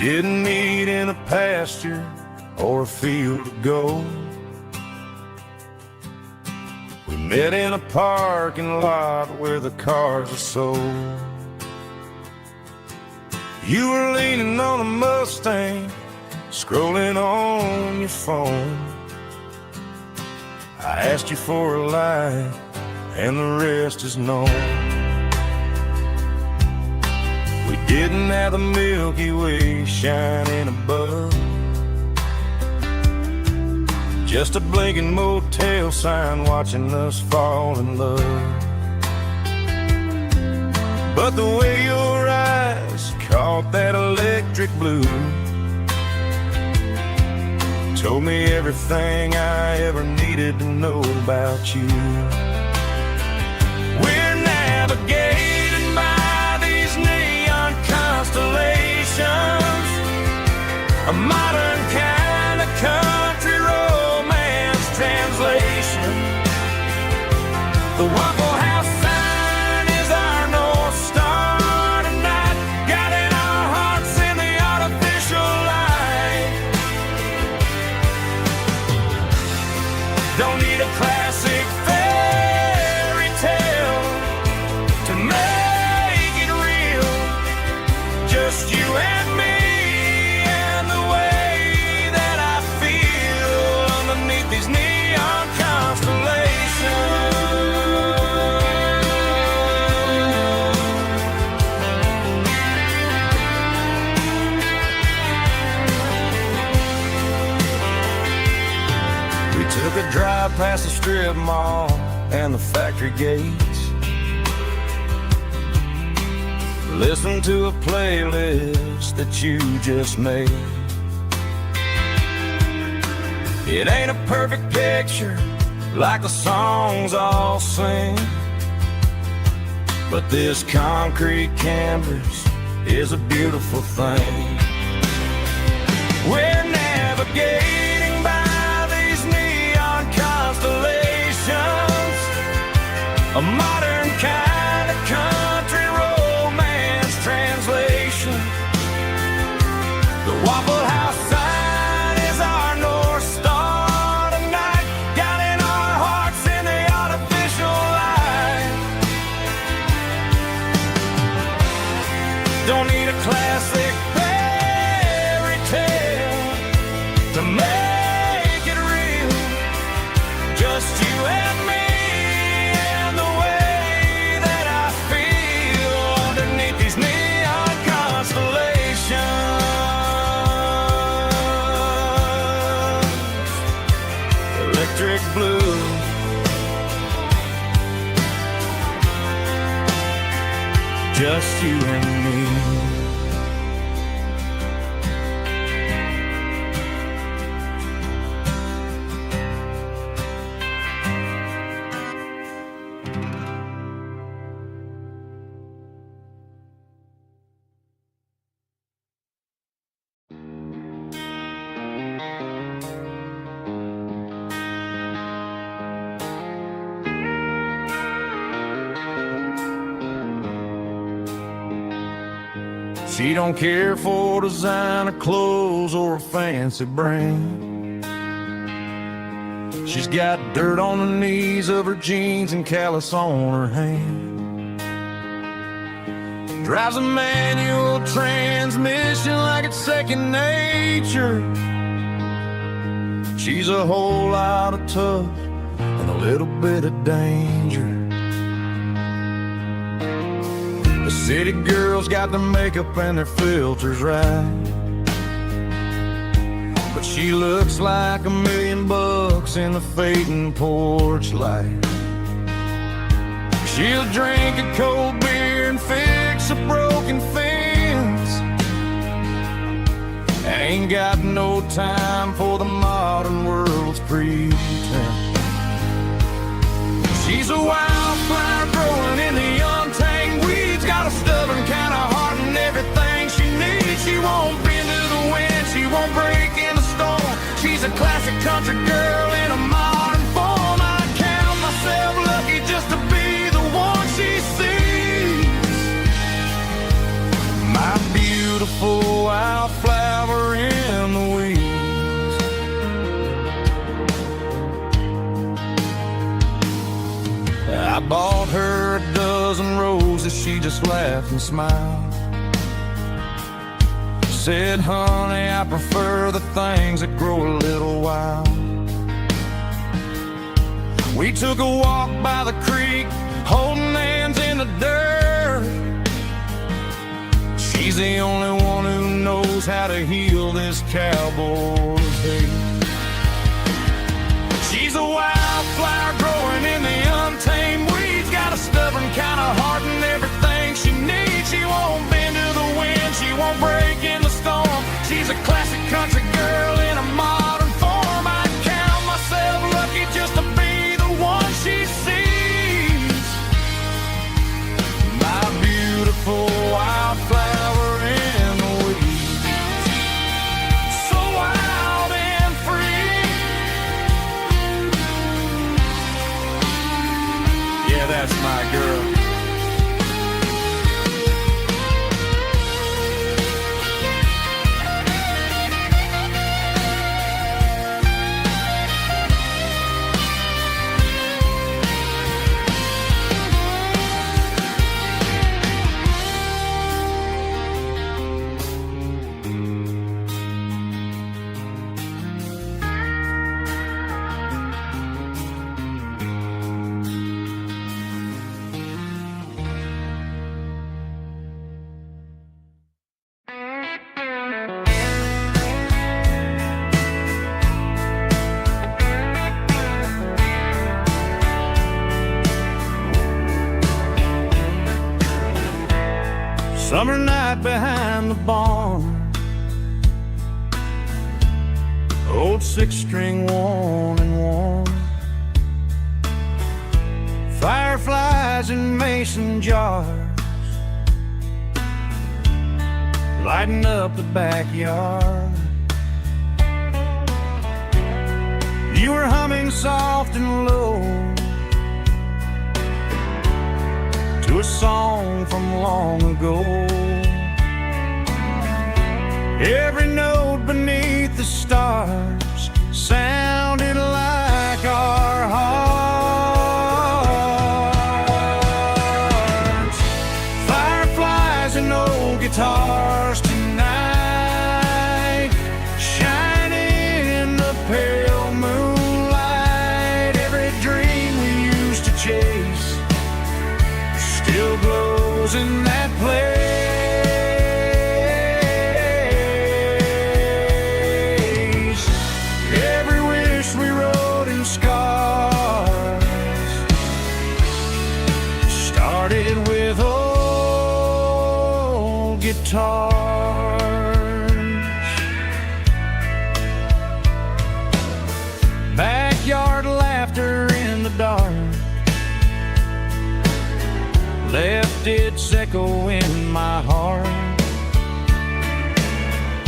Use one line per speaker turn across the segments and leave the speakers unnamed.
Didn't meet in a pasture or a field of gold. We met in a parking lot where the cars are sold. You were leaning on a Mustang, scrolling on your phone. I asked you for a light, and the rest is known. We didn't have the Milky Way shining above, just a blinking motel sign watching us fall in love. But the way your eyes caught that electric blue told me everything I ever needed to know about you. We're navigating by these neon constellations, a modern kind of country romance translation. The Waffle House sign is our North Star tonight, guiding our hearts in the artificial light. Don't need a classic fairy tale to make it real, just you and me and the way that I feel underneath these neon constellations. We took a drive past the strip mall and the factory gates, listened to a playlist that you just made. It ain't a perfect picture like the songs all sing, but this concrete canvas is a beautiful thing. We're navigating by these neon constellations, a modern kind of country romance translation. The Waffle House sign is our North Star tonight, guiding our hearts in the artificial light. Don't need a classic fairy tale to make it real, just you and me and the way that I feel underneath these neon constellations. Electric blue, just you and me. She don't care for designer clothes or a fancy brand. She's got dirt on the knees of her jeans and callus on her hand. Drives a manual transmission like it's second nature. She's a whole lot of tough and a little bit of danger. The city girls got their makeup and their filters right, but she looks like $1 million in the fading porch light. She'll drink a cold beer and fix a broken fence. Ain't got no time for the modern world's pretense. She's a wildflower growing in the untanged weeds, got a stubborn kind of heart and everything she needs. She won't bend to the wind, she won't break in the storm. She's a classic country girl in a modern form. I count myself lucky just to be the one she sees. My beautiful wildflower I bought her a dozen roses, she just laughed and smiled. Said, honey, I prefer the things that grow a little wild. We took a walk by the creek, holding hands in the dirt. She's the only one who knows how to heal this cowboy's hate. She's a wildflower growing in the untamed weeds. Got a stubborn kind of heart and everything she needs. She won't bend to the wind, she won't break in the storm. She's a classic country girl in a modern form. I count myself lucky just to be the one she sees. My beautiful wildflower in the weeds. So wild and free. Yeah, that's my girl. Summer night behind the barn, old six-string worn and worn. Fireflies in mason jars, lighting up the backyard. You were humming soft and low to a song from long ago. Every note beneath the stars sounded like our hearts. Fireflies and old guitars tonight, shining in the pale moonlight. Every dream we used to chase still glows in that place. Every wish we wrote in scars started with old guitars. Backyard laughter in the dark left its echo in my heart.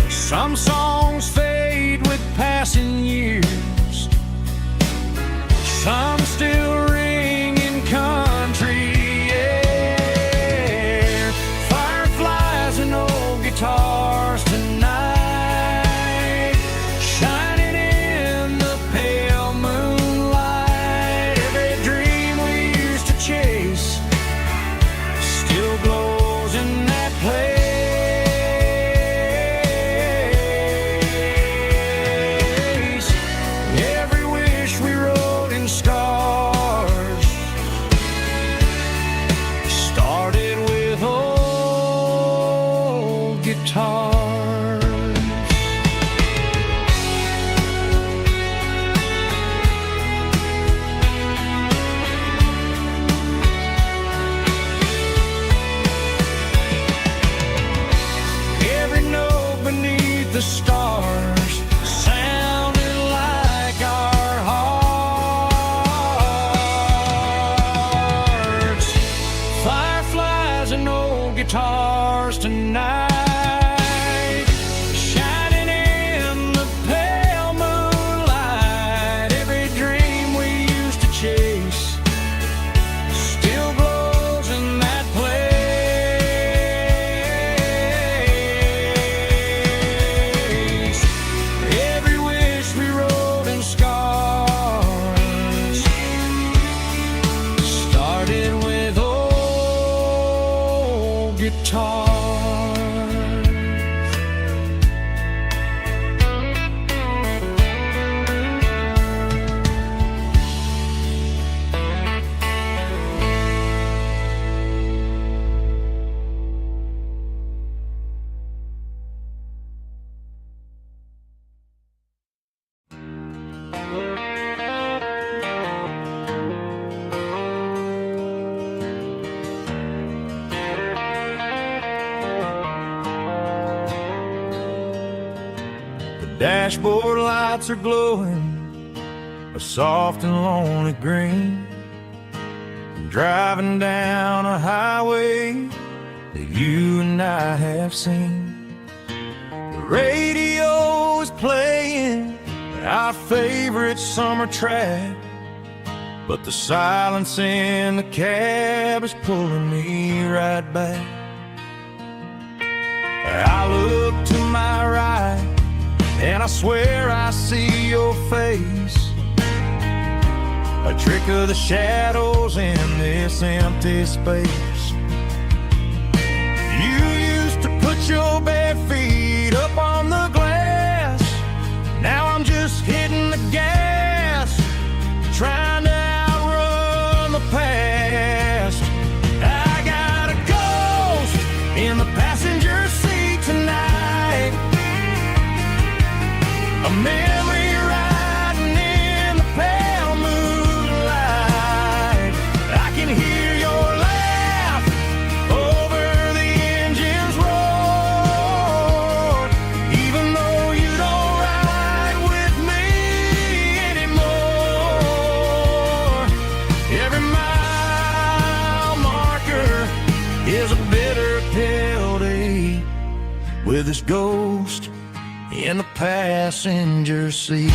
Some songs fade with passing years, some still ring in country air. Fireflies and old guitars tonight, shining in the pale moonlight. Every dream we used to chase still glows in that place. Every wish we wrote in scars started with old guitars. Every note beneath the stars sounded like our hearts. Fireflies and old guitars tonight, shining in the pale moonlight. Every dream we used to chase still glows in that place. Every wish we wrote in scars started charge. Dashboard lights are glowing a soft and lonely green. I'm driving down a highway that you and I have seen. The radio is playing our favorite summer track, but the silence in the cab is pulling me right back. I look to my right and I swear I see your face, a trick of the shadows in this empty space. You used to put your bare feet up on the glass. Now I'm just hitting the gas, trying to outrun the past. I got a ghost in the passenger seat tonight, a memory riding in the pale moonlight. I can hear your laugh over the engine's roar, even though you don't ride with me anymore. Every mile marker is a bitter pill to eat with this ghost in the passenger seat.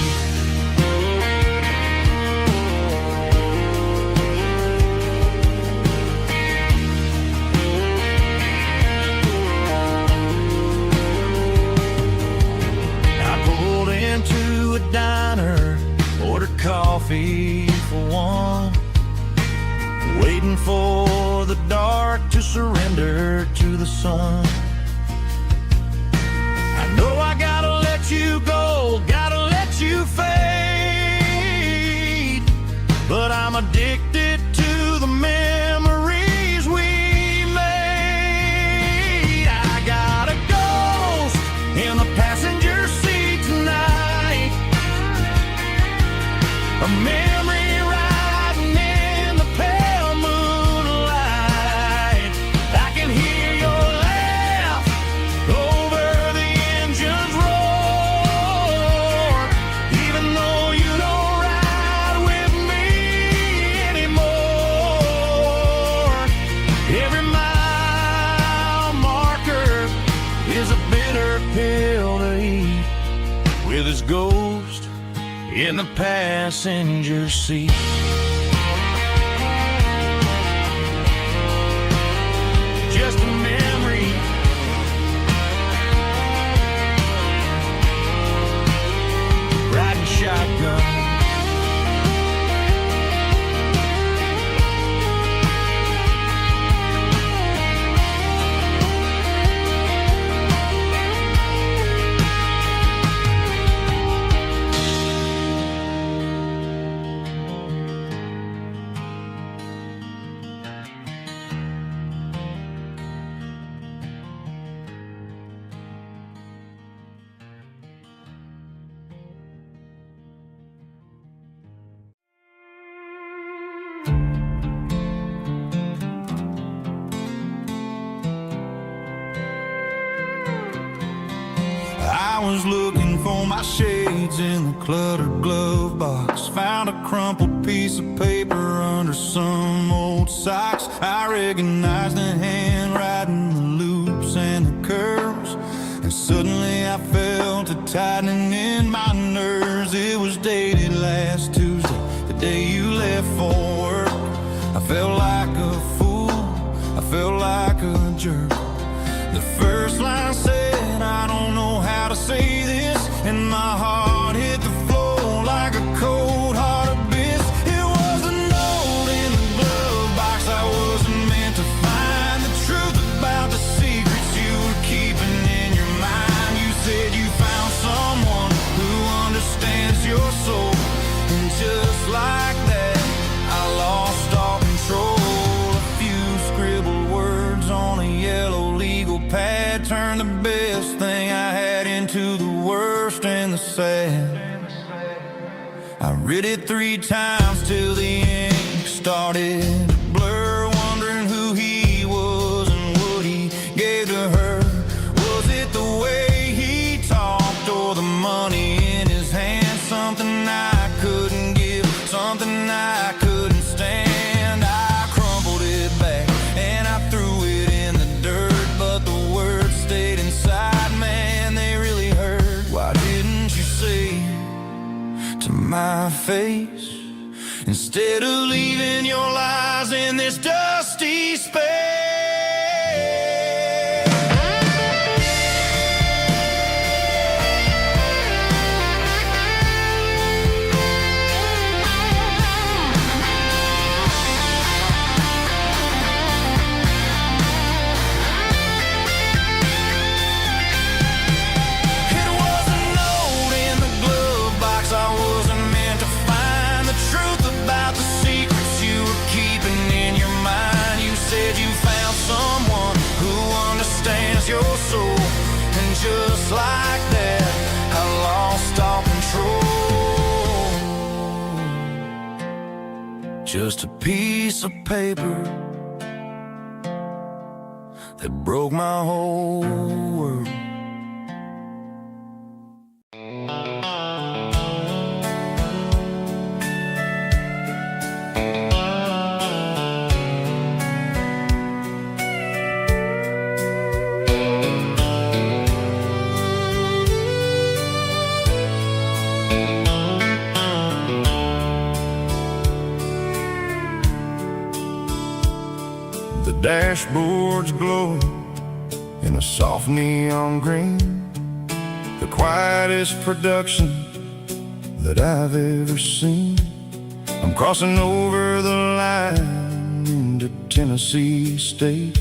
I pulled into a diner, ordered coffee for one, waiting for the dark to surrender to the sun. I know I gotta let you go, gotta let you fade, but I'm addicted to the memories we made. I got a ghost in the passenger seat tonight, a memory riding in the pale moonlight. I can hear your laugh over the engine's roar, even though you don't ride with me anymore. Every mile marker is a bitter pill to eat with his ghost in the passenger seat. Just a memory, riding shotgun. I was looking for my shades in the cluttered glove box, found a crumpled piece of paper under some old socks. I recognized the handwriting, the loops and the curves, and suddenly I felt a tightening in my nerves. It was dated last Tuesday, the day you left for work. I felt like a fool, I felt like a jerk. The first line said, I don't know how to say this, and my heart hit the floor like a cold heart abyss. It was a note in the glove box I wasn't meant to find, the truth about the city Read it 3 times till the ink started to blur, wondering who he was and what he gave to her. Was it the way he talked or the money in his hand? Something I couldn't give, something I couldn't stand. I crumpled it back and I threw it in the dirt, but the words stayed inside, man, they really hurt. Why didn't you say to my face, instead of leaving your lies in this dusty space? Your soul, and just like that, I lost all control. Just a piece of paper that broke my whole world. The dashboard's glowing in a soft neon green, the quietest production that I've ever seen. I'm crossing over the line into Tennessee State,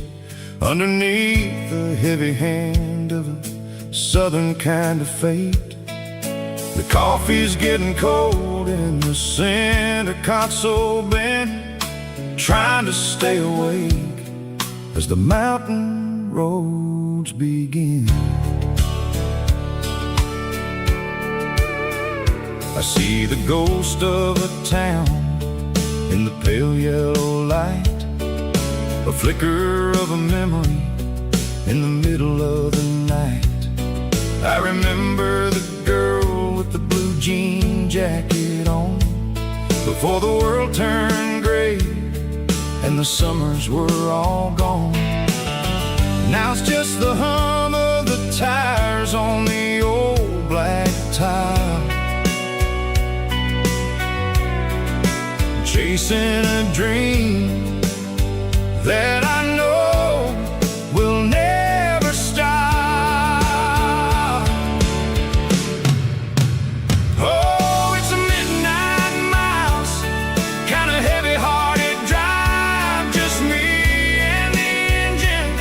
underneath the heavy hand of a southern kind of fate. The coffee's getting cold in the center console bin, trying to stay awake as the mountain roads begin. I see the ghost of a town in the pale yellow light, a flicker of a memory in the middle of the night. I remember the girl with the blue jean jacket on, before the world turned gray and the summers were all gone. Now it's just the hum of the tires on the old black tile, chasing a dream that I know will never stop. Oh, it's a midnight miles, kind of heavy-hearted drive, just me and the engine,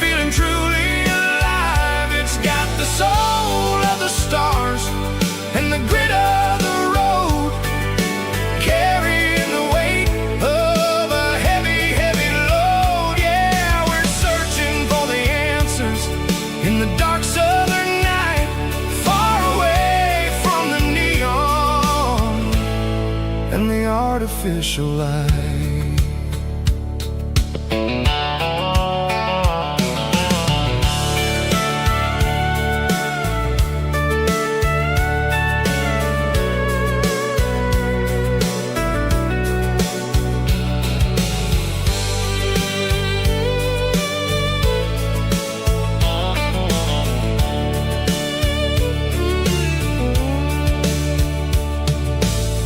feeling truly alive. It's got the soul of the stars and the grit of the road, carrying the weight of a heavy, heavy load. Yeah, we're searching for the answers in the dark southern night, far away from the neon and the artificial light.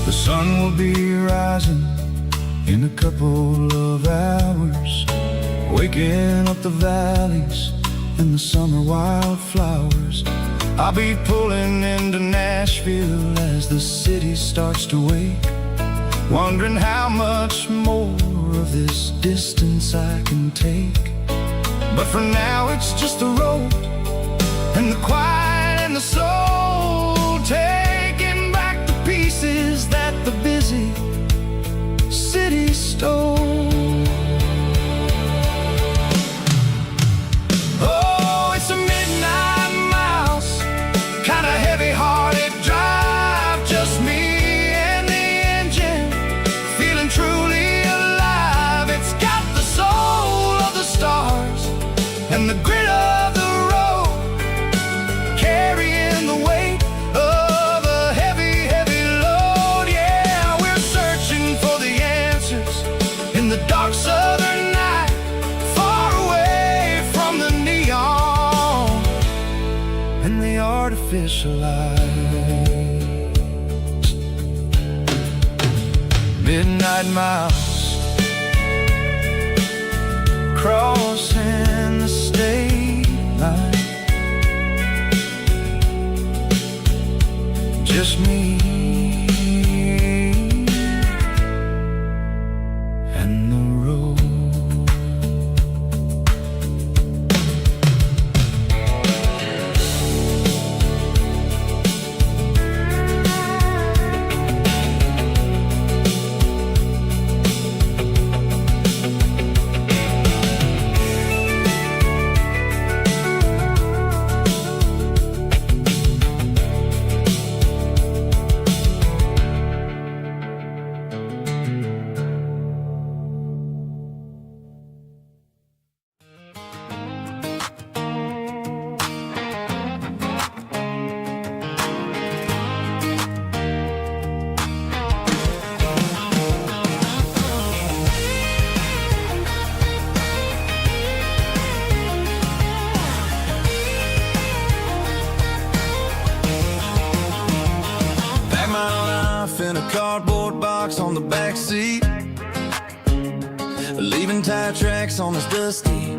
The sun will be rising in a couple of hours, waking up the valleys and the summer wildflowers. I'll be pulling into Nashville as the city starts to wake, wondering how much more of this distance I can take. But for now it's just the road and the quiet and the soul, taking back the pieces that the busy city stole. Oh, it's a midnight miles, kinda heavy-hearted drive, just me and the the dark southern night, far away from the neon and the artificial lights. Midnight mouse crossing the state line. Just me and the road. In a cardboard box on the back seat, leaving tire tracks on this dusty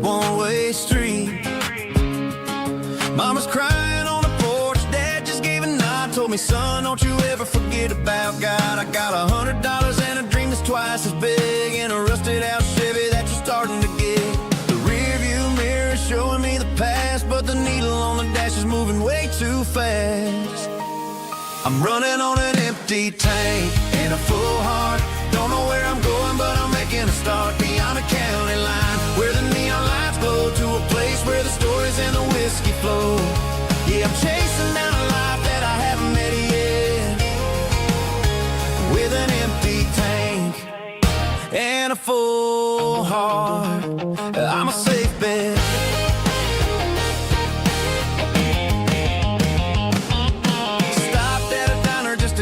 one-way street. Mama's crying on the porch, Dad just gave a nod, told me, son, don't you ever forget about God. I got $100 and a dream that's twice as big, and a rusted out Chevy that you're starting to get. The rear view mirror is showing me the past, but the needle on the dash is moving way too fast. I'm running on an empty tank and a full heart. Don't know where I'm going, but I'm making a start beyond the county line, where the neon lights glow, to a place where the stories and the whiskey flow. Yeah, I'm chasing down a life that I haven't met yet, with an empty tank and a full heart. I'm a safe bet.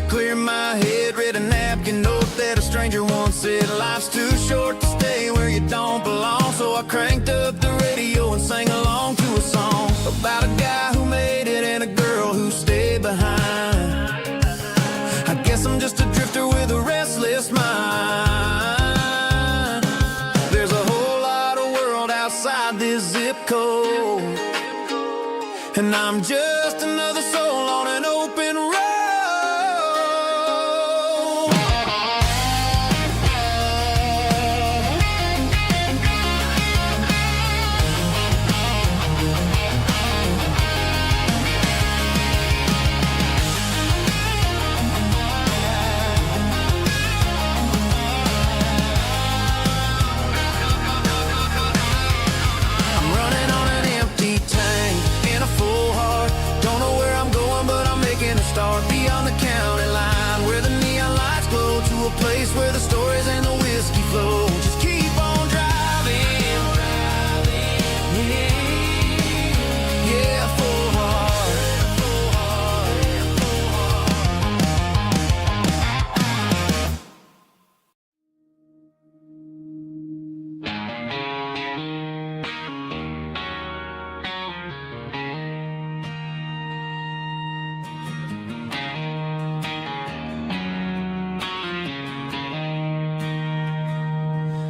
Clear my head, read a napkin note that a stranger once said, life's too short to stay where you don't belong. So I cranked up the radio and sang along to a song about a guy who made it and a girl who stayed behind. I guess I'm just a drifter with a restless mind. There's a whole lot of world outside this zip code, and I'm just another soul on an open road. Beyond the county line, where the neon lights glow, to a place where the stories and the whiskey flow. Just keep on driving, yeah, full heart, full heart, full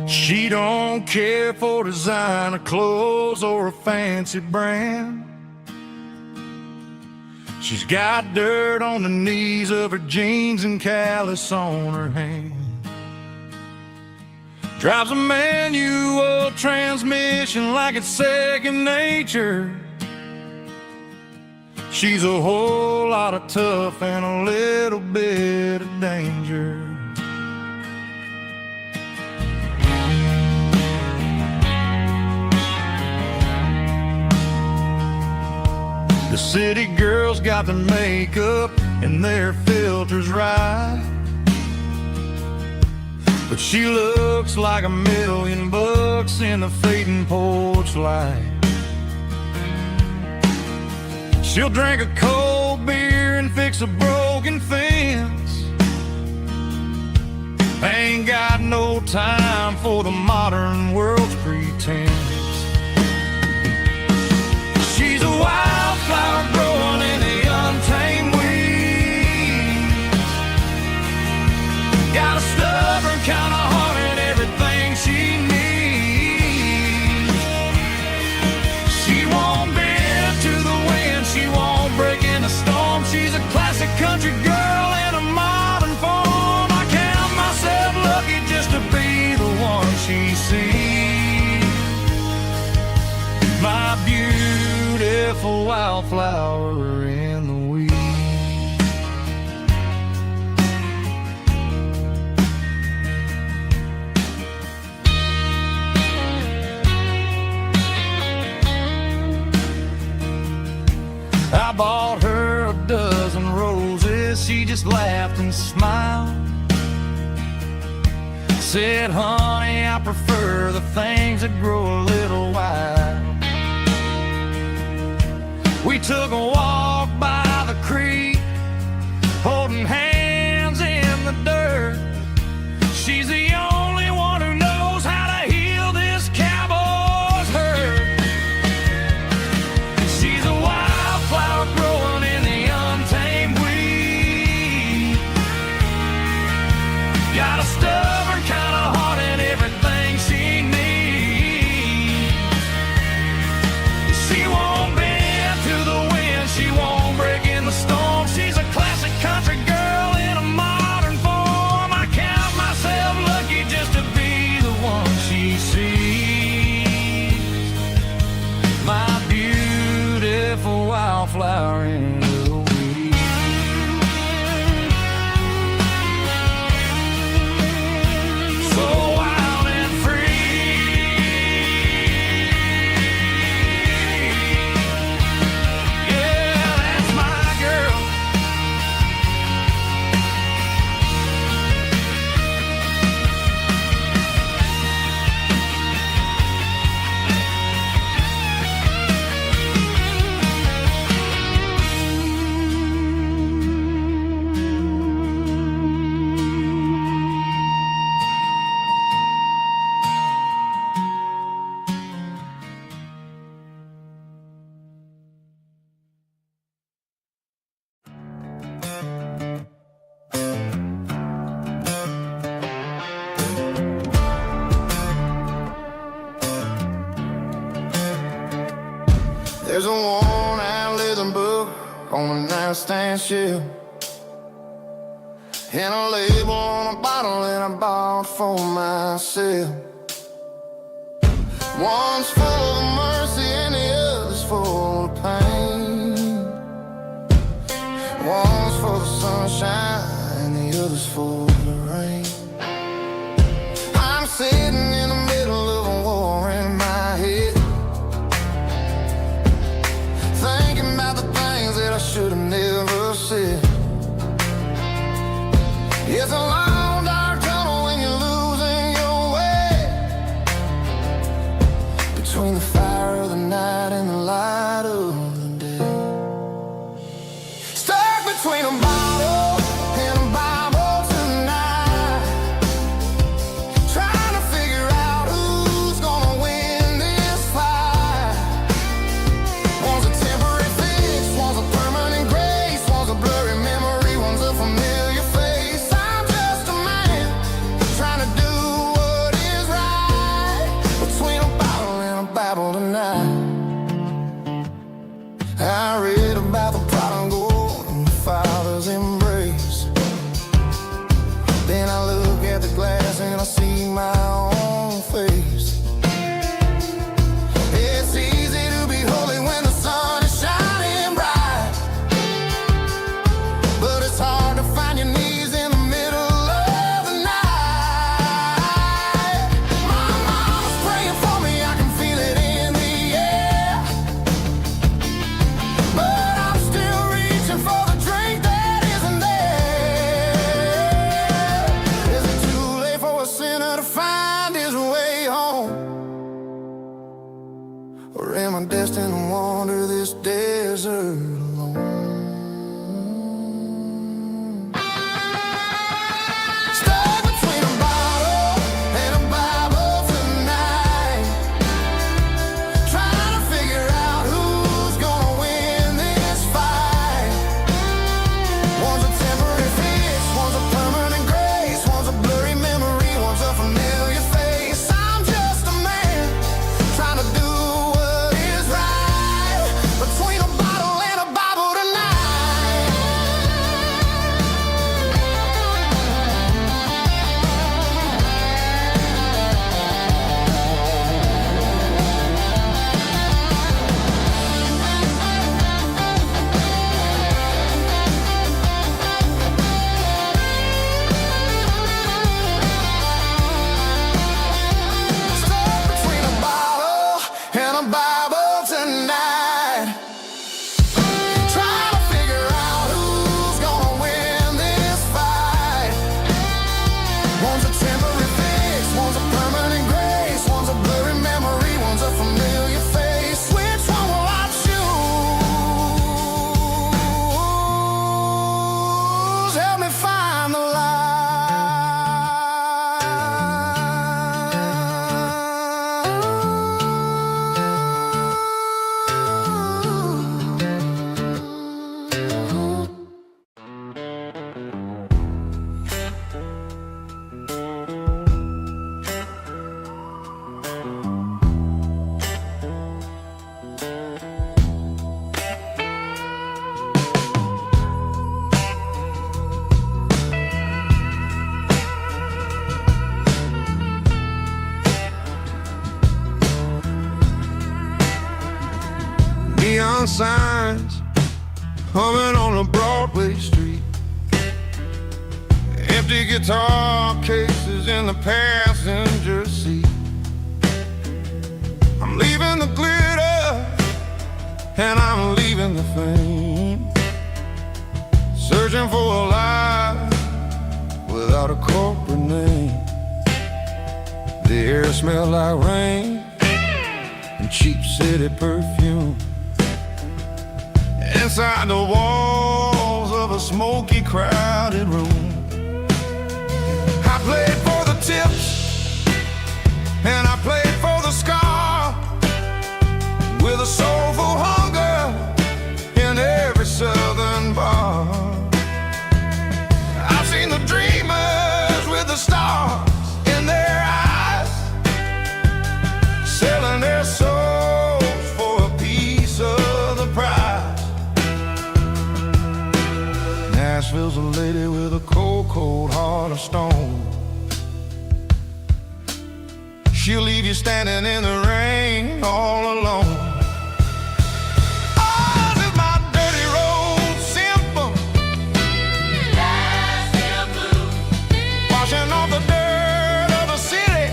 She don't care for designer clothes or a fancy brand. She's got dirt on the knees of her jeans and callus on her hand. Drives a manual transmission like it's second nature. She's a whole lot of tough and a little bit of danger. The city girls got their makeup and their filters right, but she looks like $1,000,000 in the fading porch light. She'll drink a cold beer and fix a broken fence, Ain't got no time for the modern world's pretense. She's a wildflower growing in the untamed weeds. Got a stubborn kind of heart and everything she needs. She won't bend to the wind, she won't break in a storm. She's a classic country girl in a modern form. I count myself lucky just to be the one she sees. My beautiful wildflower in the weeds. I bought her a dozen roses, she just laughed and smiled. Said, honey, I prefer the things that grow a little wild. We took a walk by the creek, holding hands in the dirt. She's the only one who knows how to heal this cowboy's hurt. She's a wildflower growing in the untamed weed. Got a stubborn kind of heart and everything she needs. She won't bend to the wind, she won't break in the storm. She's a classic country girl in a modern form. I count myself lucky just to be the one she sees. My beautiful wildflower in the weeds. So wild and free. Yeah, that's my girl.
There's a worn-out leather book on a nightstand shelf, and a label on a bottle that I bought for myself. One's full of mercy and the other's full of pain. One's full of sunshine and the other's full of rain. I'm sitting in the middle of a war in my head, thinking about the things that I should have never said. It's a long dark tunnel when you're losing your way, between the fire of the night and the light of the day. Stuck between a bottle and a Bible tonight, trying to figure out who's gonna win this fight. One's a temporary fix, one's a permanent grace, one's a blurry memory, one's a familiar face. I'm just a man trying to do what is right, between a bottle and a Bible tonight. I read about the prodigal and the father's embrace. Then I look at the glass and I see my own face. It's easy to be holy when the sun is shining bright, but it's hard to find your knees in the middle of the night. My mama's praying for me, I can feel it in the air, but I'm still reaching for the drink that isn't there. Is it too late for a sinner to find his way home? Or am I destined to wander this desert alone? Stuck between a
neon signs humming on a Broadway street. Empty guitar cases in the passenger seat. I'm leaving the glitter and I'm leaving the fame, searching for a life without a corporate name. The air smelled like rain and cheap city perfume. Inside the walls of a smoky, crowded room, I played for the tips and I played for the scar, with a soulful hunger in every southern bar. I've seen the dreamers with the stars in their eyes, selling their souls for a piece of the prize. Nashville's a lady with a cold, cold heart of stone. She'll leave you standing in the rain all alone. Oh, this is my dirty road symphony, Nashville blues, washing off the dirt of the city,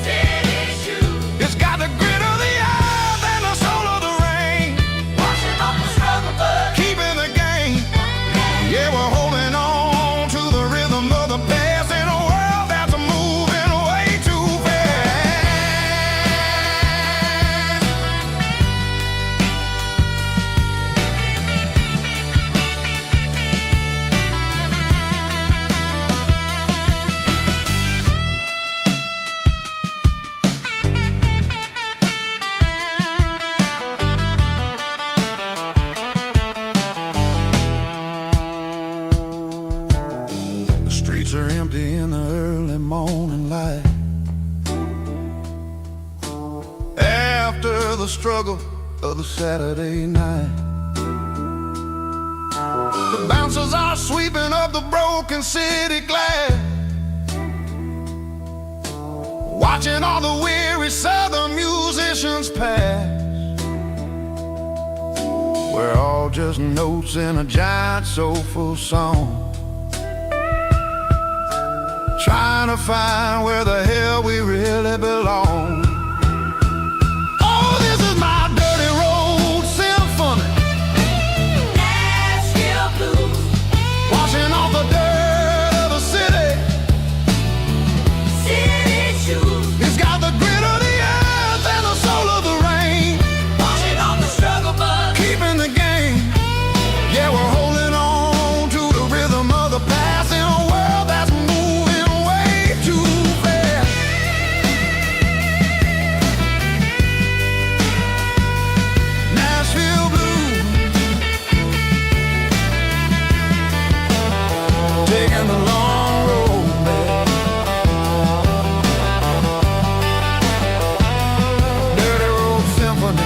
city shoes. It's got the grit of the earth and the soul of the rain, washing off the struggle bug, keeping the game. Yeah, we're holding on to the rhythm of the past in a world that's moving way too fast. The streets are empty in the early morning light, after the struggle of the Saturday night. The bouncers are sweeping up the broken city glass, watching all the weary southern musicians pass. We're all just notes in a giant soulful song, trying to find where the hell we really belong. Oh, this is my dirty road symphony, Nashville blues, washing off the dirt of the city, city shoes. It's got the grit of the earth and the soul of the rain, washing off the struggle bug, keeping the game. Yeah, we're holding on to the rhythm of the past in a world that's moving way too fast. Nashville blues, taking the long road back. Dirty road symphony.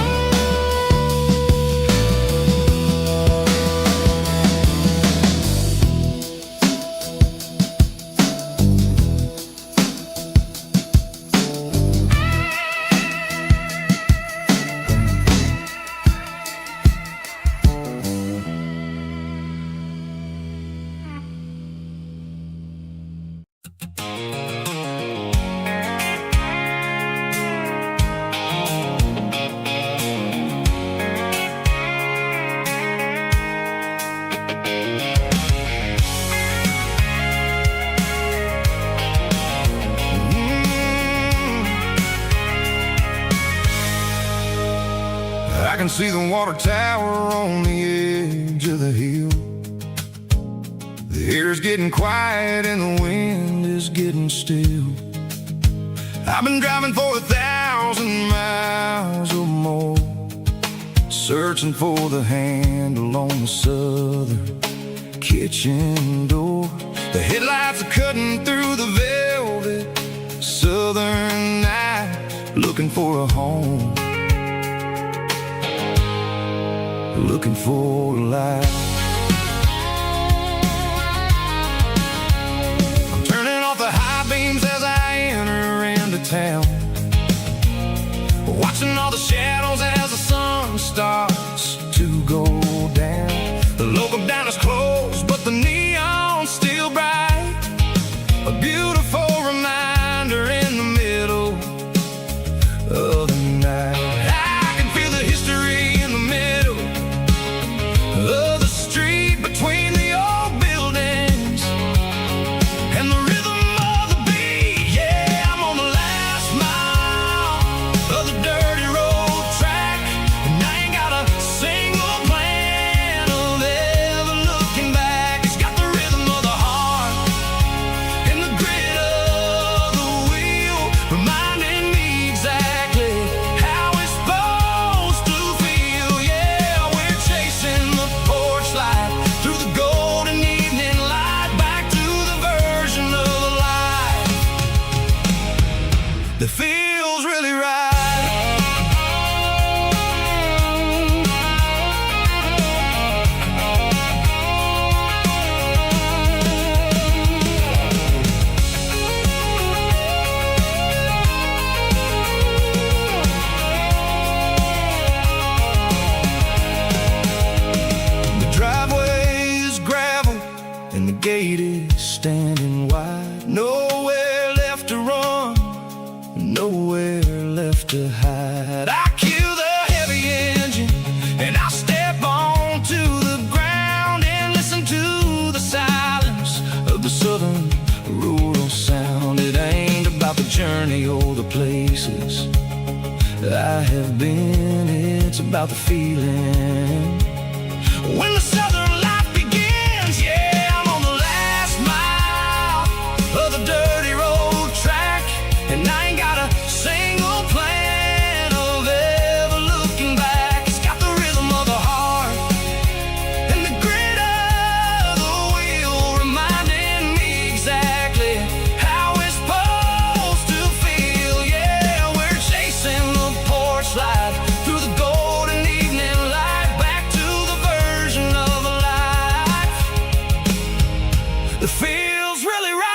I can see the water tower on the edge of the hill. The air's getting quiet and the wind is getting still. I've been driving for 1,000 miles or more, searching for the handle on the southern kitchen door. The headlights are cutting through the velvet southern night, looking for a home, looking for a life. I'm turning off the high beams as I enter into town, watching all the shadows as the sun broke him down his clothes, but the neon's still bright. A beautiful reminder in the middle of the night. I can feel the history in the middle of the street between the old buildings and the rhythm of the beat. Yeah, I'm on the last mile of the dirty road track, and I ain't got a single plan of ever looking back. It's got the rhythm of the heart and the grit of the wheel, reminding me exactly how it's supposed to feel. Yeah, we're chasing the porch light through the golden evening light, back to the version of life that feels really right. The driveway is gravel and the gate is standing wide. Nowhere left to run, nowhere left to hide. I kill the heavy engine and I step onto the ground and listen to the silence of the southern rural sound. It ain't about the journey or the places I have been, it's about the feeling when the southern life begins. Yeah, I'm on the last mile of the dirty road track, and I ain't got a single plan of ever looking back. It's got the rhythm of the heart and the grit of the wheel, reminding me exactly how it's supposed to feel. Yeah, we're chasing the porch light through the golden evening light, back to the version of life that feels really right.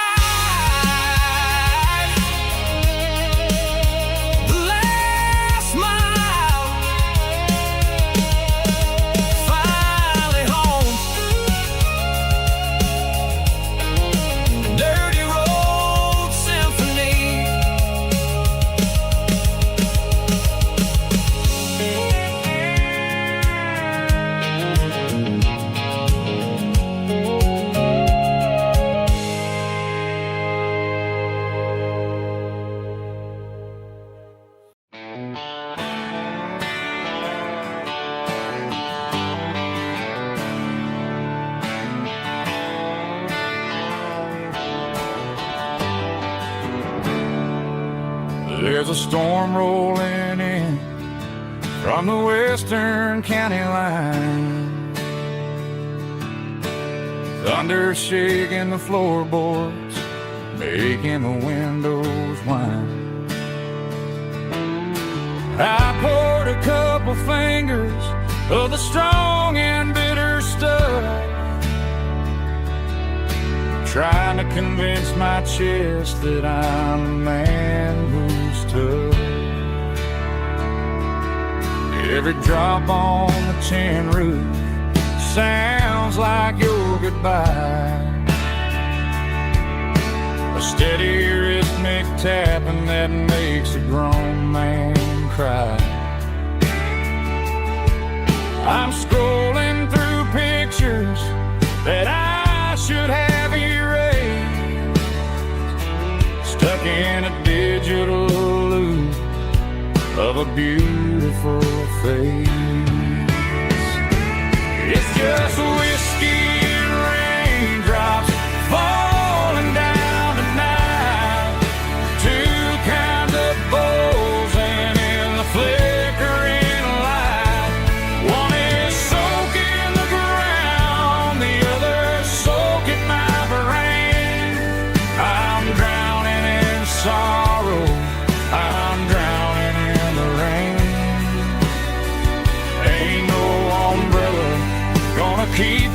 The last mile, finally home. Dirty Road Symphony. There's a storm rolling in from the western county line. Thunder shaking the floorboards, making the windows whine. I poured a couple fingers of the strong and bitter stuff, trying to convince my chest that I'm a man who's tough. Every drop on the tin roof sounds like your goodbye, a steady rhythmic tapping that makes a grown man cry. I'm scrolling through pictures that I should have erased, stuck in a digital loop of a beautiful face. It's just whiskey and raindrops falling down tonight, two kinds of bowls and in the flickering light. One is soaking the ground, the other soaking my brain. I'm drowning in sorrow, I'm drowning in the rain. Ain't no umbrella gonna keep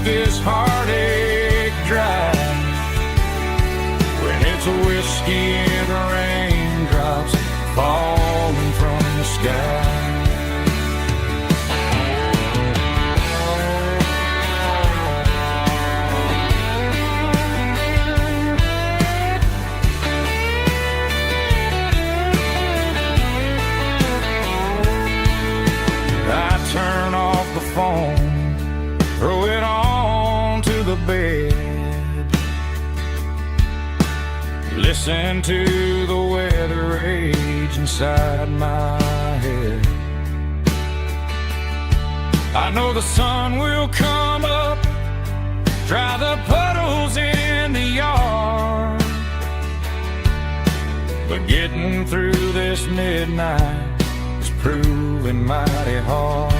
listen to the weather rage inside my head. I know the sun will come up, dry the puddles in the yard, but getting through this midnight is proving mighty hard.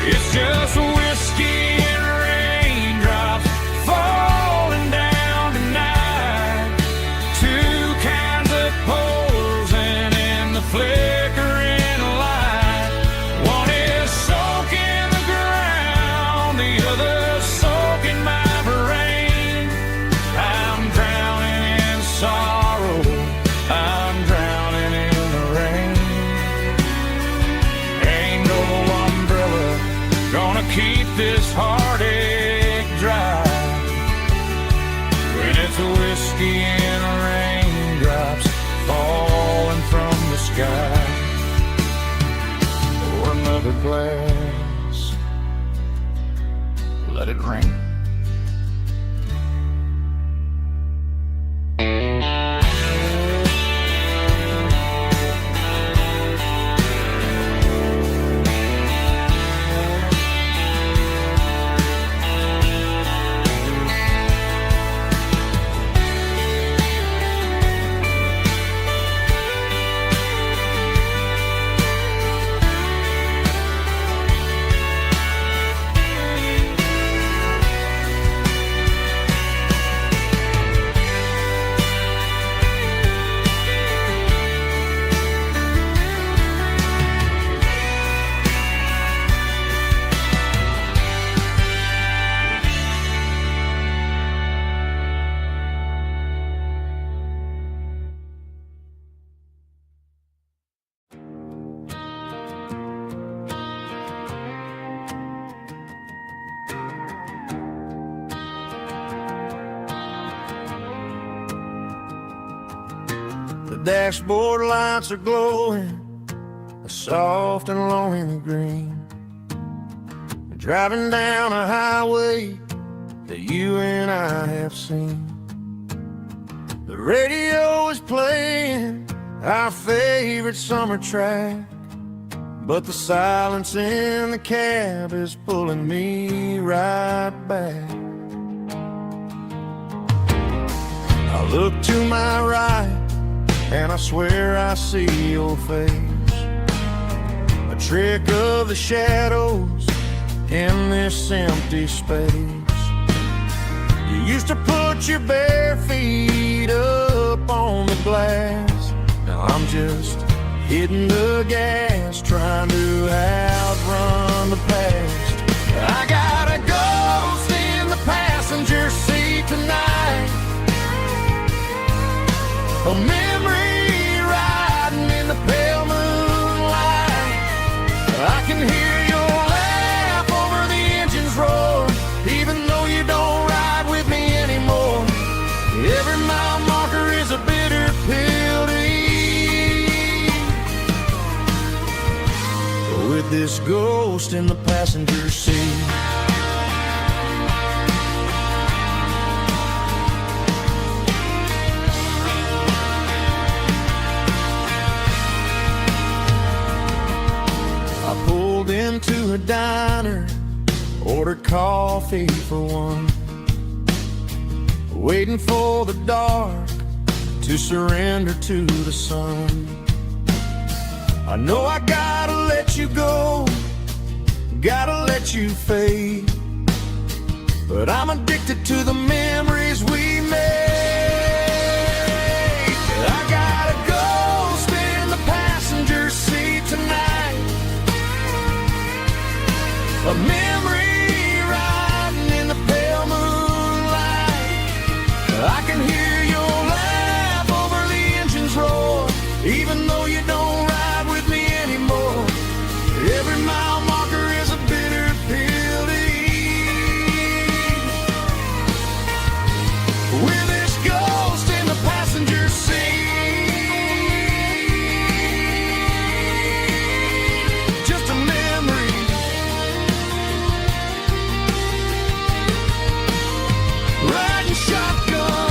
It's just whiskey and raindrops falling down tonight, two kinds of posing in the flickering light. One is soaking the ground, the other soaking my brain. I'm drowning in sorrow, I'm drowning in the rain. Ain't no umbrella gonna keep this heartache dry when it's whiskey and raindrops falling from the sky. Pour another glass, let it rain. The dashboard lights are glowing, a soft and lonely green. Driving down a highway that you and I have seen. The radio is playing our favorite summer track, but the silence in the cab is pulling me right back. I look to my right and I swear I see your face, a trick of the shadows in this empty space. You used to put your bare feet up on the glass. Now I'm just hitting the gas, trying to outrun the past. I got a ghost in the passenger seat tonight, a memory riding in the pale moonlight. I can hear your laugh over the engine's roar, even though you don't ride with me anymore. Every mile marker is a bitter pill to eat, with this ghost in the passenger seat. Into a diner, ordered coffee for one, waiting for the dark to surrender to the sun. I know I gotta let you go, gotta let you fade, but I'm addicted to the memories we made. I got a ghost in the passenger seat tonight, a memory riding in the pale moonlight. I can hear your laugh over the engine's roar, even though you don't ride with me anymore. Every mile marker is a bitter pill to eat, with this ghost in the passenger seat. Just a memory, riding shotgun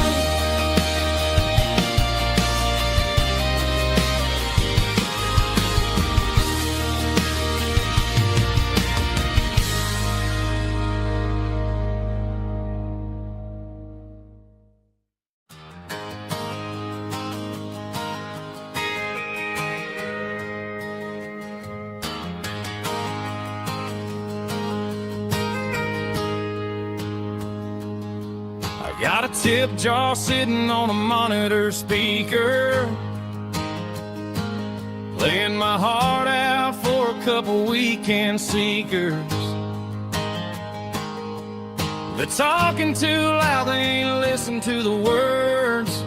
Got a tip jar sitting on a monitor speaker, playing my heart out for a couple weekend seekers. They're talking too loud, they ain't listen to the words.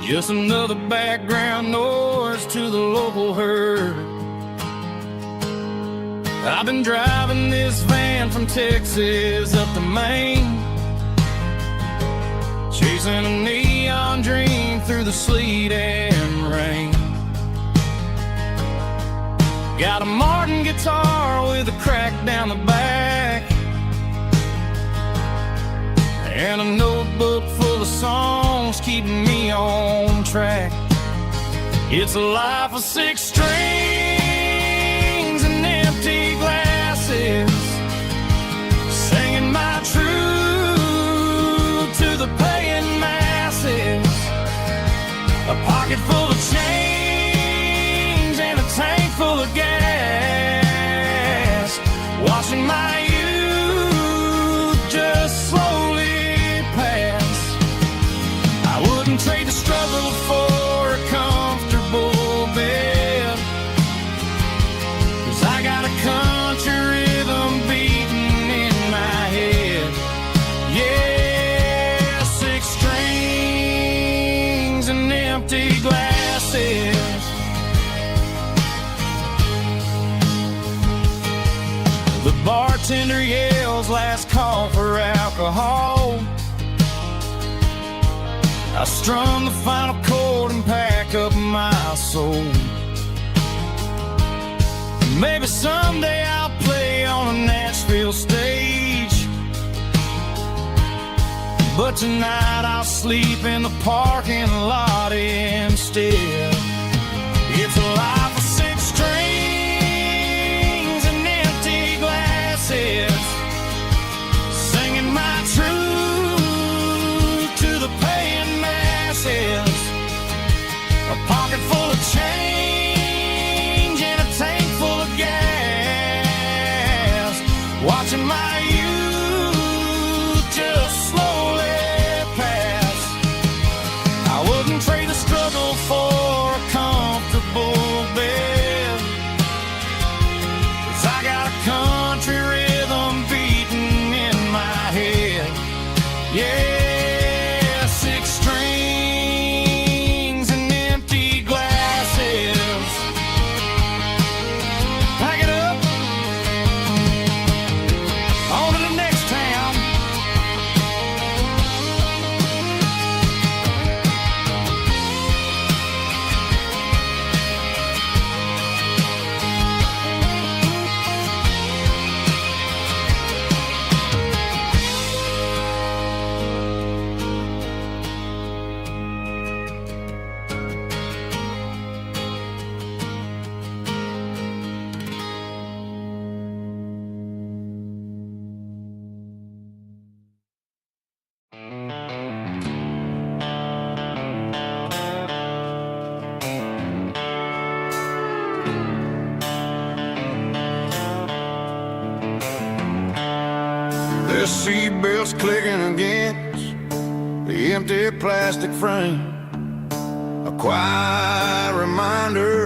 Just another background noise to the local herd. I've been driving this van from Texas up to Maine, chasing a neon dream through the sleet and rain. Got a Martin guitar with a crack down the back, and a notebook full of songs keeping me on track. It's a life of 6 strings and empty glasses, singing my truth to the paying masses. A pocket full of change and a tank full of gas, watching my youth just slowly pass. I wouldn't trade the struggle for a comfortable bed, 'cause I got a country rhythm beating in my head. Yeah, 6 strings and empty glasses. The bartender yells last call for alcohol. I strum the final chord and pack up my soul. Maybe someday I'll play on a Nashville stage, but tonight I'll sleep in the parking lot instead. It's a life of 6 strings and empty glasses, singing my truth to the paying masses. A pocket full of change and a tank full of gas, watching my youth just slowly pass. I wouldn't trade the struggle for a comfortable bed, 'cause I got a country rhythm beating in my head. Yeah, 6 strings and empty glasses. Pack it up, on to the next town.
The seatbelts clicking against the empty plastic frame, a quiet reminder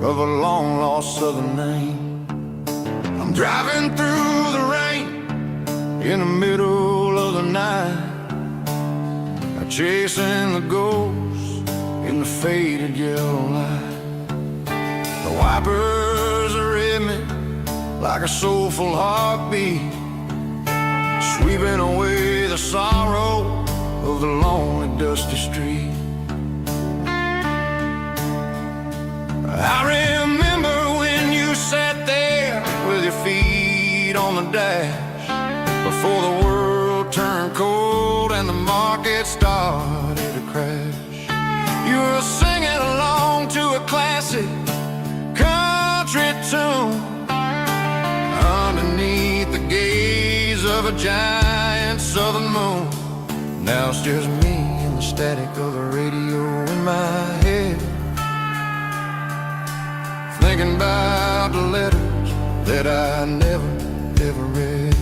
of a long-lost southern name. I'm driving through the rain in the middle of the night, chasing the ghosts in the faded yellow light. The wipers are in me like a soulful heartbeat, sweeping away the sorrow of the lonely, dusty street. I remember when you sat there with your feet on the dash, before the world turned cold and the market started to crash. You were singing along to a classic country tune underneath the gaze of a giant southern moon. Now it's just me and the static of the radio in my head, thinking about the letters that I never, ever read.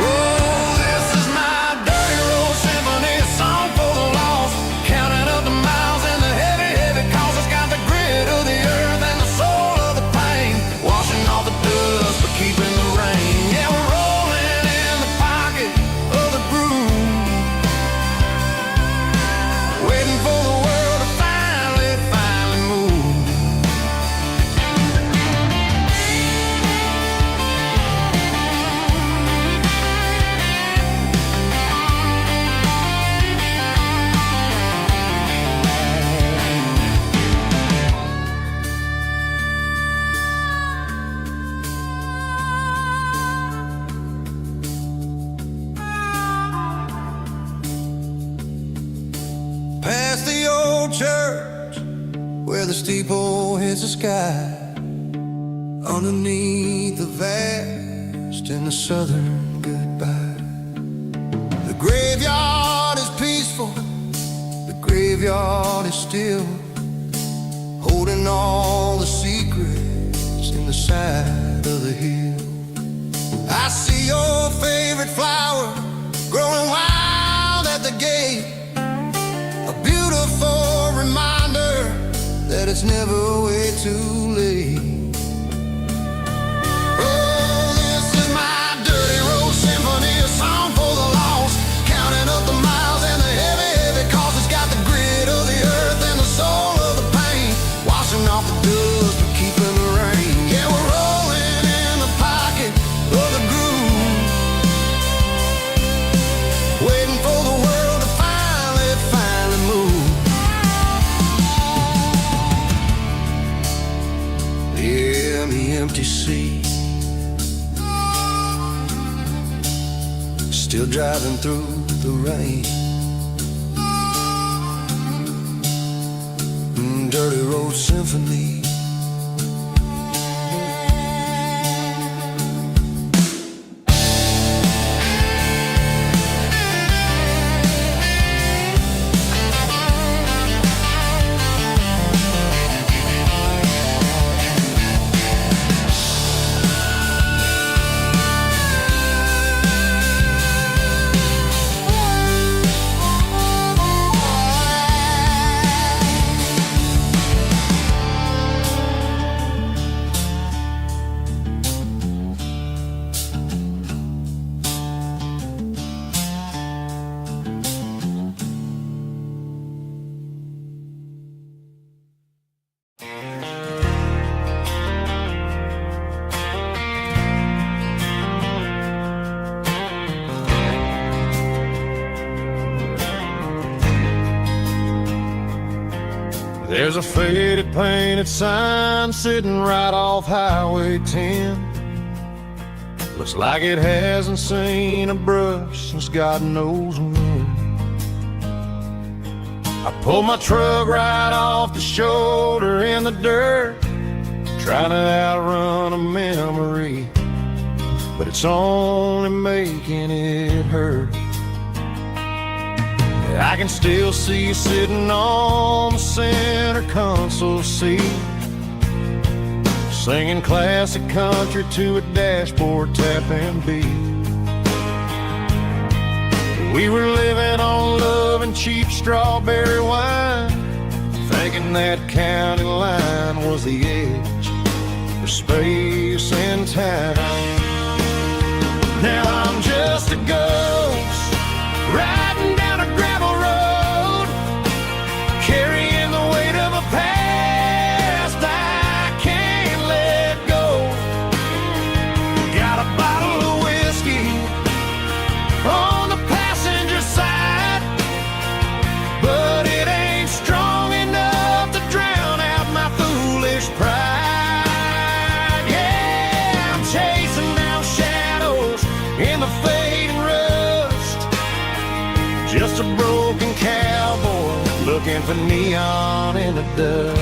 Oh, this is my dirty road symphony, a song for the lost, counting up the miles and the heavy, heavy calls. It's got the grit of the earth and the soul of the pain, washing off the dust but keeping the rain. Yeah, we're rolling in the pocket of the groove, waiting for the world to finally move. Past the old church where the steeple hits the sky, underneath the vast and the southern goodbye. The graveyard is peaceful, the graveyard is still, holding all the secrets in the side of the hill. I see your favorite flower growing wild at the gate, a beautiful reminder that it's never way too late. Oh, this is my dirty road symphony, a song for the lost, counting up the miles and the heavy, heavy calls. It's got the grit of the earth and the soul of the pain, washing off the dust but keeping the rain. Yeah, we're rolling in the pocket of the groove, waiting for the world to finally move. Yeah, the empty sea, still driving through the rain. Dirty road symphony.
There's a faded painted sign sitting right off Highway 10. Looks like it hasn't seen a brush since God knows when. I pulled my truck right off the shoulder in the dirt, trying to outrun a memory, but it's only making it hurt. I can still see you sitting on the center console seat, singing classic country to a dashboard tapping beat. We were living on love and cheap strawberry wine, thinking that county line was the edge for space and time. Now I'm just a ghost riding down a gravel road, carrying the weight of a past I can't let go. Got a bottle of whiskey on the passenger side, but it ain't strong enough to drown out my foolish pride. Yeah, I'm chasing down shadows in the fading rust, just a broken cowboy looking for neon in the dust.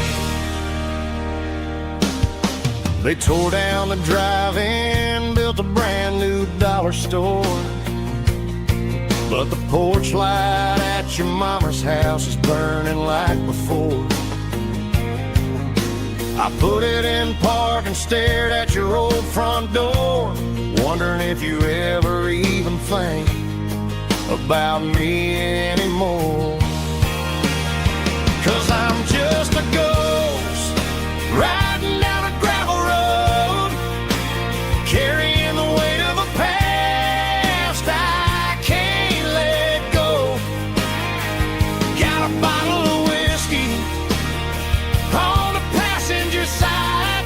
They tore down the drive-in, built a brand new dollar store, but the porch light at your mama's house is burning like before. I put it in park and stared at your old front door, wondering if you ever even think about me anymore. 'Cause I'm just a ghost riding down a gravel road, carrying the weight of a past I can't let go. Got a bottle of whiskey on the passenger side,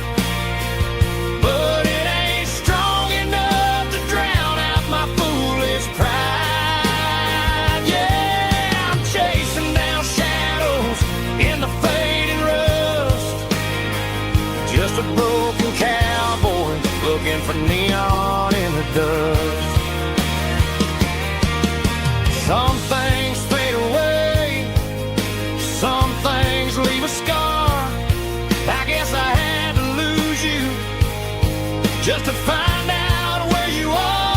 but it ain't strong enough to drown out my foolish pride. Yeah, I'm chasing down shadows in the fading rust, just a broken cowboy looking for neon in the dust. Some things fade away, some things leave a scar. I guess I had to lose you just to find out where you are.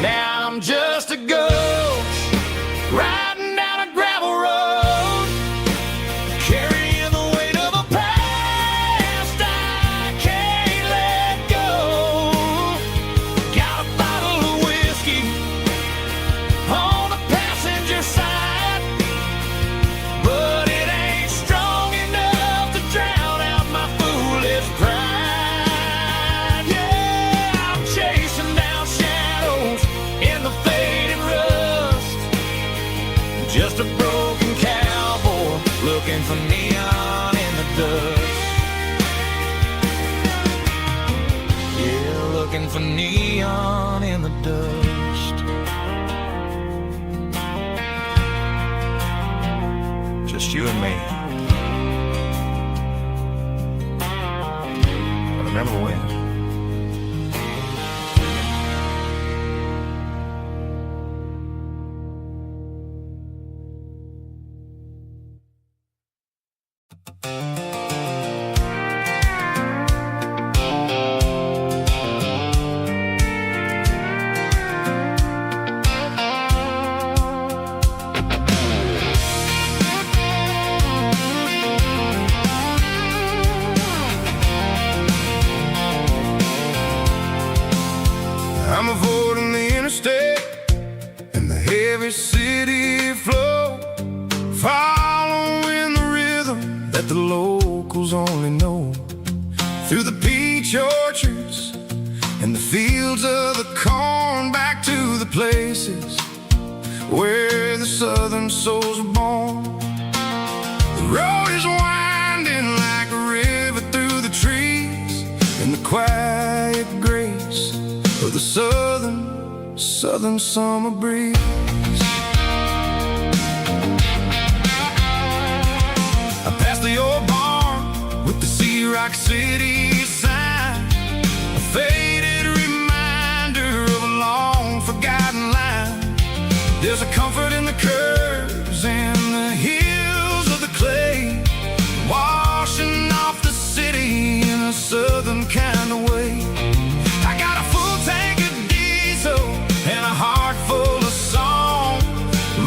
Now I'm just a ghost riding down a gravel road, carrying the weight of a past I can't let go. Got a bottle of whiskey on the passenger side, but it ain't strong enough to drown out my foolish pride. Yeah, I'm chasing down shadows in the fading rust, just a broken cowboy looking for neon in the dust. Yeah, looking for neon in the dust. Just you and me. I remember when. I'm avoiding the interstate and the heavy city flow, following the rhythm that the locals only know, through the peach orchards and the fields of the corn, back to the places where the southern souls were born. The road is winding like a river through the trees, in the quiet grace of the southern summer breeze. I passed the old barn with the Sea Rock City sign, a faded reminder of a long forgotten line. There's a comfort in the curves and the hills of the clay, washing off the city in a southern kind of way. I got a full tank of diesel and a heart full of song,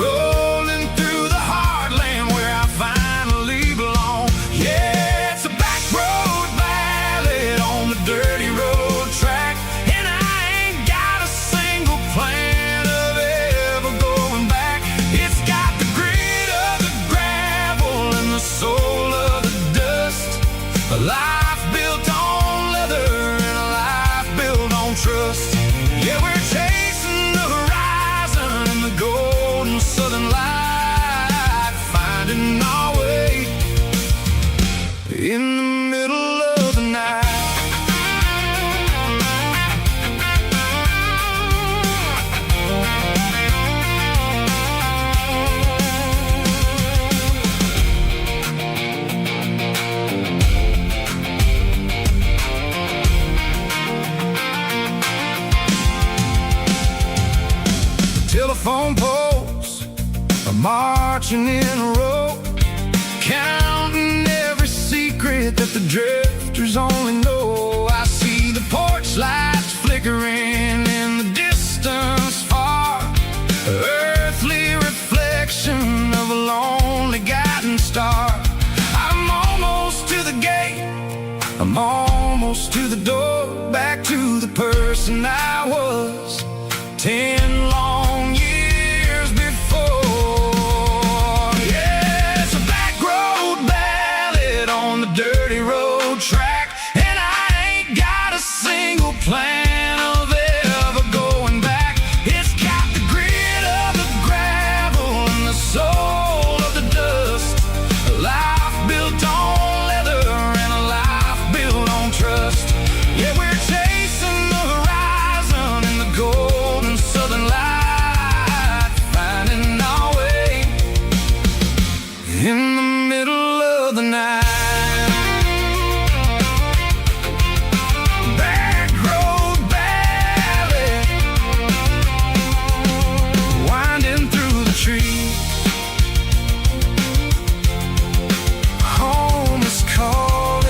rolling through the heartland where I finally belong. Yeah, it's a back road ballad on the dirty road track, and I ain't got a single plan of ever going back. It's got the grit of the gravel and the soul of the dust, a life built on leather and a life built on trust. Yeah, we're chasing the horizon and the golden southern light, finding our way in the middle of the night. Telephone poles are marching in a row, counting every secret secret that the drifters only know. I see the porch lights flickering in the distance far, earthly reflection of a lonely guiding star. I'm almost to the gate, I'm almost to the door, back to the person I was 10 long years before. Yeah, it's a back road ballad on the dirty road track, and I ain't got a single plan of ever going back. It's got the grit of the gravel and the soul of the dust, a life built on leather and a life built on trust. Yeah, we're chasing the horizon in the golden southern light, finding our way in the middle of the night. Back road ballad, winding through the trees. Home is calling.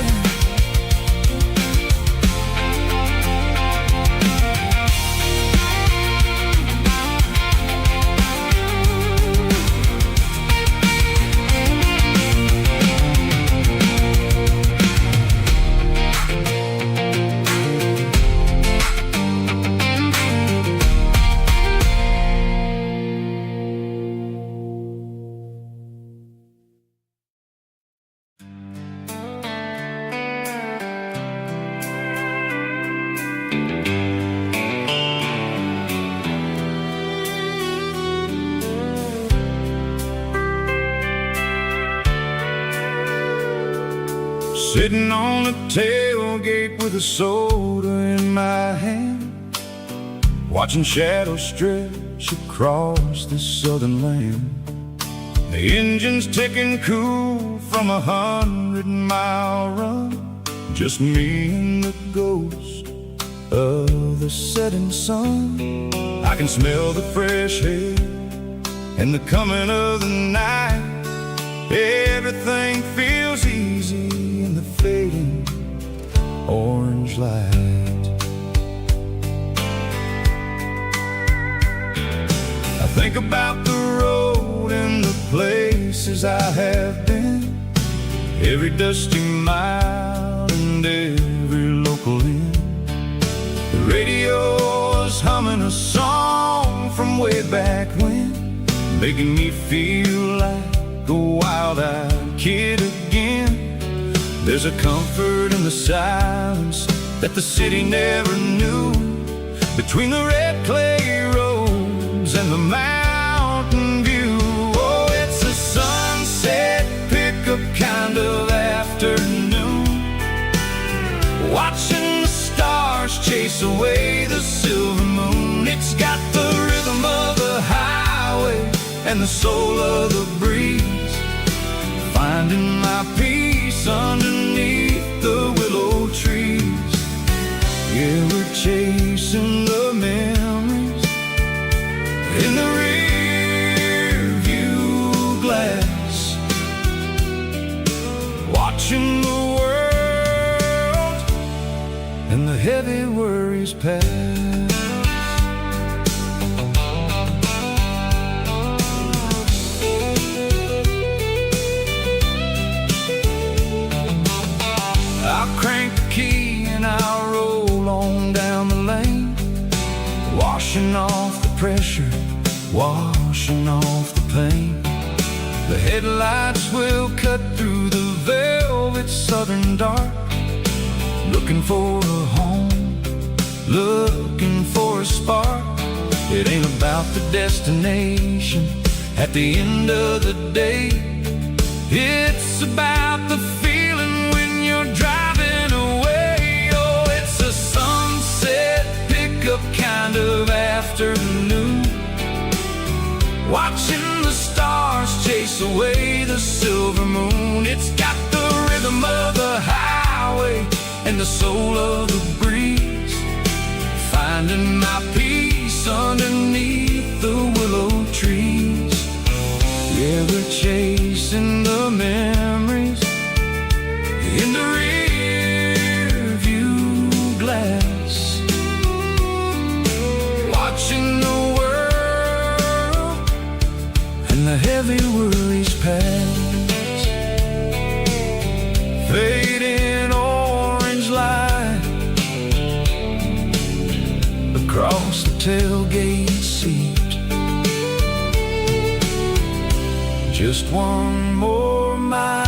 Sitting on the tailgate with a soda in my hand, watching shadows stretch across this southern land. The engine's ticking cool from 100-mile run, just me and the ghost of the setting sun. I can smell the fresh air and the coming of the night. Everything feels easy in the fading orange light. I think about the road and the places I have been, every dusty mile and every local inn. The radio is humming a song from way back when, making me feel like a wild-eyed kid again. There's a comfort in the silence that the city never knew, between the red clay roads and the mountain view. Oh, it's a sunset pickup kind of afternoon, watching the stars chase away the silver moon. It's got the rhythm of the highway and the soul of the breeze, finding my peace underneath the willow trees. Yeah, we're chasing the memories in the rear view glass, watching the world and the heavy worries pass. I'll crank the key and I'll roll on down the lane, washing off the pressure, washing off the pain. The headlights will cut through the velvet southern dark, looking for a home, looking for a spark. It ain't about the destination at the end of the day, it's about the feeling when you're driving away. Oh, it's a sunset pickup kind of afternoon, watching the stars chase away the silver moon. It's got the rhythm of the highway and the soul of the breeze, finding my peace underneath the willow trees. Yeah, we're chasing the memories in the in the heavy whirlies past, fading orange light across the tailgate seat. Just one more mile,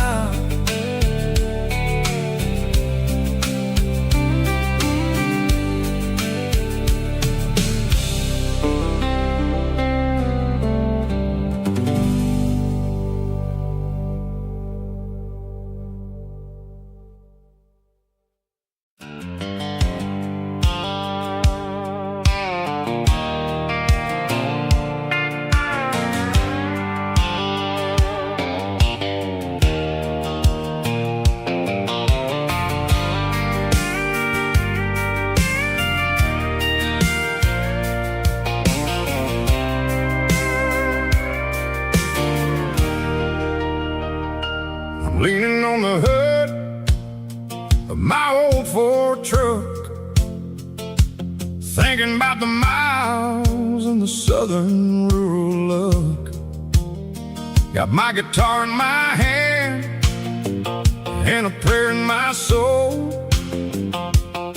leaning on the hood of my old Ford truck, thinking about the miles and the southern rural look. Got my guitar in my hand and a prayer in my soul,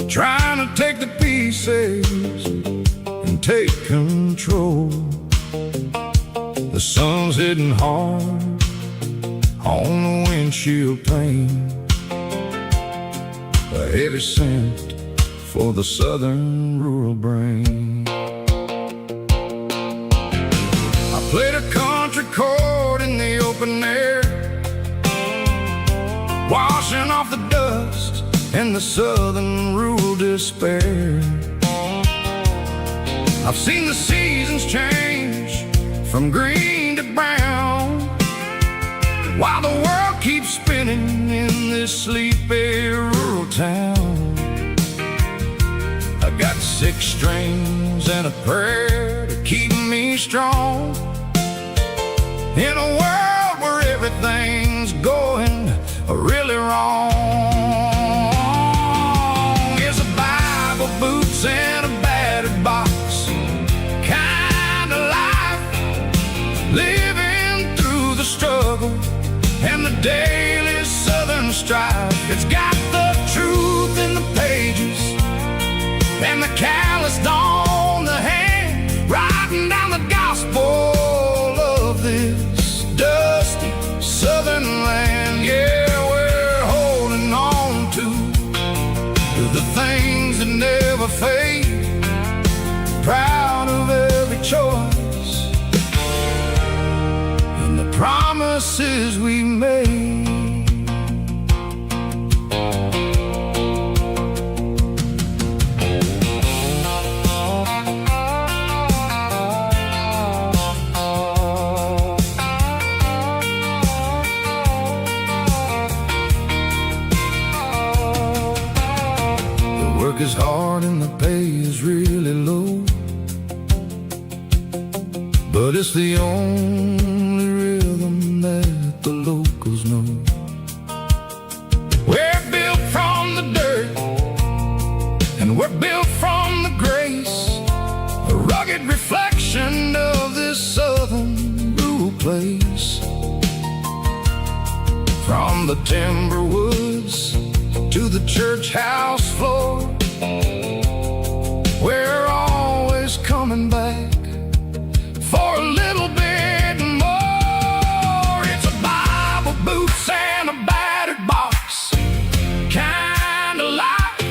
trying to take the pieces and take control. The sun's hitting hard on the windshield pane, a heavy scent for the southern rural brain. I played a country chord in the open air, washing off the dust and the southern rural despair. I've seen the seasons change from green to brown, while the world keeps spinning in this sleepy rural town. I got 6 strings and a prayer to keep me strong, in a world where everything's going really wrong. It's a Bible, boots, and a battered box kind of life, living through the struggle and the daily southern strife. It's got the truth in the pages and the calloused on the hand, writing down the gospel of this dusty southern land. Yeah, we're holding on to the things that never fade, proud of every choice and the promises we made. Is hard and the pay is really low, but it's the only rhythm that the locals know. We're built from the dirt and we're built from the grace, a rugged reflection of this southern rural place. From the timber woods to the church house floor, we're always coming back for a little bit more. It's a Bible, boots, and a battered box kind of life,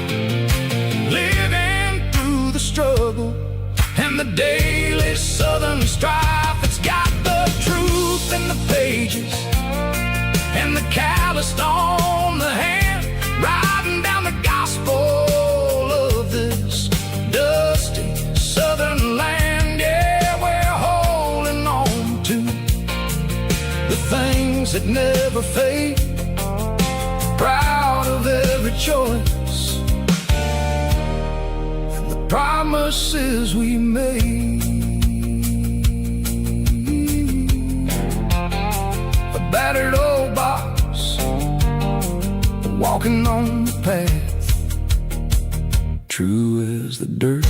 living through the struggle and the daily southern strife. It's got the truth in the pages and the calloused on the hand, writing down the gospel of this dusty southern land. Yeah, we're holding on to the things that never fade, proud of every choice and the promises we made. A battered old box, walking on the path, true as the dirt.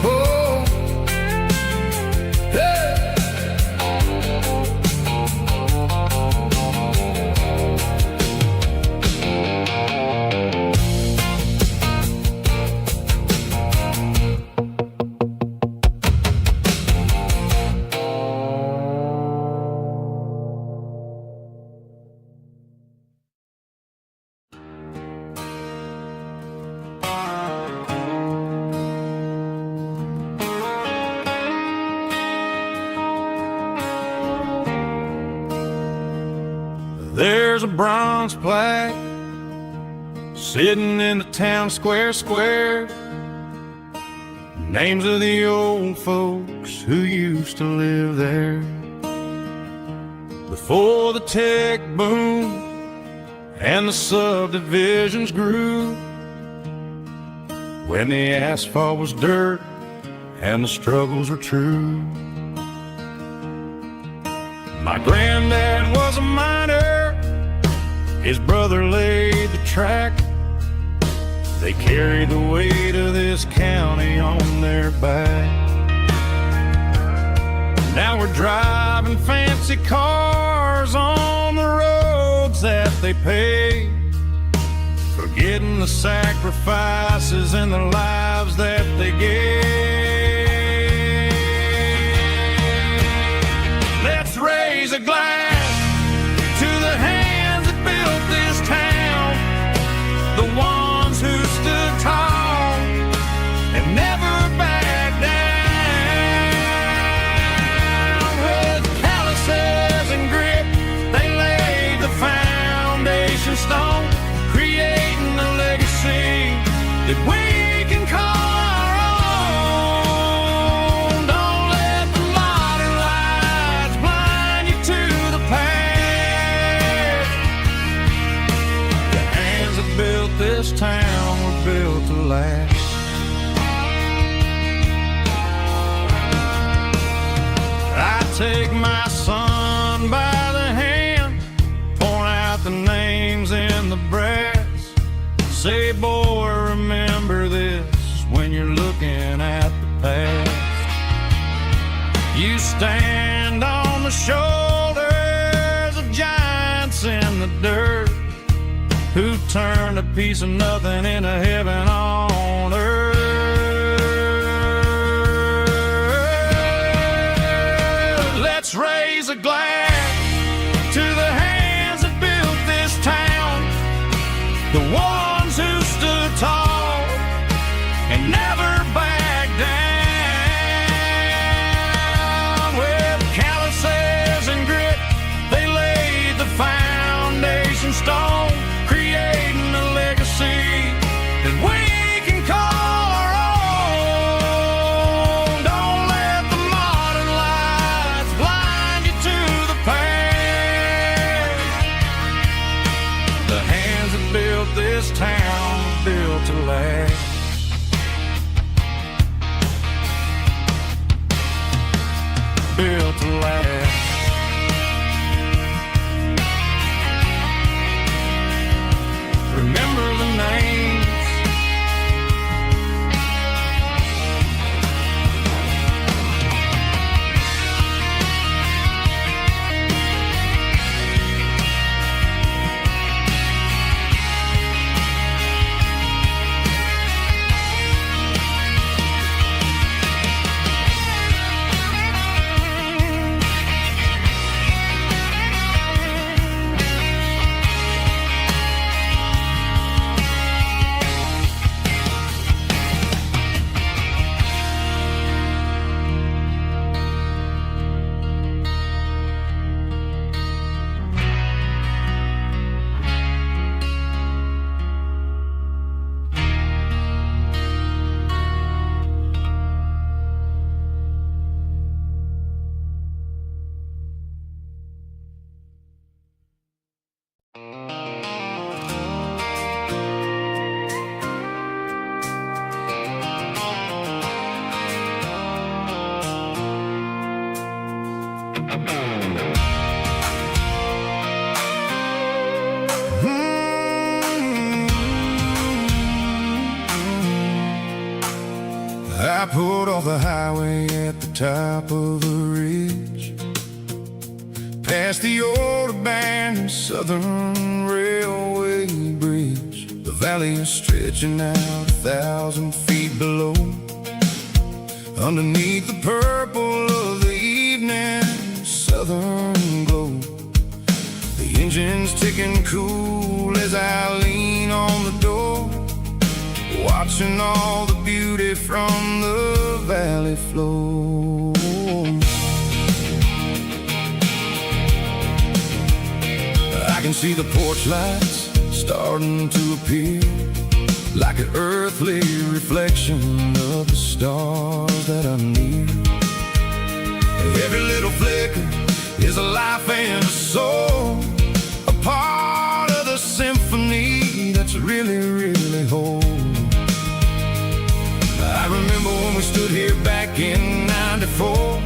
Oh, hey. there's a bronze plaque sitting in the town square. Names of the old folks who used to live there before the tech boom and the subdivisions grew, when the asphalt was dirt and the struggles were true. My granddad was a miner, his brother laid the track. They carried the weight of this county on their back. Now we're driving fancy cars on the roads that they paved, forgetting the sacrifices and the lives that they gave. Let's raise a glass to the hands that built this town, the ones who stood tall and never backed down. With calluses and grit, they laid the foundation stone, creating a legacy that we can call our own. Don't let the modern lights blind you to the past. The hands that built this town were built to last. I take my son by the hand, point out the names in the brass. Say, boy, remember this when you're looking at the past. You stand on the shoulders of giants in the dirt, who turned a piece of nothing into heaven on earth. Let's raise a glass to the hands that built this town, the ones who stood tall and never backed down. With calluses and grit, they laid the foundation stone, creating a legacy that we can call our own. Don't let the modern lights blind you to the past. The hands that built this town built to last. Built to last. Remember the names. I pulled off the highway at the top of the ridge, past the old abandoned Southern Railway bridge. The valley is stretching out 1,000 feet below, underneath the purple of the evening southern glow. The engine's ticking cool as I lean on the door, watching all the beauty from the valley flow. I can can see the porch lights starting to appear, like an earthly reflection of the stars that are near. Every little flicker is a life and a soul, a part of the symphony that's really, really whole. I remember when we stood here back in '94,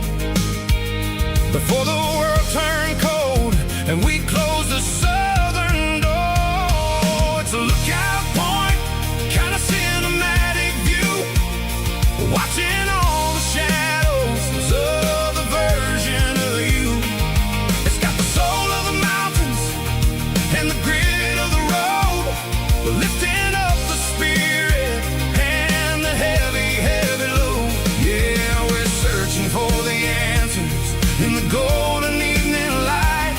before the world turned cold and we closed the southern door. It's a lookout point, kind of cinematic view, watching all the shadows of the version of you. It's got the soul of the mountains and the grit of the road, lifting up the spirit and the heavy, heavy load. Yeah, we're searching for the answers in the golden evening light,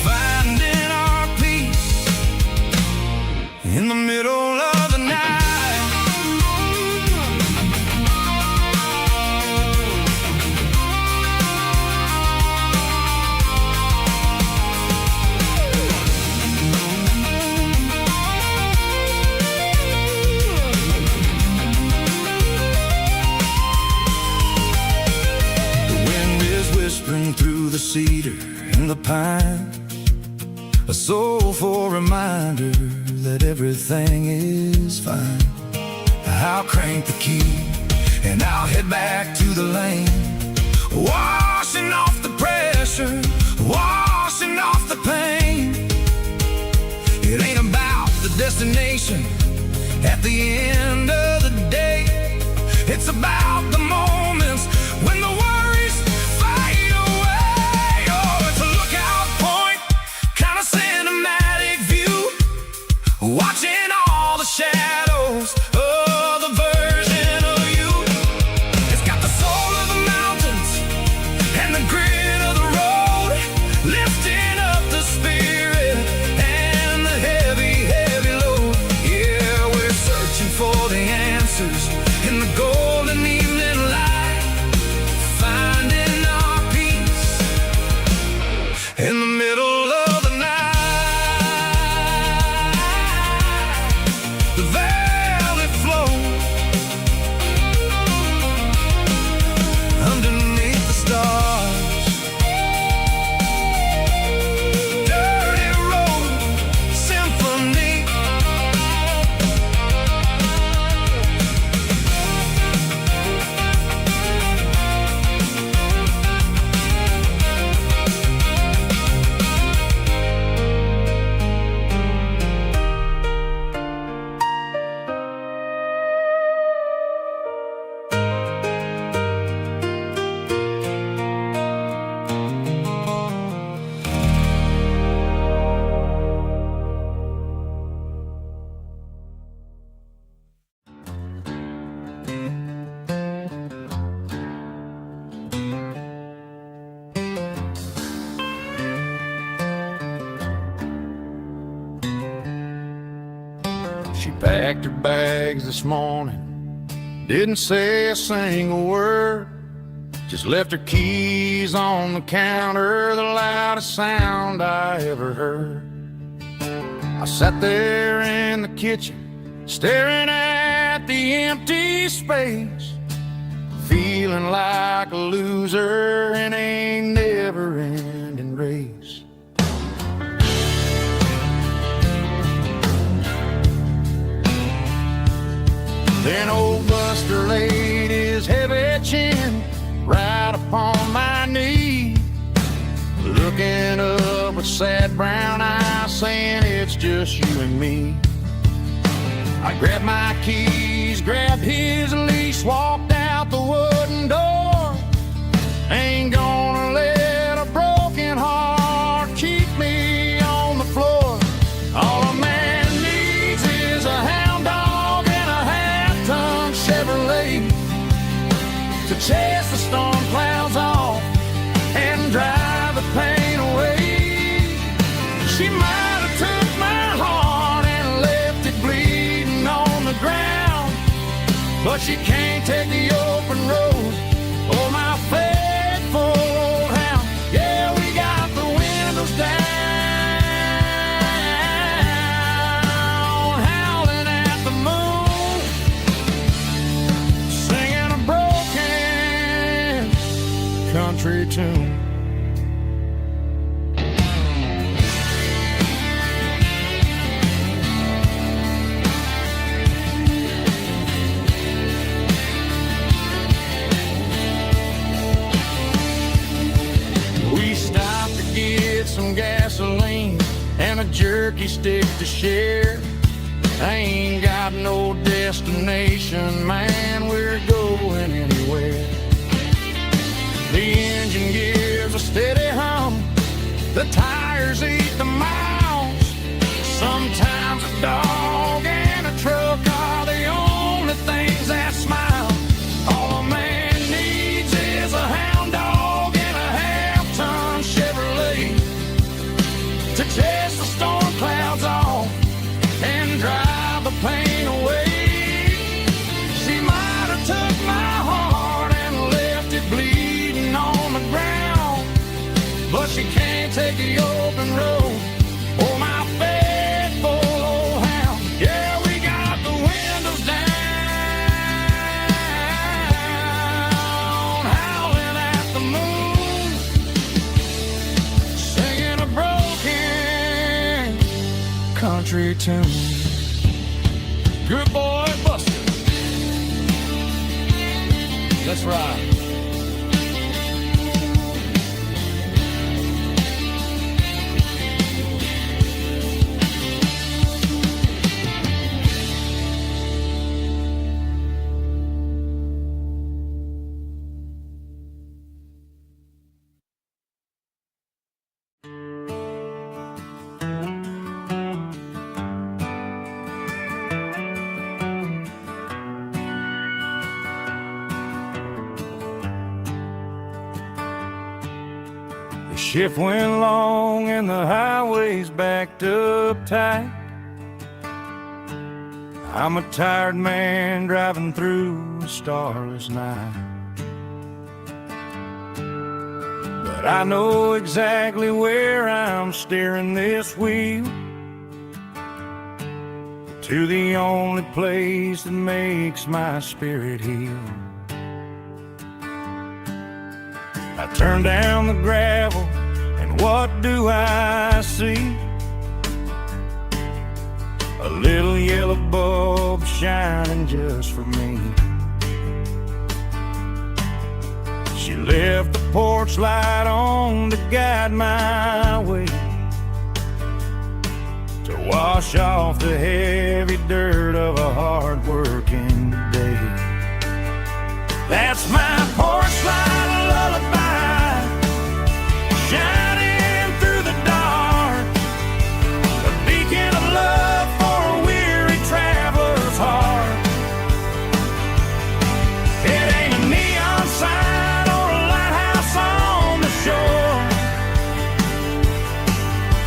finding our peace in the middle of the night. Through the cedar and the pine, a soulful reminder that everything is fine. I'll crank the key and I'll head back to the lane, washing off the pressure, washing off the pain. It ain't about the destination at the end of the day, it's about the moments when the worries fade away. Oh, it's a lookout point, kind of cinematic view, watching all the shadows of the version of you. It's got the soul of the mountains and the grit of the road, lifting up the spirit and the heavy, heavy load. Yeah, we're searching for the answers in the golden evening light, finding our peace in the middle of the night. The valley flows underneath the stars. Dirty road symphony. She packed her bags this morning, didn't say a single word, just left her keys on the counter, the loudest sound I ever heard. I sat there in the kitchen, staring at the empty space, feeling like a loser in a never-ending race. Then old Buster laid his heavy chin right upon my knee, looking up with sad brown eyes, saying it's just you and me. I grabbed my keys, grabbed his leash, walked out the wooden door. Ain't gonna let a broken heart keep me on the floor. All a man needs is a hound dog and a half-ton Chevrolet to chase the storm clouds off and drive the pain away. She might have took my heart and left it bleeding on the ground, but she can't take the open road or my faithful old hound. Yeah, we got the windows down. tune. We stopped to get some gasoline and a jerky stick to share. I ain't got no destination, man, we're going anywhere. The engine gives a steady hum, the tires eat the miles. Sometimes a dog and a truck are the only things that smile. All a man needs is a hound dog and a half-ton Chevrolet to chase the storm clouds off and drive the pain away. She might have took my heart and left it bleeding on the ground, but she can't take the open road or my faithful old hound. Yeah, we got the windows down, howling at the moon, singing a broken country tune. Good boy, Buster. Let's ride. The shift went long and the highway's backed up tight. I'm a tired man driving through a starless night, but I know exactly where I'm steering this wheel, to the only place that makes my spirit heal. I turn down the gravel, and what do I see? A little yellow bulb shining just for me. She left the porch light on to guide my way, to wash off the heavy dirt of a hard-working day. That's my porch light lullaby, shining through the dark, a beacon of love for a weary traveler's heart. It ain't a neon sign or a lighthouse on the shore,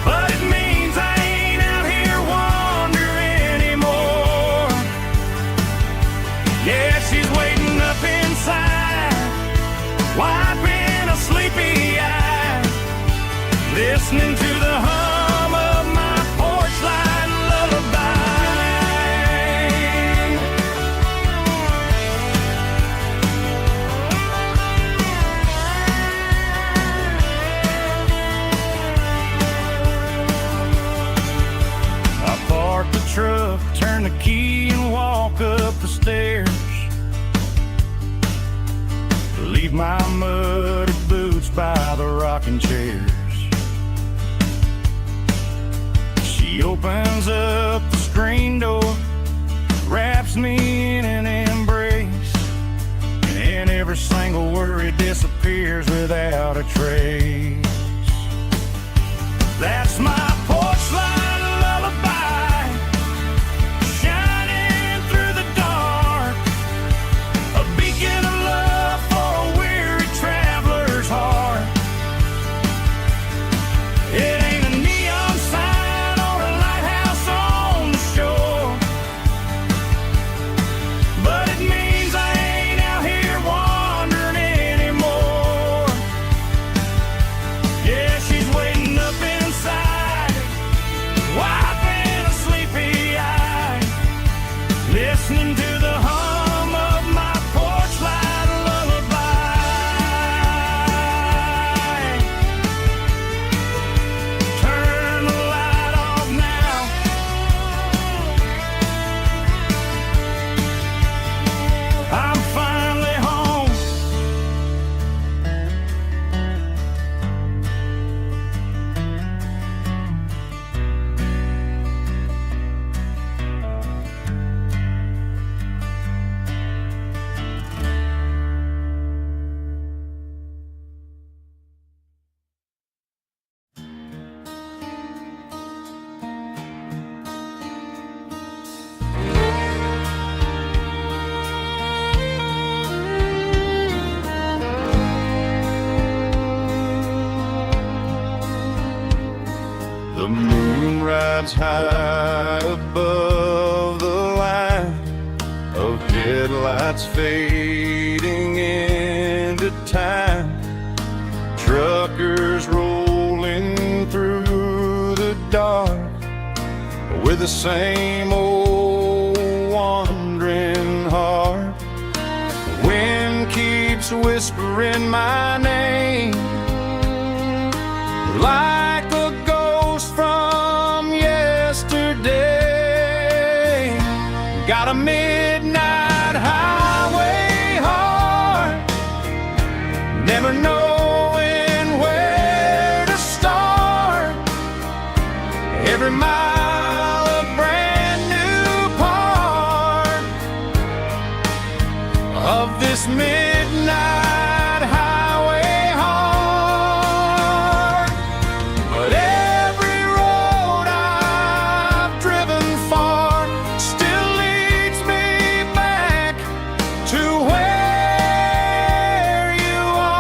but it means I ain't out here wandering anymore. Yeah, she's waiting up inside, wiping a sleepy eye, listening to the hum of my porch light lullaby. I park the truck, turn the key and walk up the stairs, leave my muddy boots by the rocking chairs. She opens up the screen door, wraps me in an embrace, and every single worry disappears without a trace. That's my porch light lullaby, shining through the dark, a beacon of love for a weary traveler's heart. It ain't a neon sign or a lighthouse on the shore, but it means I ain't out here wandering anymore. Yeah, she's waiting up inside, The moon rides high above the line of headlights fading into time. Truckers rolling through the dark with the same old wandering heart. The wind keeps whispering my name like a ghost from yesterday. Got a midnight highway heart, never knowing where to start. Every mile a brand new part of this midnight highway heart. But every road I've driven far still leads me back to where you are.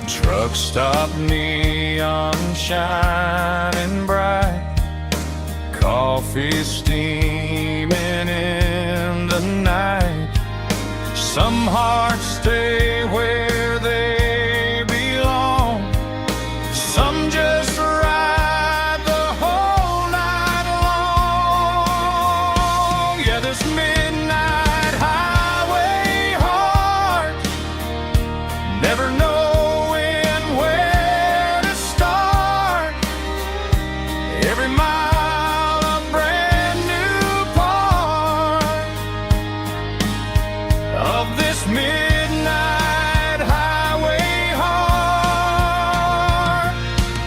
Truck stop, neon shining bright, coffee steaming in the night. Some hearts stay where they belong, some just ride the whole night long. Yeah, this midnight highway heart, never knowing where to start. Every mile a brand new part of this midnight highway heart.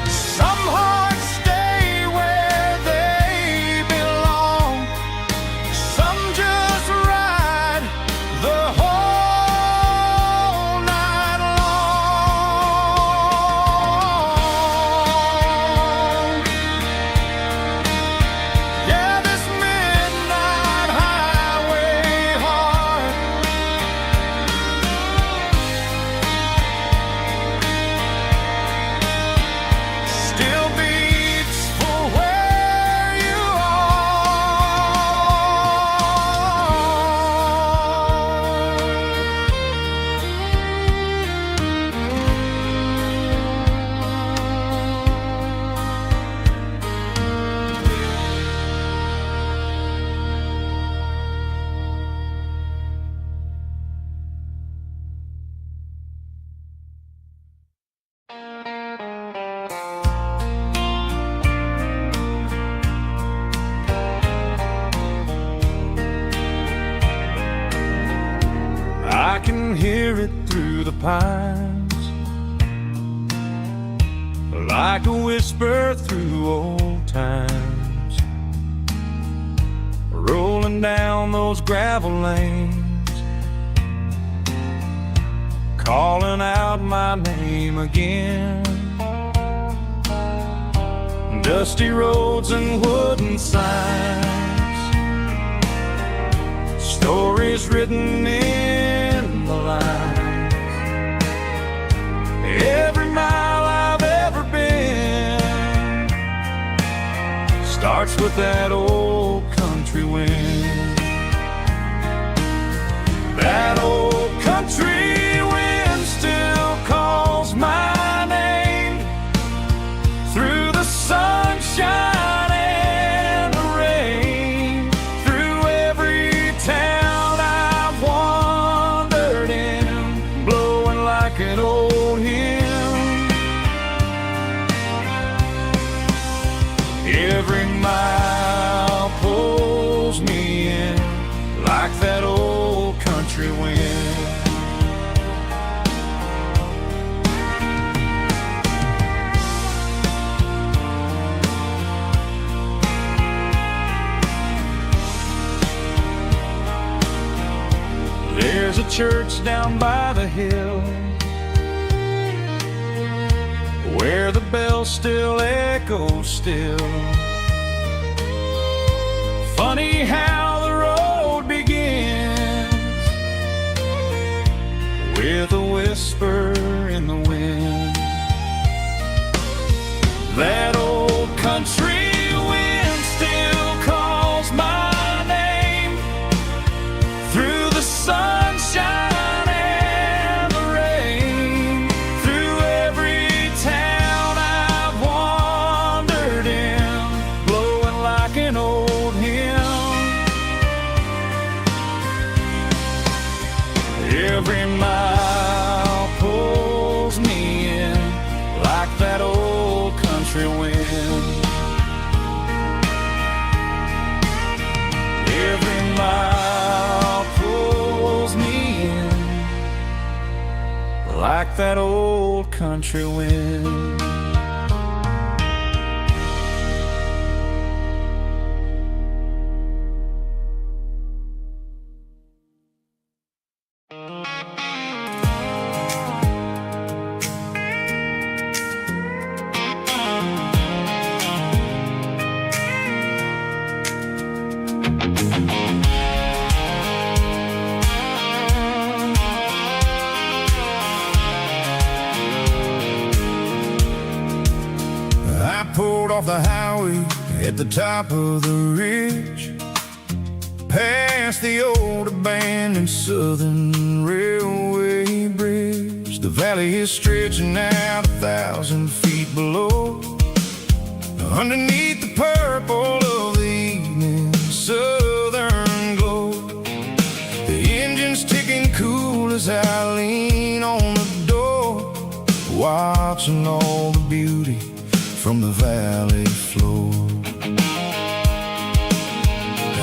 Some hearts stay where they belong, some just ride the whole night long. Yeah, this midnight highway heart still beats for where you I can hear it through the pines, like a whisper through old times, rolling down those gravel lanes, calling out my name again. Dusty roads and wooden signs, stories written in the lines. Every mile I've ever been starts with that old country wind. That old country wind still calls my name through the sunshine and the rain, through every town I've wandered in, blowing like an old hymn. Every mile pulls me in like that old country wind. There's a church down by the hill where the bells still echo still. Funny how the road begins with a whisper in the wind. That old country wind still calls my name through the sunshine and the rain, through every town I've wandered in, blowing like an old hymn. Every mile pulls me in like that old country wind. Every mile pulls me in like that old country wind.
I pulled off the highway at the top of the ridge, past the old abandoned Southern Railway bridge. The valley is stretching out 1,000 feet below, underneath the purple of the evening southern glow. The engine's ticking cool as I lean on the door, watching all the beauty from the valley floor.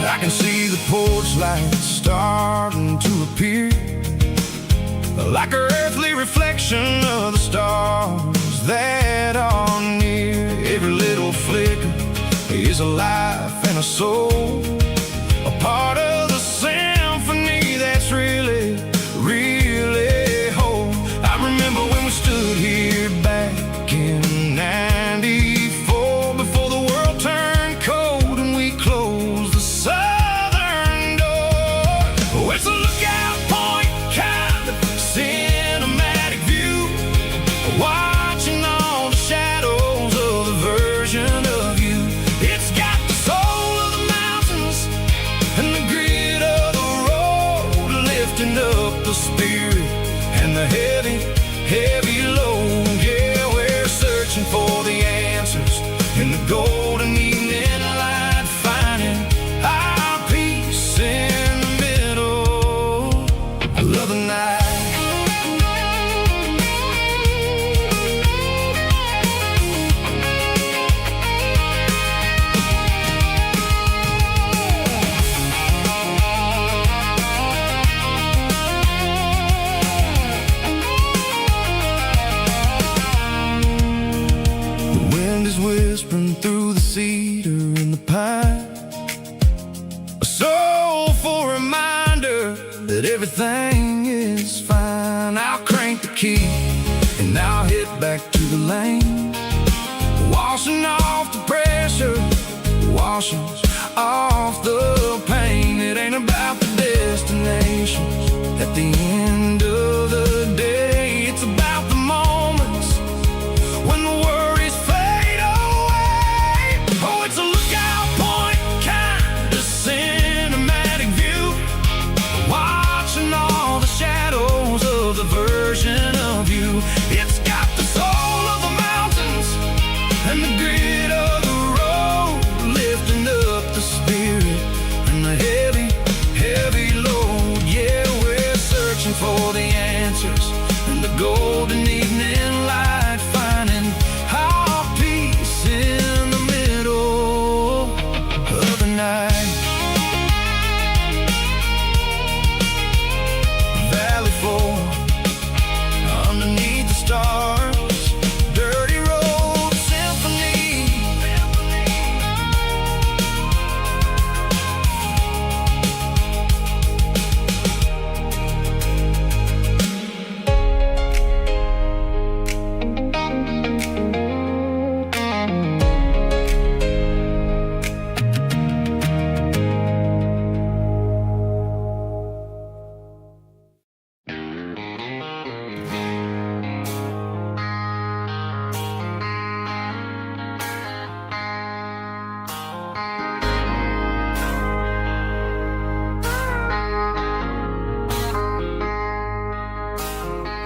I can see the porch lights starting to appear, like an earthly reflection of the stars that are near. Every little flicker is a life and a soul, a part of the symphony that's really, really whole. I remember when we stood here back in '94, before the world turned cold and we closed the southern door. Oh, it's a lookout point, kind of cinematic view, watching all the shadows of the version of you. It's got the soul of the mountains and the grit of the road, lifting up the spirit and the heavy, heavy load. Yeah, we're searching for the answers in the golden evening light, finding our peace in the middle of the night. The wind is whispering through the cedar and the pine, a soulful reminder that everything is fine. I'll crank the key and I'll hit back to the lane, washing off the pressure, washing off the pain. It ain't about the destinations at the end of the day, it's about the moments when the worries fade away. Oh, it's a lookout point, kind of cinematic view, watching all the shadows of the version of you. It's got the soul of the mountains and the grit of the road, lifting up the spirit and the heavy, heavy load. Yeah, we're searching for the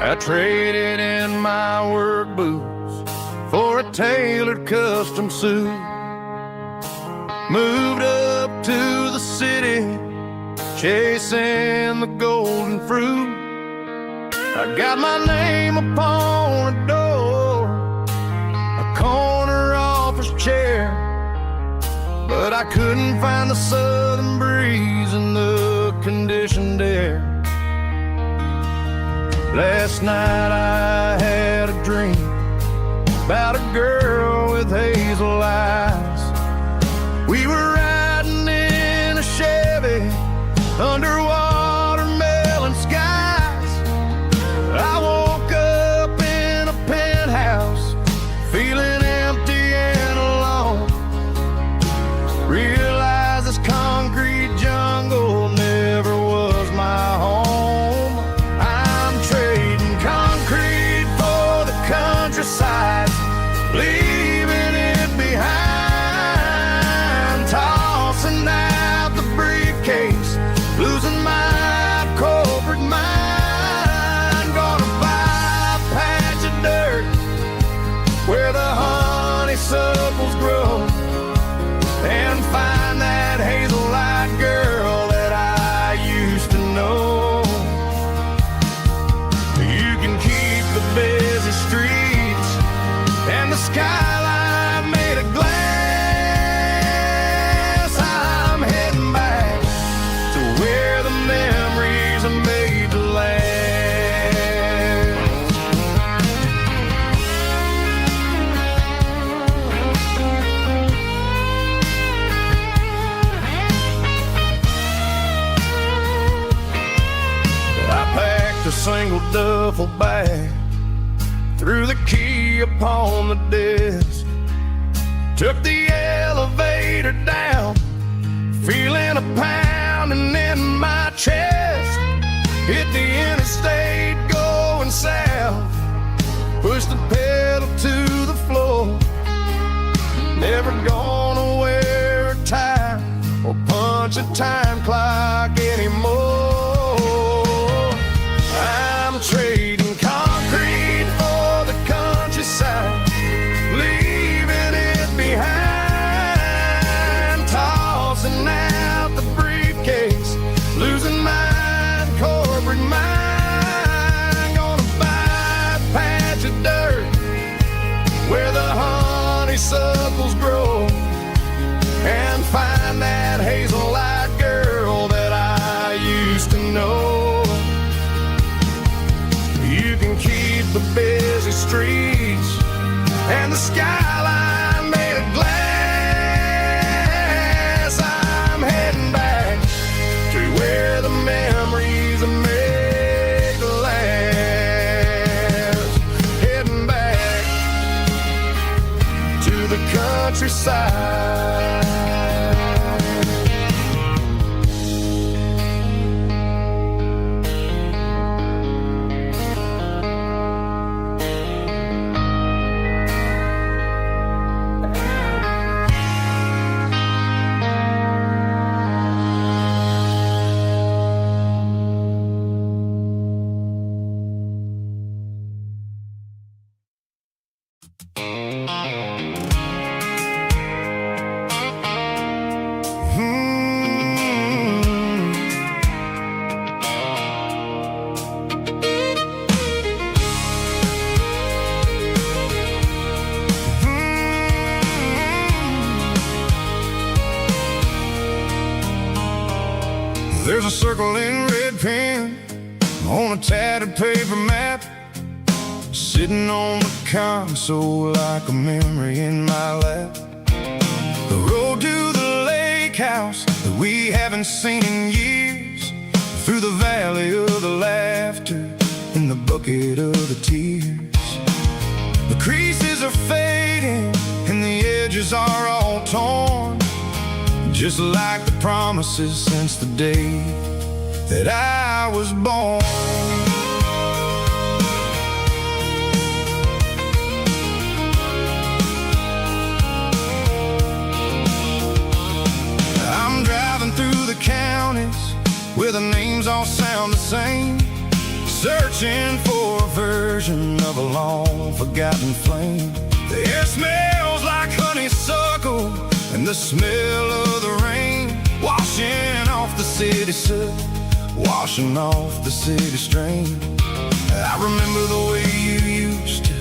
I traded in my work boots for a tailored custom suit. Moved up to the city, chasing the golden fruit. I got my name upon a door, a corner office chair, but I couldn't find the southern breeze in the conditioned air. Last night I had a dream about a girl with hazel eyes. We were riding in a Chevy under watermelon skies. I woke up in a penthouse, feeling empty and alone. Realized this concrete jungle never was my home. I'm trading concrete for the countryside, leaving it behind. Tossing out the briefcase, losing my corporate mind. Gonna buy a patch of dirt where the honeysuckles grow, and find that hazel-eyed girl that I used to know. You can keep the busy streets and the skyline made of glass. I'm heading back to where the memories are made to last. I packed a single duffel bag, threw the key upon the desk, took the elevator down, feeling a pounding in my chest. Hit the interstate going south, pushed the pedal to the floor. Never gonna wear a tie or punch a time clock anymore. I'm trading concrete for the countryside, leaving it behind. Tossing out the briefcase, losing my corporate mind. Gonna buy a patch of dirt where the honeysuckles grow, and find that hazel-eyed girl that I used to know. You can keep the busy streets and the skyline made of glass. I'm heading back to where the memories are made to last. Heading back to the countryside. There's a circle in red pen on a tattered paper map, sitting on the console like a memory in my lap. The road to the lake house that we haven't seen in years, through the valley of the laughter and the bucket of the tears. The creases are fading and the edges are all torn, just like the promises since the day that I was born. Through the counties where the names all sound the same, searching for a version of a long forgotten flame. The air smells like honeysuckle and the smell of the rain, washing off the city soot, washing off the city strain. I remember the way you used to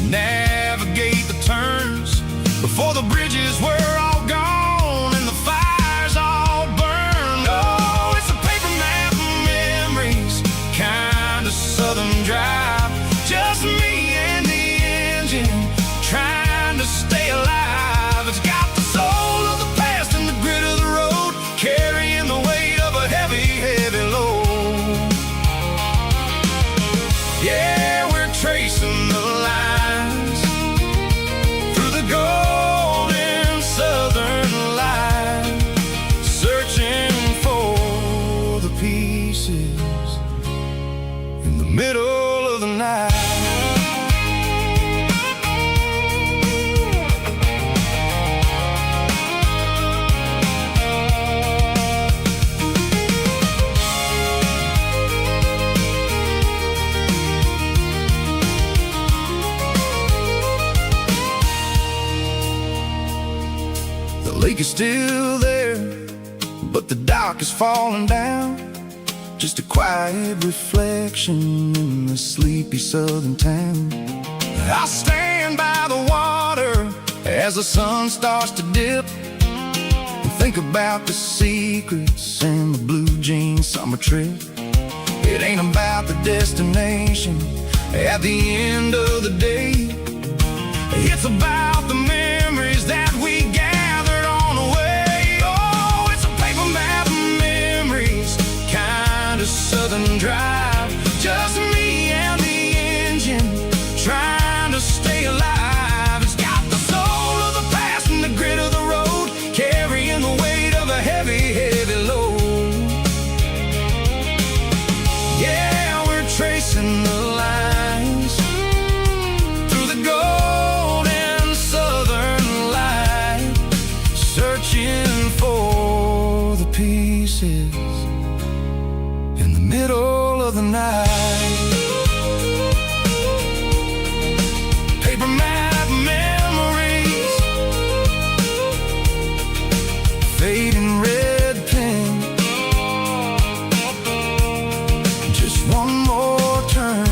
navigate the turns before the bridges were all gone and the fires all burned. Oh, it's a paper map of memories, kind of southern drive, just me and the engine trying to stay alive. It's got the soul of the past and the grit of the road, carrying the weight of a heavy, heavy load. Yeah, we're tracing the lines through the golden southern light, searching for the pieces in the middle of the night. The lake is still there, but the dock is falling down, just a quiet reflection in the sleepy southern town. I stand by the water as the sun starts to dip and think about the secrets and the blue jean summer trip. It ain't about the destination at the end of the day, it's about the memories that we gathered on the way. Oh, it's a paper map of memories, kind of southern drive, just me and the engine trying to stay alive. It's got the soul of the past and the grit of the road, carrying the weight of a heavy, heavy load. Yeah, we're tracing the lines through the golden southern light, searching for the pieces in the middle of the night. Paper map memories, fading red pen, just one more turn.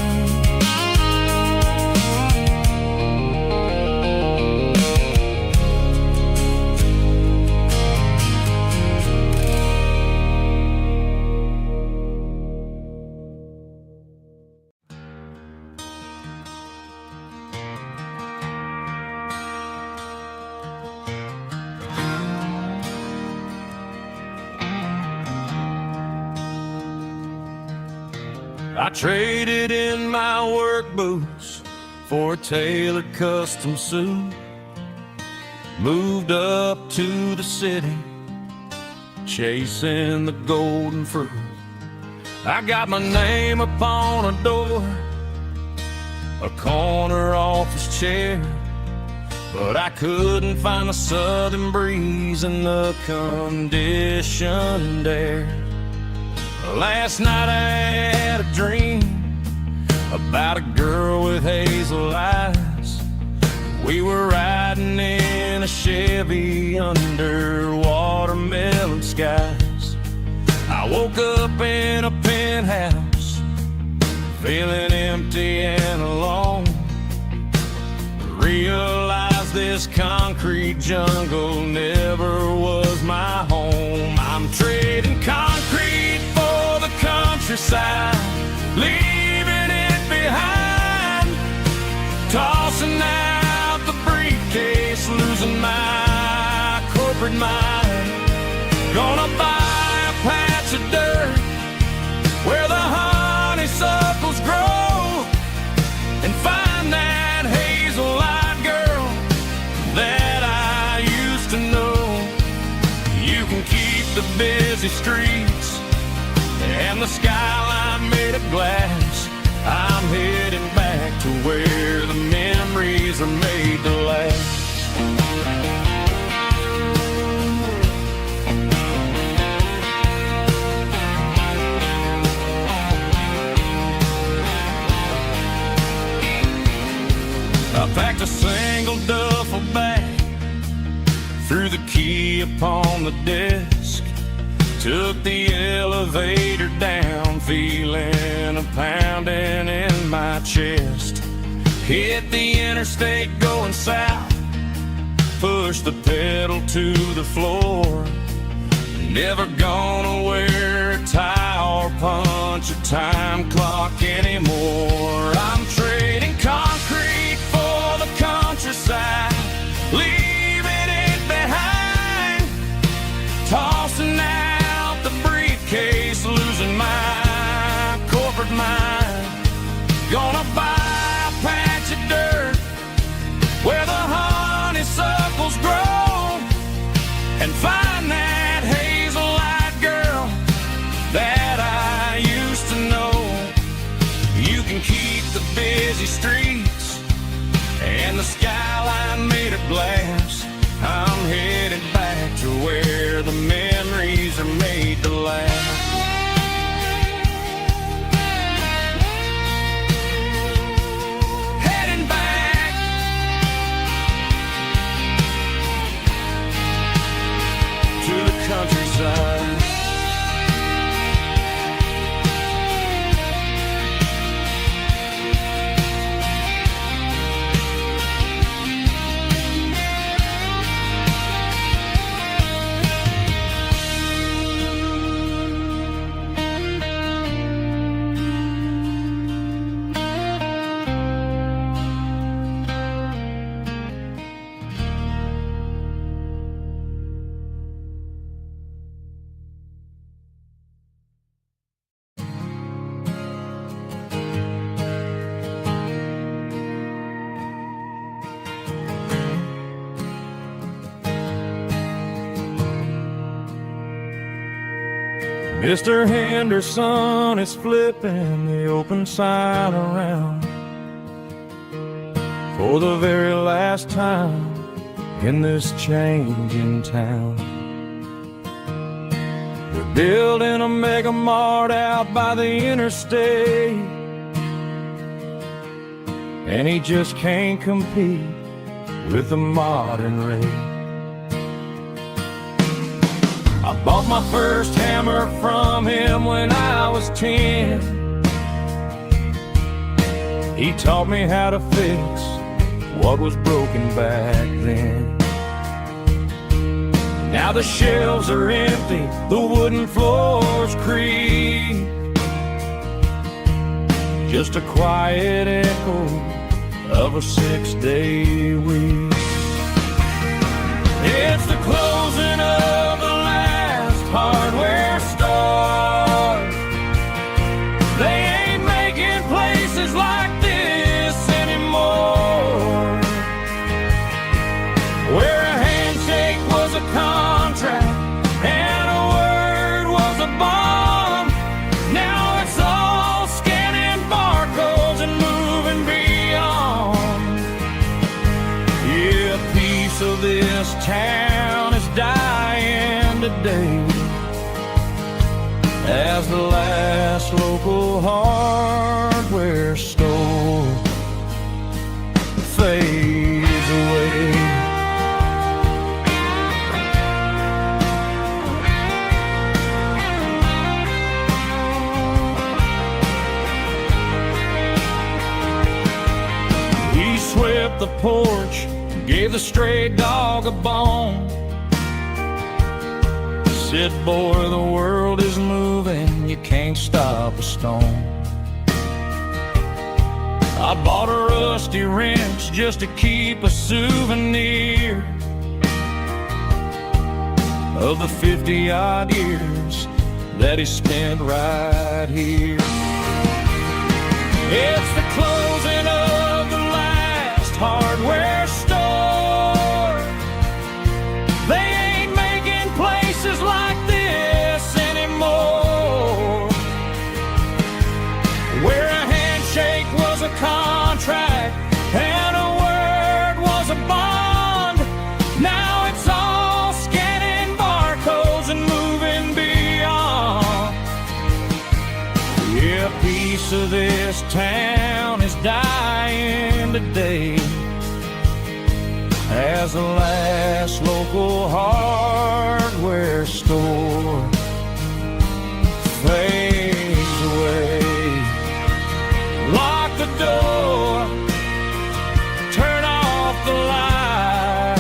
I traded in my work boots for a tailored custom suit, moved up to the city, chasing the golden fruit. I got my name upon a door, a corner office chair, but I couldn't find the southern breeze in the conditioned air. Last night I had a dream about a girl with hazel eyes. We were riding in a Chevy under watermelon skies. I woke up in a penthouse, feeling empty and alone. Realized this concrete jungle never was my home. I'm trading concrete for the countryside, leaving it behind, tossing out the briefcase, losing my corporate mind. Gonna buy a patch of dirt where the honeysuckles grow and find that hazel-eyed girl that I used to know. You can keep the busy streets and the skyline made of glass. I'm heading back to where the memories are made to last. the key upon the desk, took the elevator down, feeling a pounding in my chest. Hit the interstate going south, pushed the pedal to the floor. Never gonna wear a tie or punch a time clock anymore. I'm trading concrete for the countryside, leaving it behind, tossing out the briefcase, losing my corporate mind. Gonna buy a patch of dirt where the honeysuckles grow and find that hazel-eyed girl that I used to know. You can keep the busy streets and the skyline made of glass. I'm headed back to where the memories are made to last. Heading back to the countryside. Mr. Henderson is flipping the open sign around for the very last time in this changing town. They're building a mega mart out by the interstate, and he just can't compete with the modern rate. I bought my first hammer from him when I was 10. He taught me how to fix what was broken back then. Now the shelves are empty, the wooden floors creak, just a quiet echo of a 6-day week. It's the closing of the last hardware store. They ain't making places like this anymore, where a handshake was a contract and a word was a bond. Now it's all scanning barcodes and moving beyond. Yeah, a piece of this town is dying today as the last local hardware store fades away. He swept the porch, gave the stray dog a bone, said, boy, the world is moving, you can't stop a stone. I bought a rusty wrench just to keep a souvenir of the 50-odd years that he spent right here. It's the closing of the last hardware store. They ain't making places like this anymore, where a handshake was a contract and a word was a bond. Now it's all scanning barcodes and moving beyond. Yeah, a piece of this town is dying today as the last local hardware store fades away. Lock the door, turn off the light.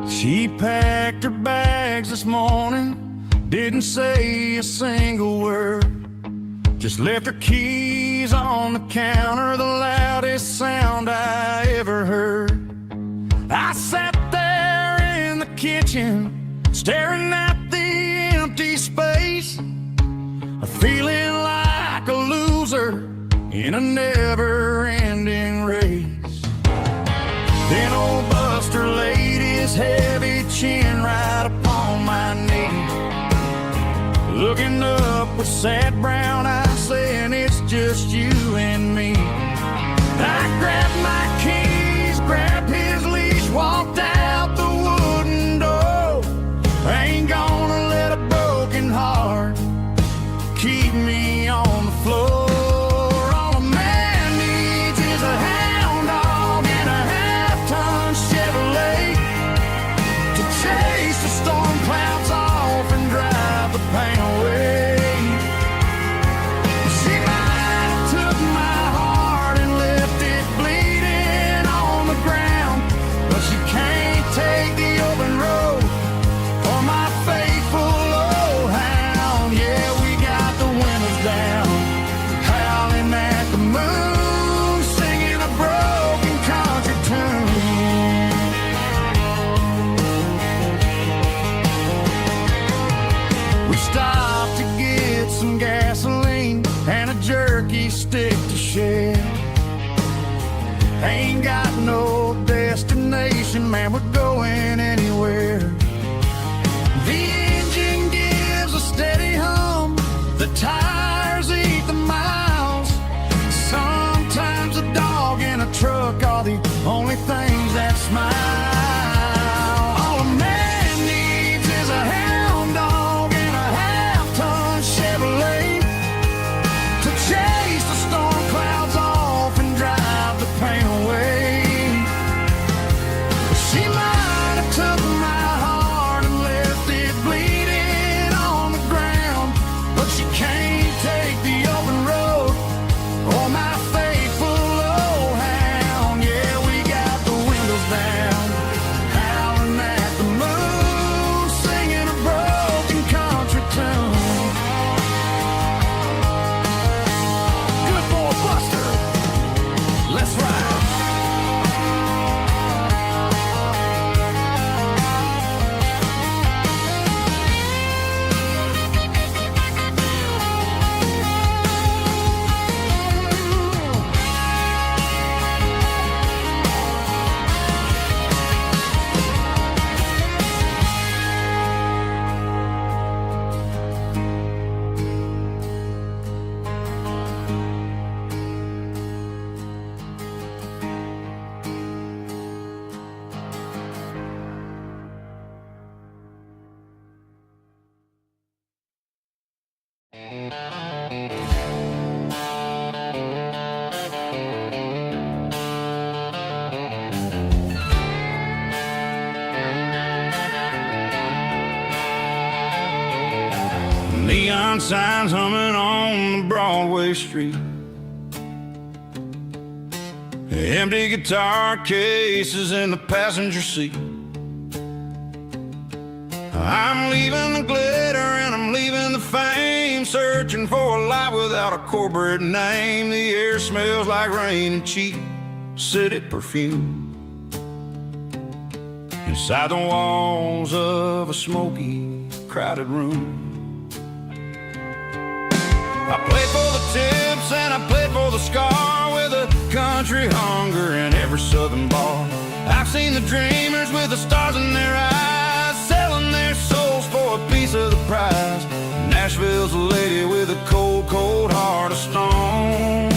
She packed her bags this morning, didn't say a single word, just left her keys on the counter, the loudest sound I ever heard. I sat there in the kitchen, staring at the empty space, feeling like a loser in a never-ending race. Then old Buster laid his heavy chin right upon my knee, looking up with sad brown eyes, saying it's just you and me. I grabbed my keys, grabbed his leash, walked out the wooden door. I ain't gonna let a broken heart keep me on the floor. All a man needs is a hound dog and a half-ton Chevrolet to chase the storm clouds off and drive the pain away. She might have took my heart and left it bleeding on the ground, but she can't take the open road for my faithful old hound. Yeah, we got the windows down, howling at the moon, singing a broken country tune. We stopped to get some gasoline and a jerky stick to share. Ain't got no destination, man, we're going anywhere. The engine gives a steady hum, the tires eat the miles. Sometimes a dog and a truck are the only things that smile. All a man needs is a hound dog and a half-ton Chevrolet to chase the storm clouds off and drive the pain away. She might have took my heart and left it bleeding on the ground, but she can't take the open road or my faithful old hound. Yeah, we got the windows down, howling at the moon, singing a broken country tune. Good boy Buster, let's ride. Neon signs humming on the Broadway street, empty guitar cases in the passenger seat. I'm leaving the glitter and I'm leaving the fame, searching for a life without a corporate name. The air smells like rain and cheap city perfume inside the walls of a smoky, crowded room. I played for the tips, and I played for the Scar with a country hunger in every southern bar. I've seen the dreamers with the stars in their eyes, selling their souls for a piece of the prize. Nashville's a lady with a cold, cold heart of stone.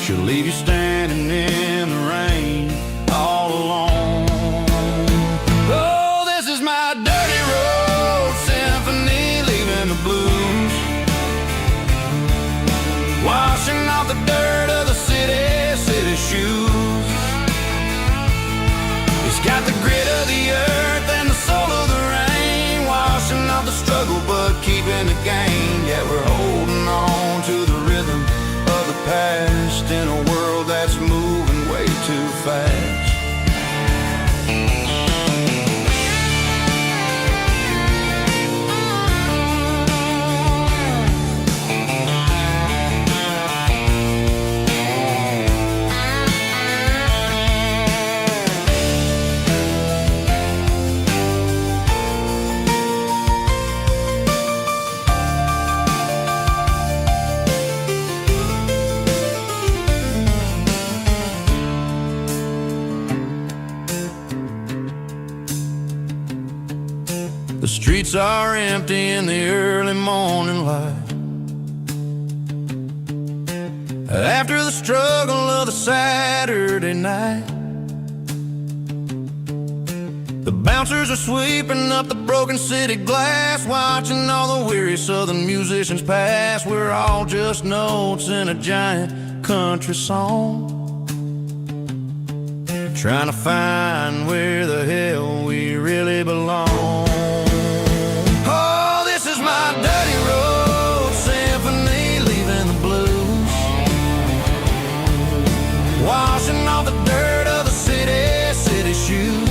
She'll leave you standing in the rain all alone. Oh, this is my dirty road symphony, leaving the blues, washing off the dirt of the city shoes. It's got the grit of the earth and the soul of the rain, washing off the struggle but keeping the gain. Yeah, we're holding on to the rhythm of the past in a world that's moving way too fast. The streets are empty in the early morning light, after the struggle of the Saturday night. The bouncers are sweeping up the broken city glass, watching all the weary southern musicians pass. We're all just notes in a giant country song, trying to find where the hell we really belong. My dirty road symphony, leaving the blues, washing off the dirt of the city shoes.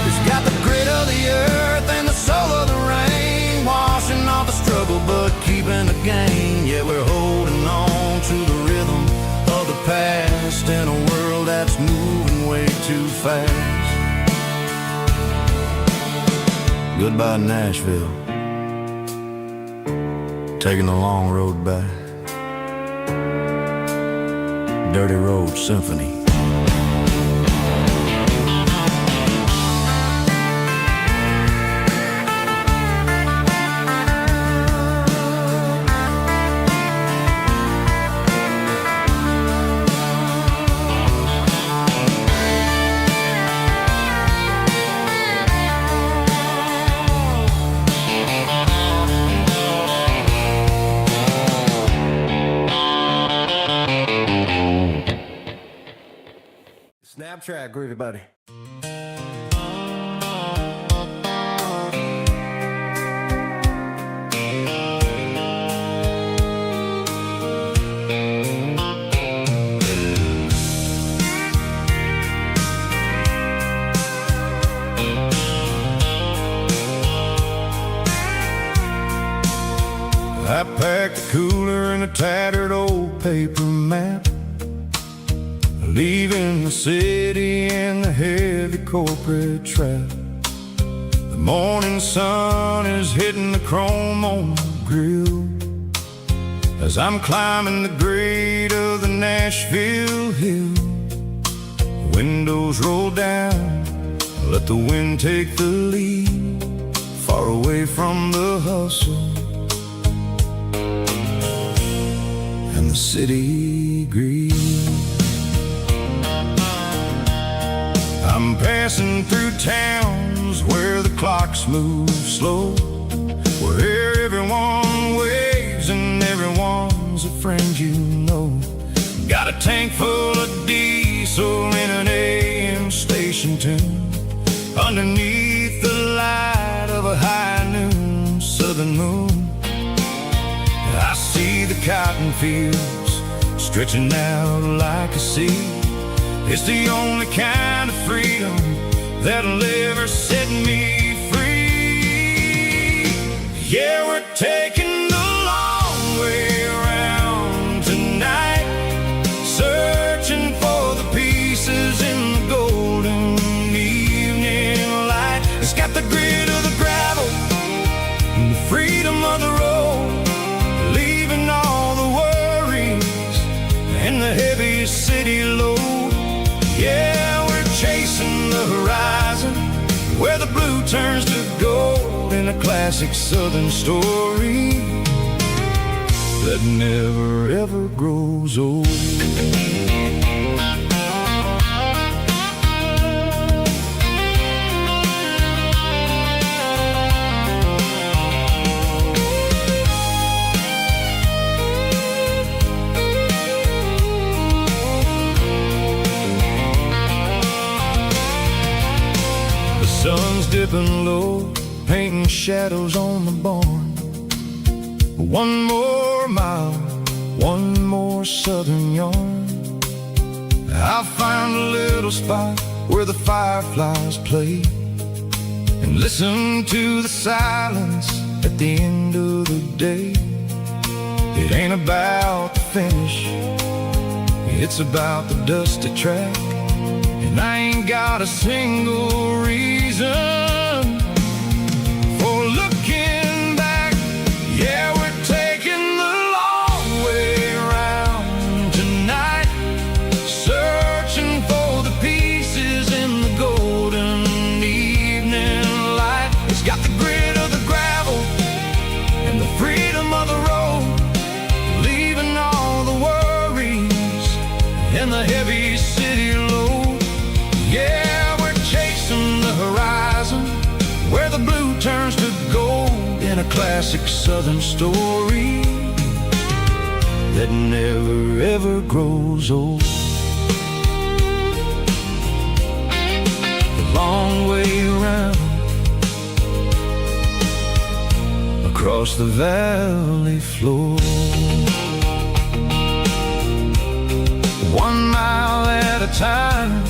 It's got the grit of the earth and the soul of the rain, washing off the struggle but keeping the gain. Yeah, we're holding on to the rhythm of the past in a world that's moving way too fast. Goodbye, Nashville, taking the long road back. Dirty Road Symphony.
Snap track, groovy buddy.
I packed a cooler and a tattered old paper map, leaving the city in the heavy corporate trap. The morning sun is hitting the chrome on the grill as I'm climbing the grade of the Nashville hill. The windows roll down, let the wind take the lead, far away from the hustle and the city greed. I'm passing through towns where the clocks move slow, where everyone waves and everyone's a friend you know. Got a tank full of diesel in an AM station tune, underneath the light of a high noon southern moon. I see the cotton fields stretching out like a sea. It's the only kind of freedom that'll ever set me free. Yeah, we're taking the long way around tonight, searching for the pieces in the golden evening light. It's got the grit of the gravel and the freedom of the road, city low. Yeah, we're chasing the horizon, where the blue turns to gold in a classic southern story that never ever grows old. Sun's dipping low, painting shadows on the barn. One more mile, one more southern yarn. I'll find a little spot where the fireflies play and listen to the silence at the end of the day. It ain't about the finish, it's about the dusty track. And I ain't got a single reason for looking back. Yeah, we're taking the long way around tonight, searching for the pieces in the golden evening light. It's got the grit of the gravel and the freedom of the road, leaving all the worries and the heavy city load. Yeah, we're chasing the horizon, where the blue turns to gold in a classic southern story that never ever grows old. The long way around, across the valley floor, 1 mile at a time.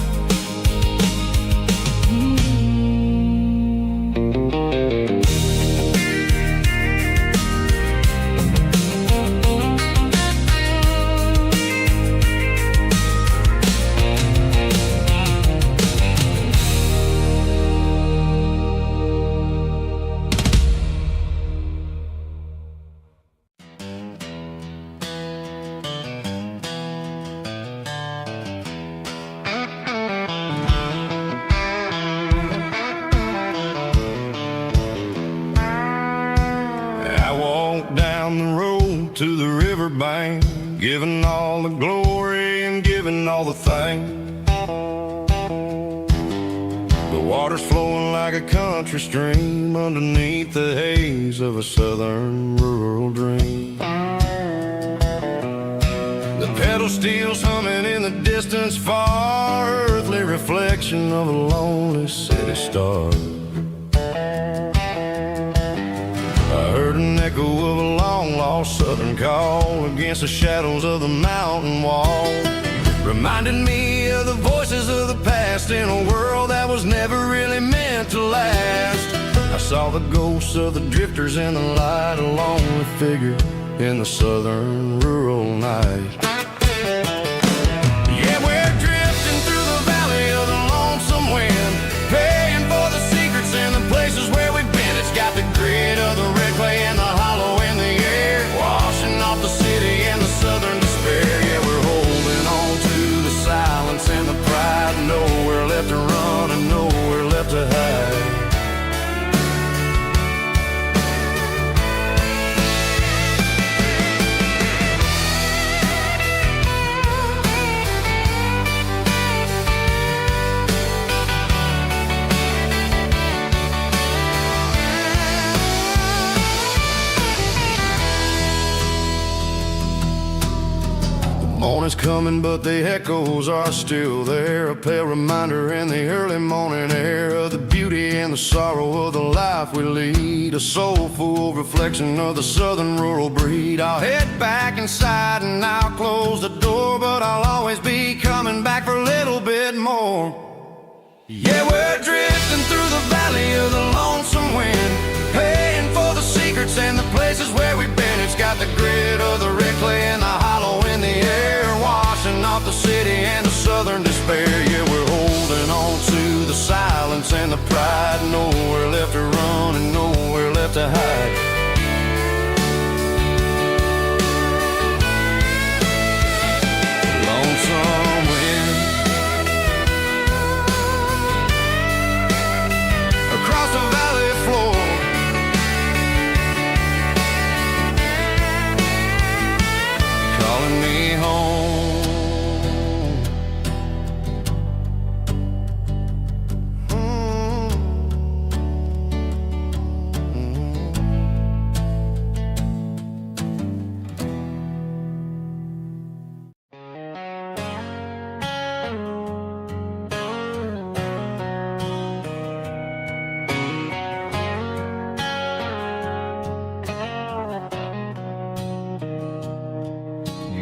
To the riverbank, giving all the glory and giving all the thanks. The water's flowing like a country stream underneath the haze of a southern rural dream. The pedal steel's humming in the distance far, earthly reflection of a lonely city star. I heard an echo of a long-lost southern call against the shadows of the mountain wall, reminded me of the voices of the past in a world that was never really meant to last. I saw the ghosts of the drifters in the light, a lonely figure in the southern rural night. Yeah, we're drifting through the valley of the lonesome wind, paying for the secrets and the places where we've been. It's got the grit of the red clay and the hollow in the air, washing off the city and the southern despair. Yeah, we're holding on to the silence and the pride, nowhere left to run and nowhere left to hide. Morning's coming, but the echoes are still there, a pale reminder in the early morning air of the beauty and the sorrow of the life we lead, a soulful reflection of the southern rural breed. I'll head back inside and I'll close the door, but I'll always be coming back for a little bit more. Yeah, we're drifting through the valley of the lonesome wind, paying for the secrets and the places where we've been. It's got the grit of the red clay and the hollow in the air, washing off the city and the southern despair. Yeah, we're holding on to the silence and the pride, nowhere left to run and nowhere left to hide. Lonesome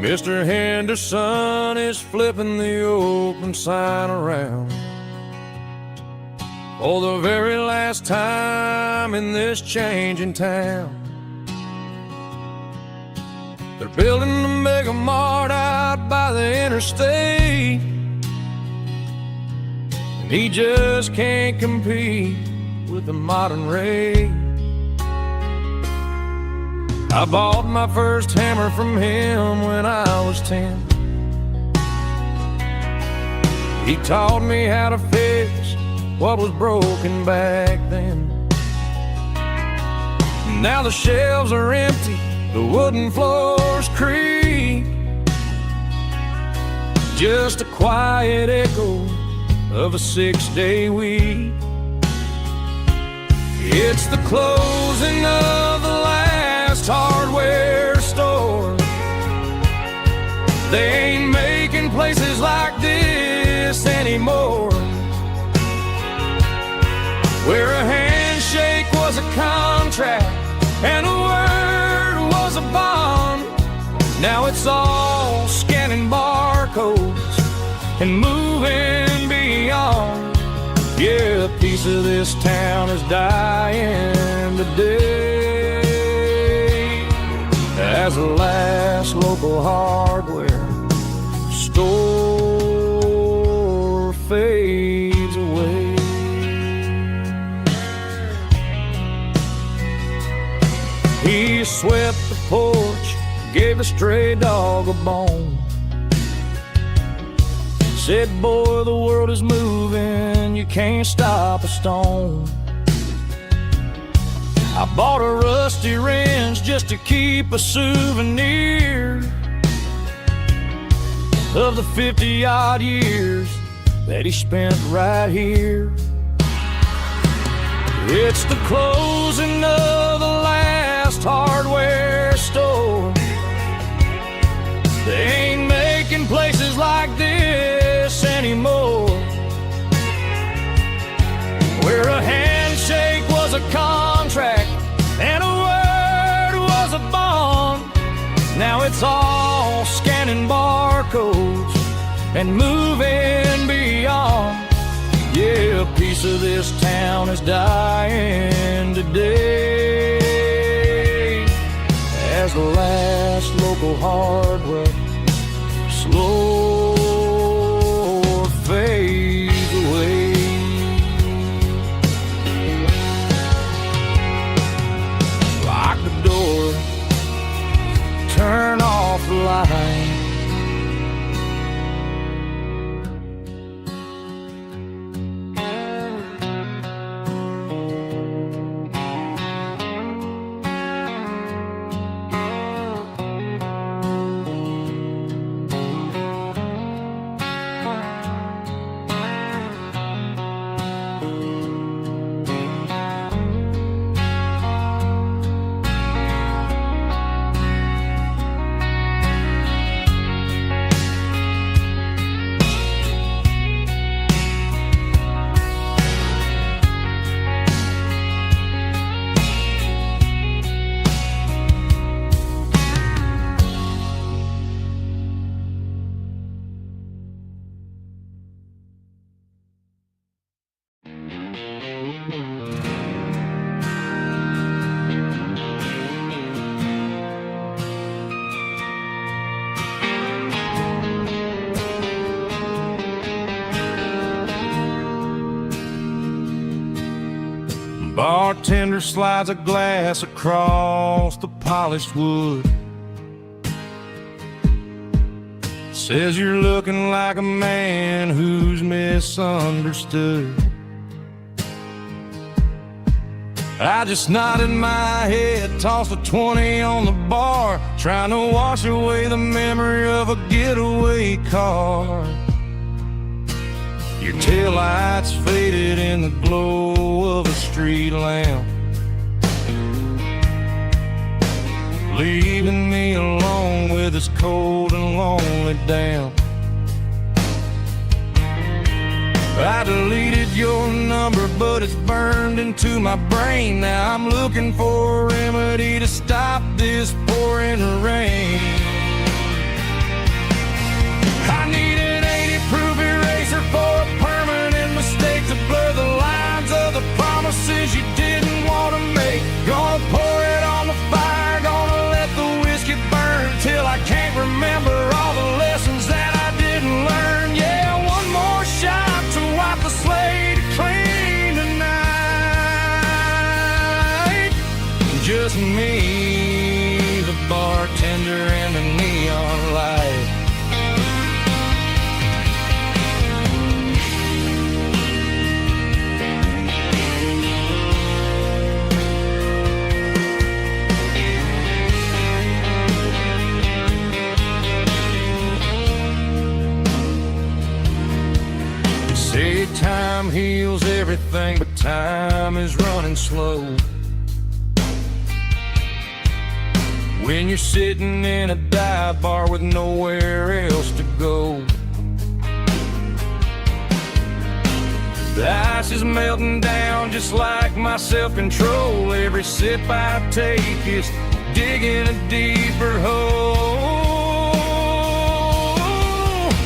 Mr. Henderson is flipping the open sign around for the very last time in this changing town. They're building a mega mart out by the interstate, and he just can't compete with the modern rate. I bought my first hammer from him when I was 10. He taught me how to fix what was broken back then. Now the shelves are empty, the wooden floors creak, just a quiet echo of a 6-day week. It's the closing of the last hardware store. They ain't making places like this anymore, where a handshake was a contract and a word was a bond. Now it's all scanning barcodes and moving beyond. Yeah, a piece of this town is dying today as the last local hardware store fades away. He swept the porch, gave a stray dog a bone, said, boy, the world is moving, you can't stop a stone. I bought a rusty wrench just to keep a souvenir of the 50-odd years that he spent right here. It's the closing of the last hardware store. They ain't making places like this anymore, where a handshake was a contract and a word was a bond. Now it's all scanning barcodes and moving beyond. Yeah, a piece of this town is dying today as the last local hardware slow fades away. Lock the door, turn off the light. Bartender slides a glass across the polished wood, says you're looking like a man who's misunderstood. I just nodded my head, tossed a 20 on the bar, trying to wash away the memory of a getaway car. Your taillights faded in the glow of a street lamp, leaving me alone with this cold and lonely damp. I deleted your number, but it's burned into my brain. Now I'm looking for a remedy to stop this pouring rain. Time heals everything, but time is running slow. When you're sitting in a dive bar with nowhere else to go. The ice is melting down just like my self-control. Every sip I take is digging a deeper hole.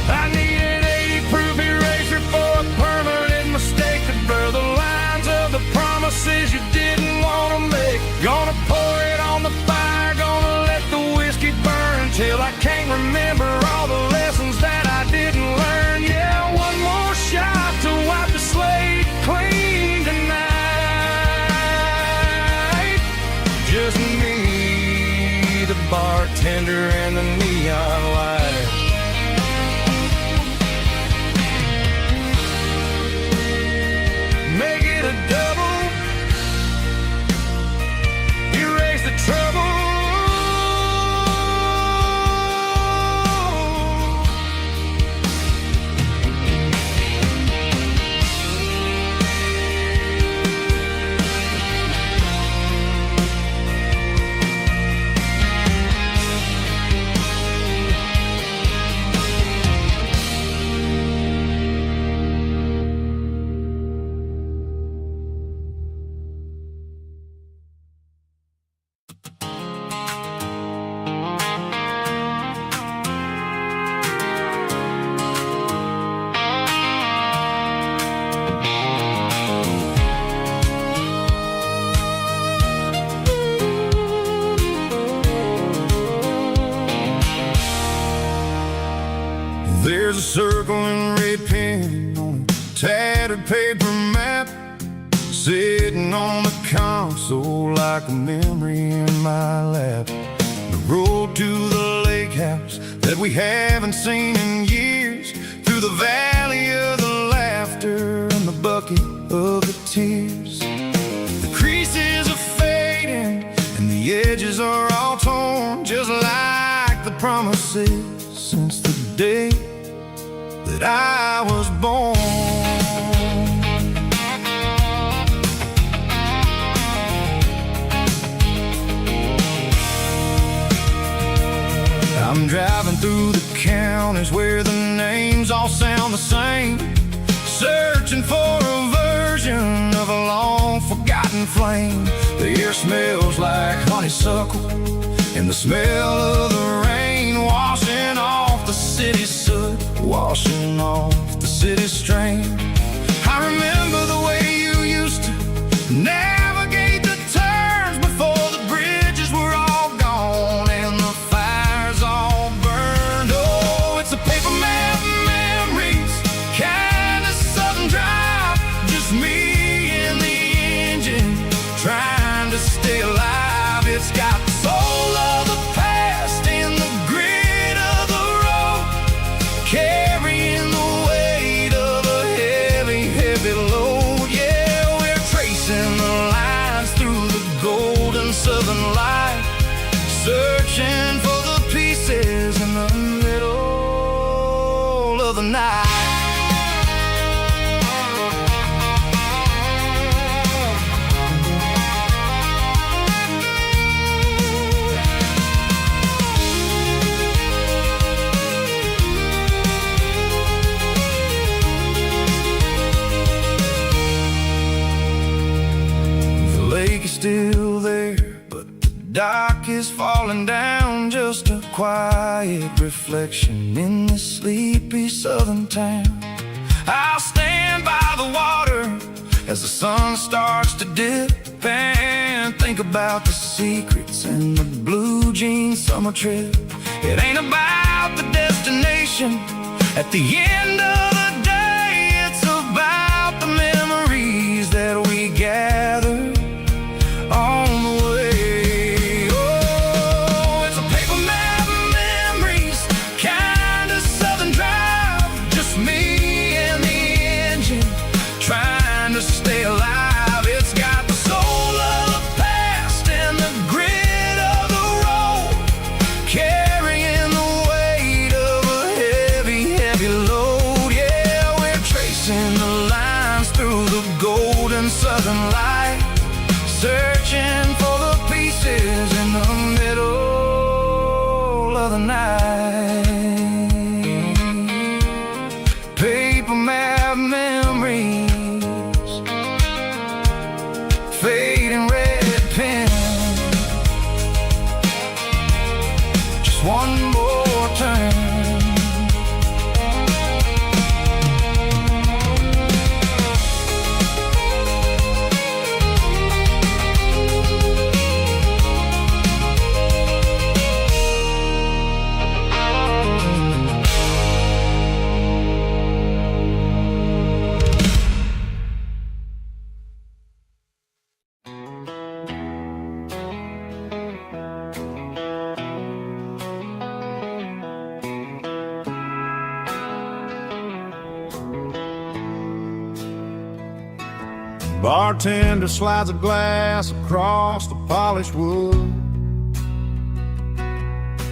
I need an 80-proof eraser for a permanent mistake to blur the lines of the promises you didn't want to make. Gonna pour it on the fire, gonna let the whiskey burn till I can't remember all the lessons that I didn't learn. Yeah, one more shot to wipe the slate clean tonight. Just me, the bartender, and the neon light. Make it a double, erase the trouble. There's a circle and red pen on a tattered paper map, sitting on the console like a memory in my lap. The road to the lake house that we haven't seen in years, through the valley of the laughter and the bucket of the tears. The creases are fading and the edges are all torn, just like the promises since the day that I was born. I'm driving through the counties where the names all sound the same, searching for a version of a long forgotten flame. The air smells like honeysuckle and the smell of the rain washing off the city's soot, washing off the city's strain. I remember the way you used to navigate the turns before the bridges were all gone and the fires all burned. Oh, it's a paper map memories, kind of southern drive, just me and the engine trying to stay alive. It's got the soul of the past and the grit of the road, carrying the weight of a heavy, heavy load. Yeah, we're tracing the lines through the golden southern light, searching for the pieces in the middle of the night. The lake is still there, but the dock is falling down, just a quiet reflection in this sleepy southern town. I'll stand by the water as the sun starts to dip and think about the secrets and the blue jean summer trip. It ain't about the destination at the end of the day, it's about the memories that we gather on the way. Oh, it's a paper map memories, kind of southern drive, just me and the engine trying to stay alive. It's got the soul of the past and the grit of the road, carrying the weight of a heavy, heavy load. and light, searching for the pieces in the middle of the night. Paper map memories, fading red pen. Just one more turn.
Bartender slides a glass across the polished wood.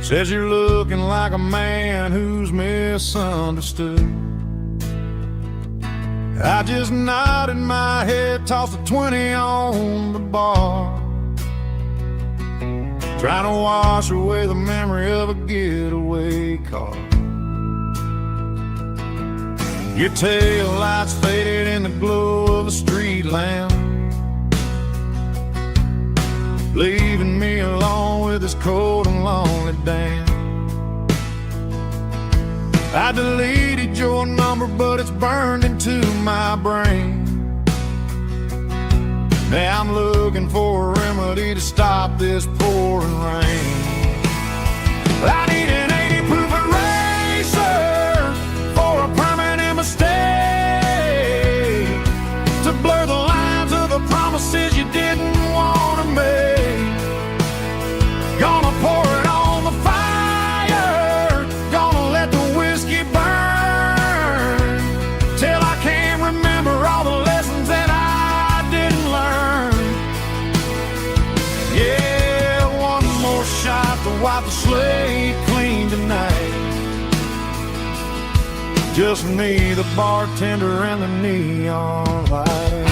Says you're looking like a man who's misunderstood. I just nodded my head, tossed a 20 on the bar, trying to wash away the memory of a getaway car. Your tail lights faded in the glow of a street lamp, leaving me alone with this cold and lonely damn. I deleted your number, but it's burned into my brain. Now I'm looking for a remedy to stop this pouring rain. I need an 80 proof eraser for a permanent mistake, to blur the lines of the promises you didn't want to make. Gonna pour it on the fire, gonna let the whiskey burn, till I can't remember all the lessons that I didn't learn. Yeah, one more shot to wipe the slate clean tonight. Just me, the bartender, and the neon light.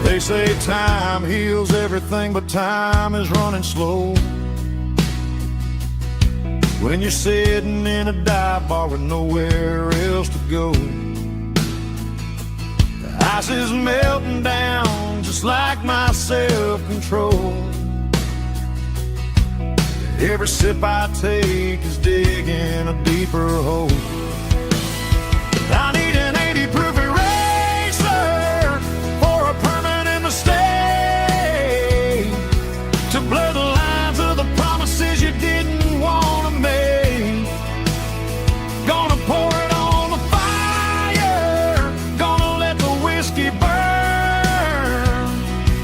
They say time heals everything, but time is running slow when you're sitting in a dive bar with nowhere else to go. Ice is melting down just like my self-control. Every sip I take is digging a deeper hole. I need an 80 proof eraser for a permanent mistake, to blur the lines of the promises you didn't want to make. Gonna pour it on the fire, gonna let the whiskey burn,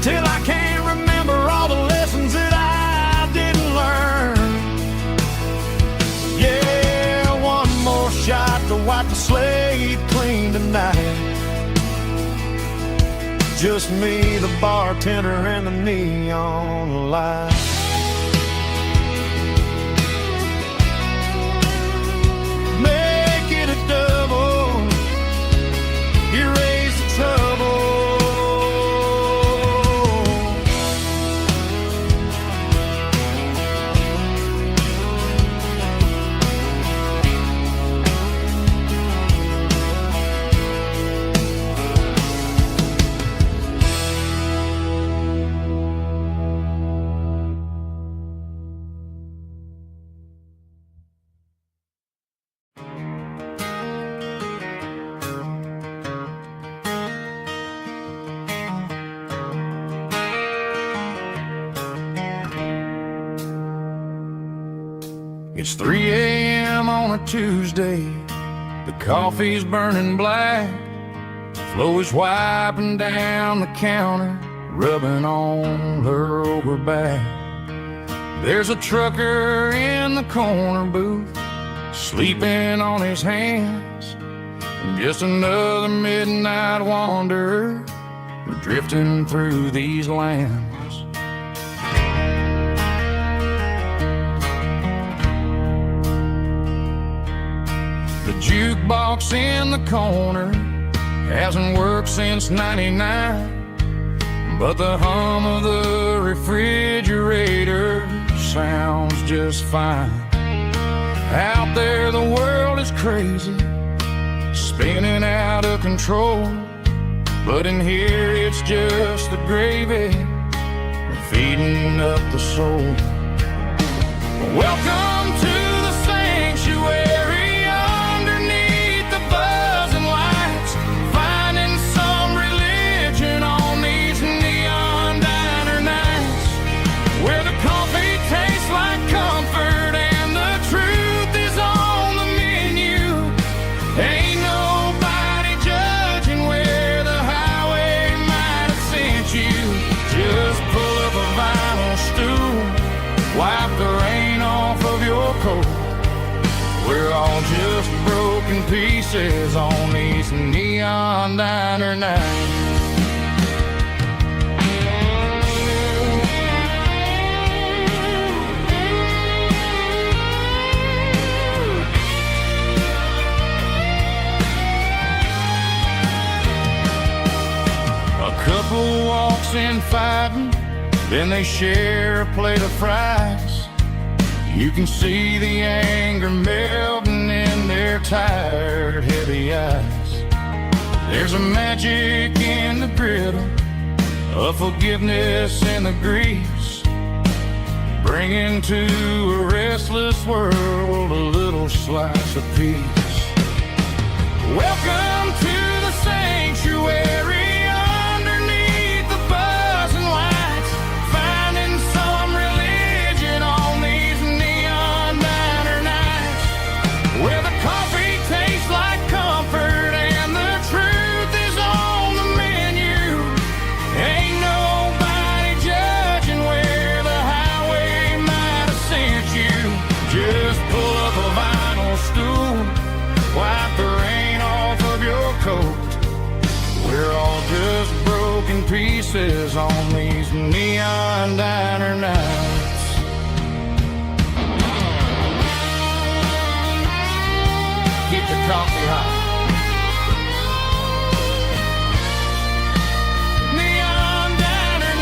till I can't remember all the lessons that I didn't learn. Yeah, one more shot to wipe the slate clean tonight. Just me, the bartender, and the neon light. Make it a double, erase the trouble. It's 3 a.m. on a Tuesday. The coffee's burning black. Chloe's wiping down the counter, rubbing on her over back. There's a trucker in the corner booth, sleeping on his hands. And just another midnight wanderer, drifting through these lands. The jukebox in the corner hasn't worked since '99, but the hum of the refrigerator sounds just fine. Out there the world is crazy, spinning out of control, but in here it's just the gravy feeding up the soul. Welcome to the sanctuary underneath the buzzing lights, finding some religion on these neon diner nights, where the coffee tastes like comfort and the truth is on the menu. Ain't nobody judging where the highway might have sent you. Just pull up a vinyl stool, wipe the rain off of your coat. We're all just broken pieces on these neon diner nights. A couple walks in fighting, then they share a plate of fries. You can see the anger melting in their tired, heavy eyes. There's a magic in the griddle, a forgiveness in the grease, bringing to a restless world a little slice of peace. Welcome to the sanctuary. We're all just broken pieces on these neon diner nights. Keep the coffee hot. Neon diner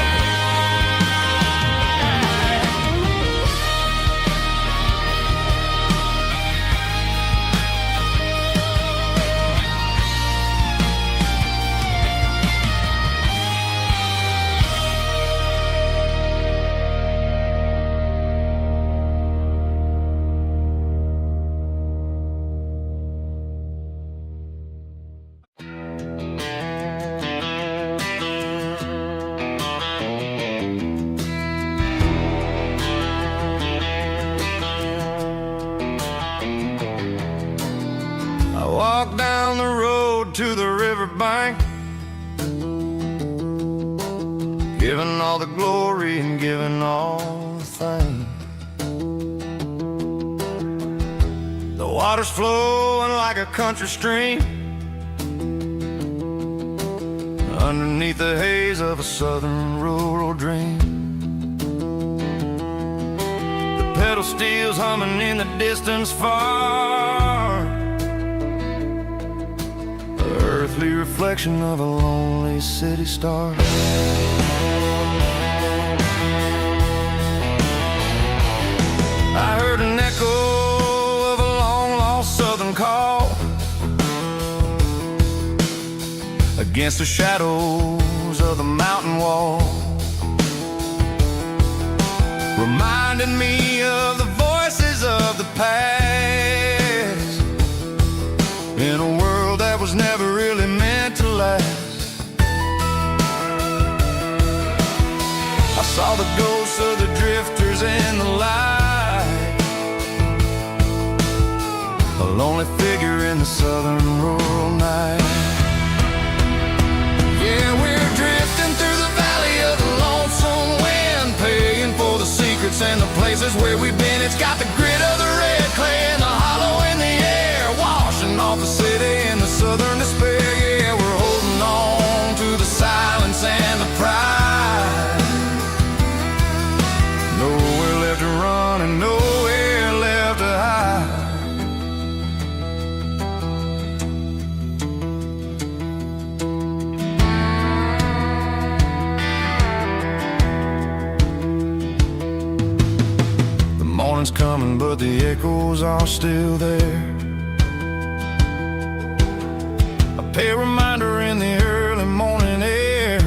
walk down the road to the riverbank, giving all the glory and giving all the thanks. The water's flowing like a country stream underneath the haze of a southern rural dream. The pedal steel's humming in the distance far, earthly reflection of a lonely city star. I heard an echo of a long-lost southern call against the shadows of the mountain wall, reminding me of the voices of the past in a world that was never really meant to last. I saw the ghosts of the drifters in the light, a lonely figure in the southern rural night. Yeah, we're drifting through the valley of the lonesome wind, paying for the secrets and the places where we've been. It's got the grit of the red clay and the hollow in the air, washing off the city and the southern despair. Yeah, we're holding on to the silence and the pride. Nowhere left to run and nowhere left to hide. morning's coming, but the echoes are still there. A pale reminder in the early morning air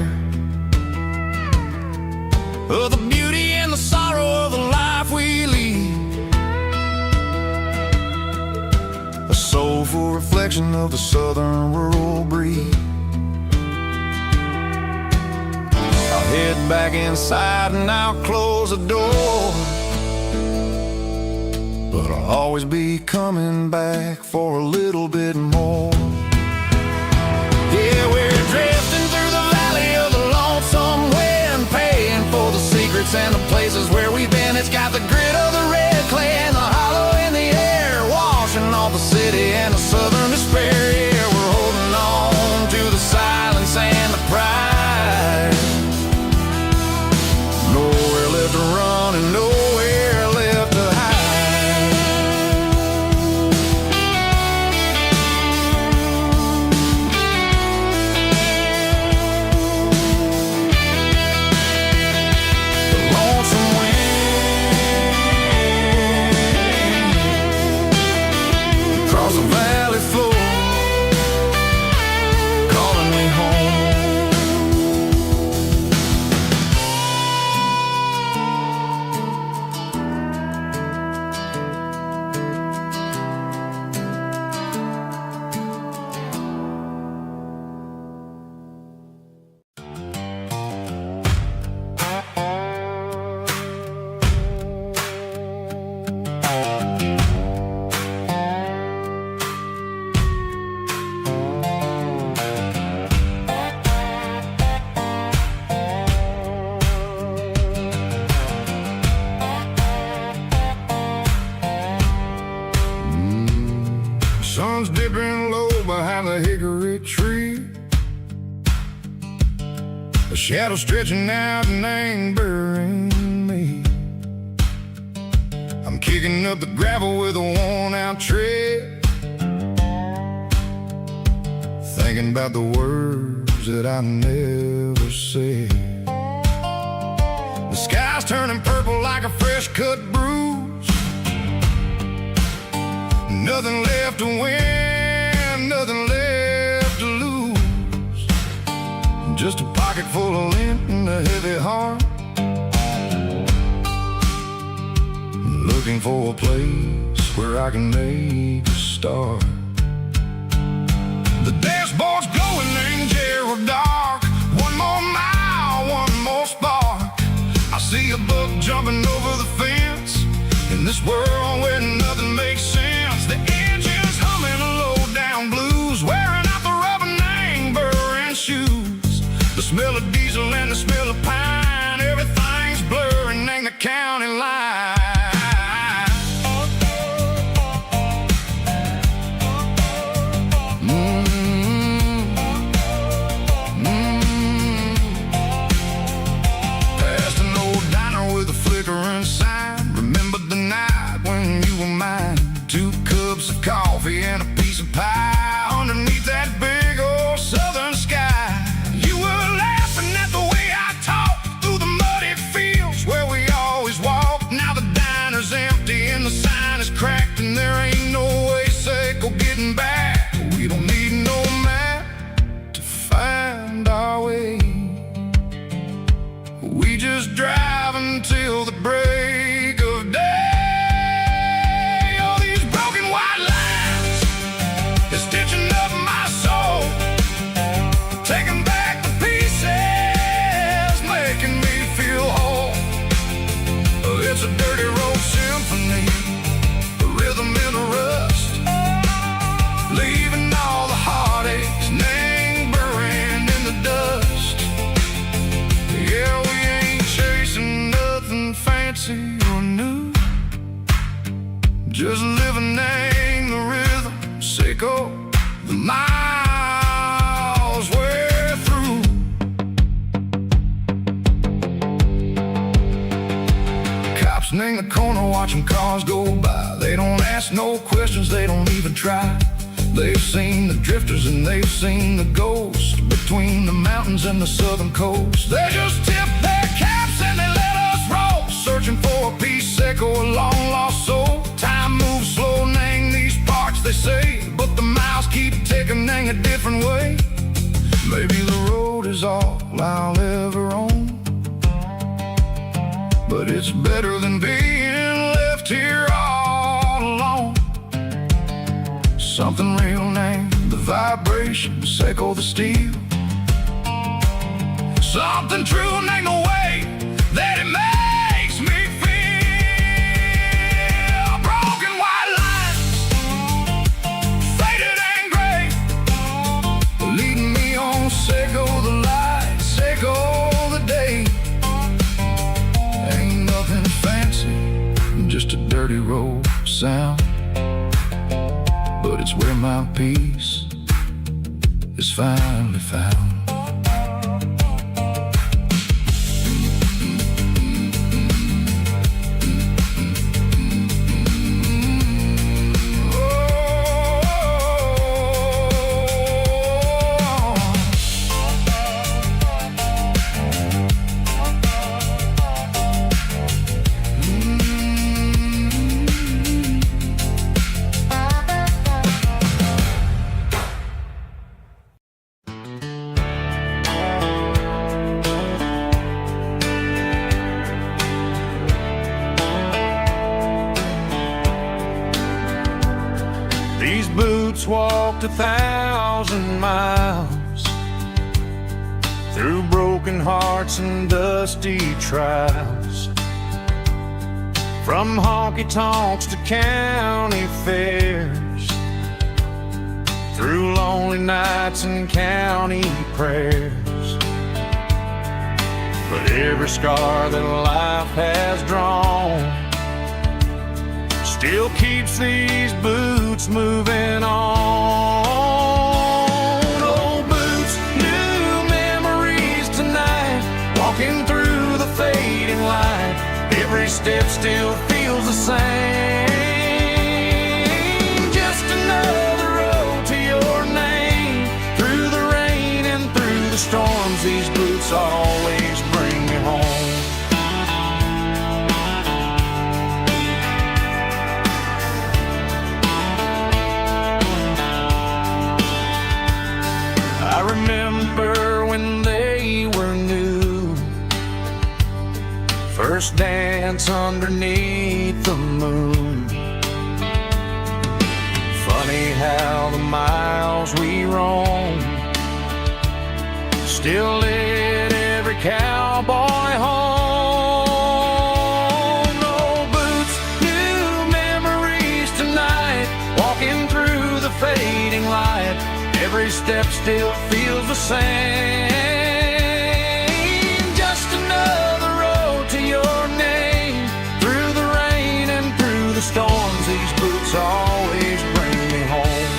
of the beauty and the sorrow of the life we lead. A soulful reflection of the southern rural breed. I'll head back inside and I'll close the door, but I'll always be coming back for a little bit more. Yeah, we're drifting through the valley of the lonesome wind, paying for the secrets and the places where we've been. It's got the grit of the red clay and the hollow in the air, washing off the city and the southern despair. Yeah, we're holding on to the silence and the pride. Nowhere left to run and nowhere left to hide. The lonesome wind across the valley floor, calling me home. Sun's dipping low behind the hickory tree, a shadow stretching out and angering me. I'm kicking up the gravel with a worn-out tread, thinking about the words that I never said. The sky's turning purple like a fresh-cut bruise. Nothing left to win, nothing left to lose. Just a pocket full of lint and a heavy heart, looking for a place where I can make a start. The dashboard's glowing angel dark. One more mile, one more spark. I see a buck jumping over the fence in this world where nothing makes sense. The engine's humming a low-down blues, wearing out the rubber name burring shoes. The smell of diesel and the smell of pine, everything's blurring in the county line. Past an old diner with a flickering sign. Remember the night when you were mine. 2 cups of coffee and a piece of pie underneath that big old southern sky. You were laughing at the way I talked through the muddy fields where we always walked. Now the diner's empty and the sign is cracked, and there ain't no way safe or getting back. We don't need no map to find our way. We just drive until the break of day. It's a dirty road symphony, a rhythm in the rust, leaving all the heartaches name buried in the dust. Yeah, we ain't chasing nothing fancy or new, just living in the rhythm, sick of the miles we're through. In the corner watching cars go by. They don't ask no questions, they don't even try. They've seen the drifters and they've seen the ghosts between the mountains and the southern coast. They just tip their caps and they let us roll, searching for a piece echo a long lost soul. Time moves slow, nang these parts they say, but the miles keep ticking, nang a different way. Maybe the road is all I'll ever own, but it's better than being left here all alone. Something real, nang the vibrations echo the steel. Something true, nang the way that it makes me feel. Broken white lines, faded and gray, leading me on, echo the lights, echo the day. Ain't nothing fancy, just a dirty road sound, but it's where my peace is finally found. These boots walked 1,000 miles through broken hearts and dusty trials, from honky-tonks to county fairs, through lonely nights and county prayers. But every scar that life has drawn still keeps these boots moving on. Old boots, new memories tonight, walking through the fading light. Every step still feels the same. Just another road to your name. Through the rain and through the storms, these boots always bring me home. I remember when they were new, first dance underneath the moon. Funny how the miles we roam still lit every cowboy home. Old boots, new memories tonight, walking through the fading light. Every step still feels the same. Just another road to your name. Through the rain and through the storms, these boots always bring me home.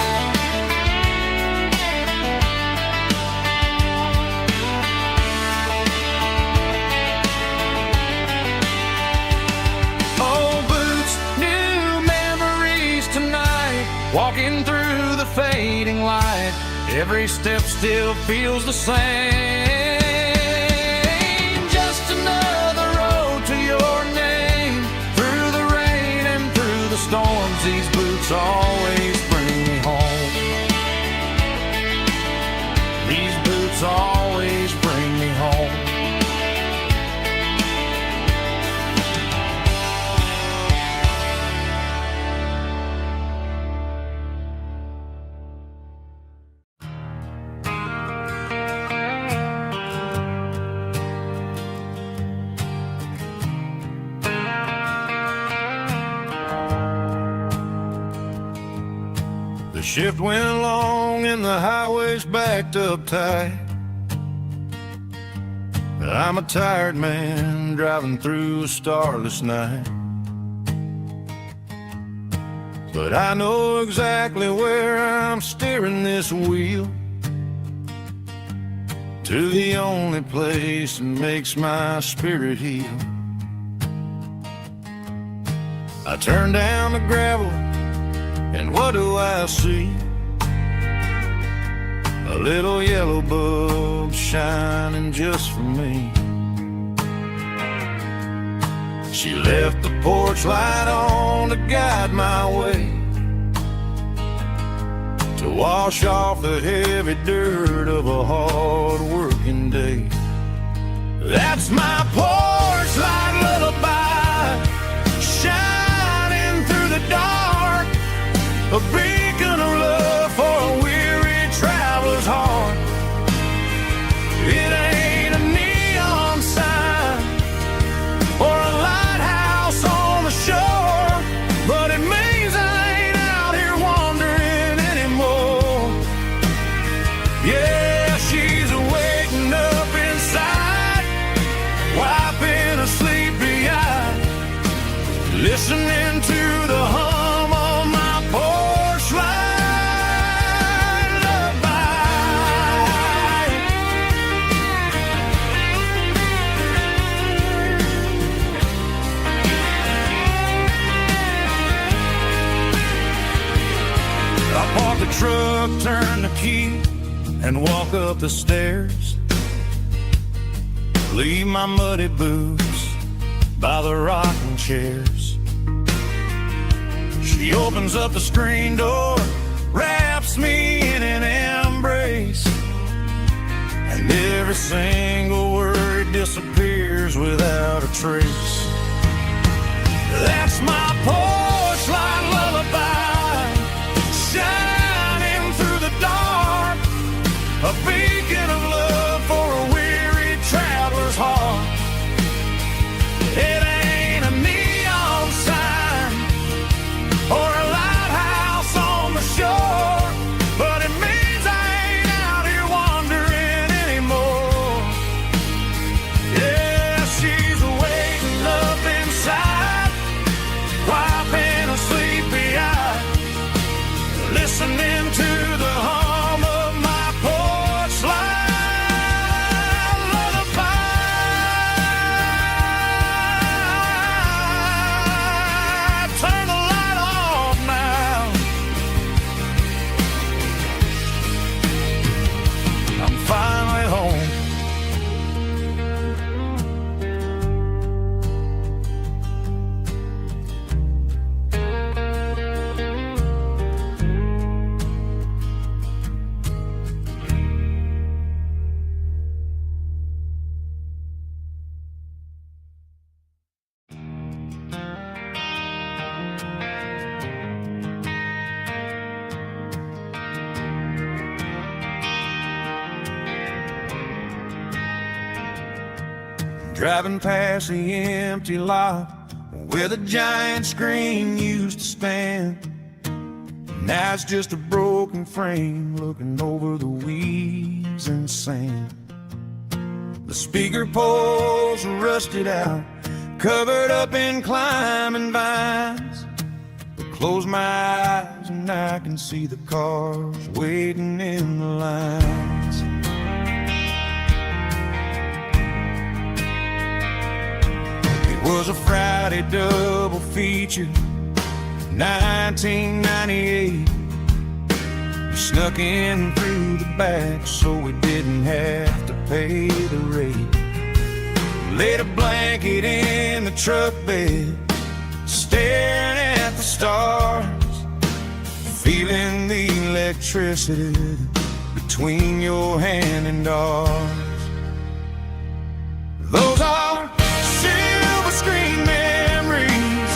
Old boots, new memories tonight, walking through the fading light. Every step still feels the same. Just another road to your name. Through the rain and through the storms, these boots always bring me home. These boots always bring me home. The shift went long and the highway's backed up tight. I'm a tired man driving through a starless night, but I know exactly where I'm steering this wheel, to the only place that makes my spirit heal. I turn down the gravel, and what do I see? A little yellow bulb shining just for me. She left the porch porch light on to guide my way, to wash off the heavy dirt of a hard-working day. That's my porch light lullaby, shining through the dark, a beacon of love for a weary traveler's heart. It ain't a neon sign or a lighthouse on the shore, but it means I ain't out here wandering anymore. Yeah, she's waking up inside, wiping a sleepy eye, listening to the hum of my porch light lullaby. I park the truck, turn the key, and walk up the stairs. Leave my muddy boots by the rocking chairs. She opens up the screen door, wraps me in an embrace, and every single word disappears without a trace. That's my porch light lullaby, shining through the dark, a beacon of love for a weary traveler's heart. It ain't a neon sign or a lighthouse on the shore, but it means I ain't out here wandering anymore. Yeah, she's waking up inside, wiping a sleepy eye, listening to the hum of my porch light lullaby. Turn the light off now. I'm finally home. Driving past the empty lot where the giant screen used to stand. Now it's just a broken frame looking over the weeds and sand. The speaker poles are rusted out, covered up in climbing vines. But close my eyes and I can see the cars waiting in the lines. It was a Friday double feature, 1998. We snuck in through the back so we didn't have to pay the rate. Laid a blanket in the truck bed, staring at the stars, feeling the electricity between your hand and ours. Those are silver screen memories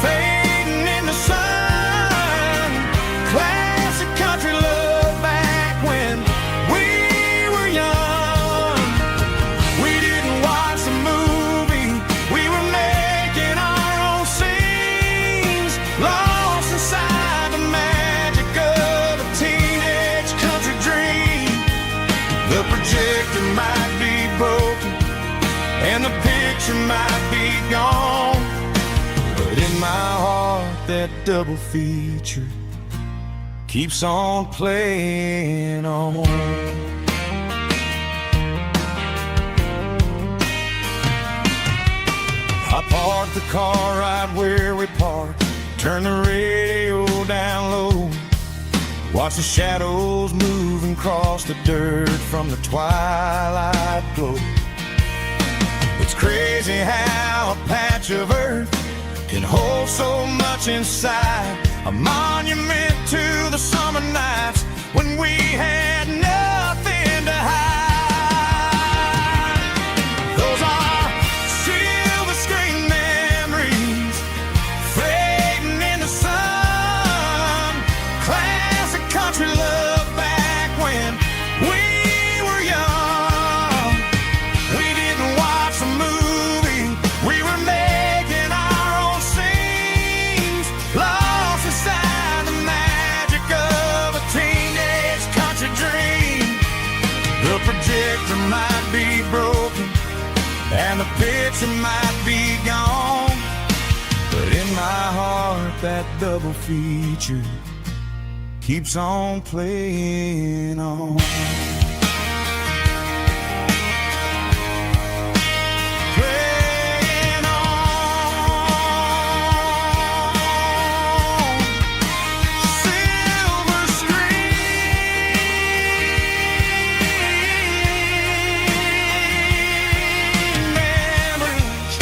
fading in the sun. Classic country love back when we were young. We didn't watch the movie, we were making our own scenes, lost inside the magic of a teenage country dream. The projector might be broken and the picture might be gone, but in my heart that double feature keeps on playing on. I parked the car right where we parked, turned the radio down low, watch the shadows move and cross the dirt from the twilight glow. It's crazy how a patch of earth can
so much inside, a monument to the summer nights when we had nothing to hide. Those are silver screen memories fading in the sun. Classic country love back when we were young. We didn't watch a movie, we were making our own scenes, lost inside the magic of a teenage country dream. The projector might be broken and the picture might be gone, but in my heart that double feature keeps on playing on. Playing on. Silver screen memories.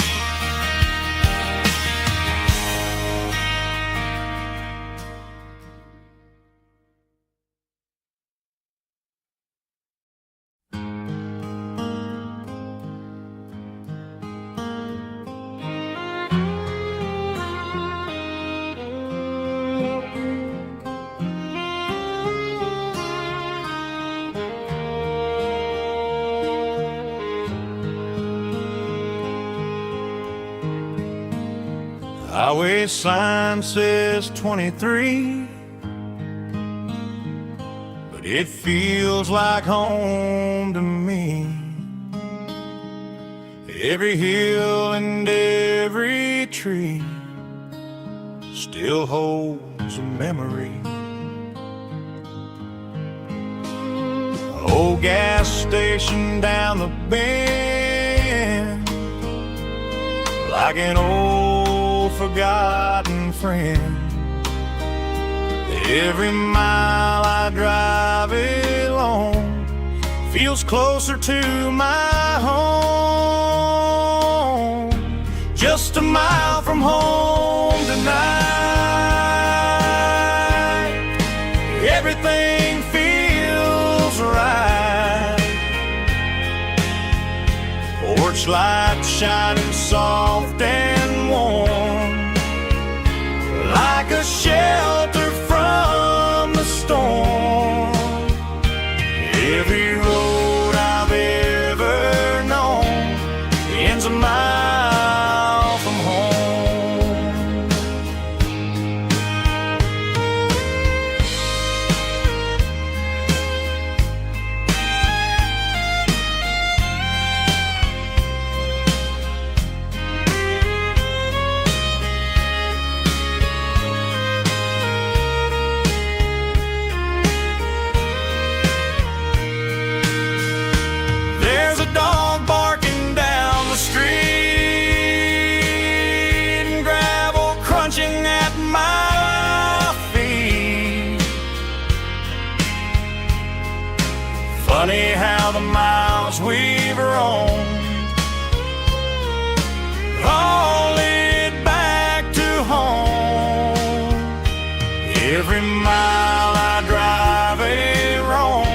Highway sign says 23, but it feels like home to me. Every hill and every tree still holds a memory. Old gas station down the bend, like an old forgotten friend. Every mile I drive along feels closer to my home. Just a mile from home tonight, everything feels right. Porch light shining soft and warm, like a shelter from the storm. Every road I've ever known ends a mile from home. There's a dog barking down the street and gravel crunching at my feet. Funny how the miles we've roamed all lead back to home. Every mile I drive a roam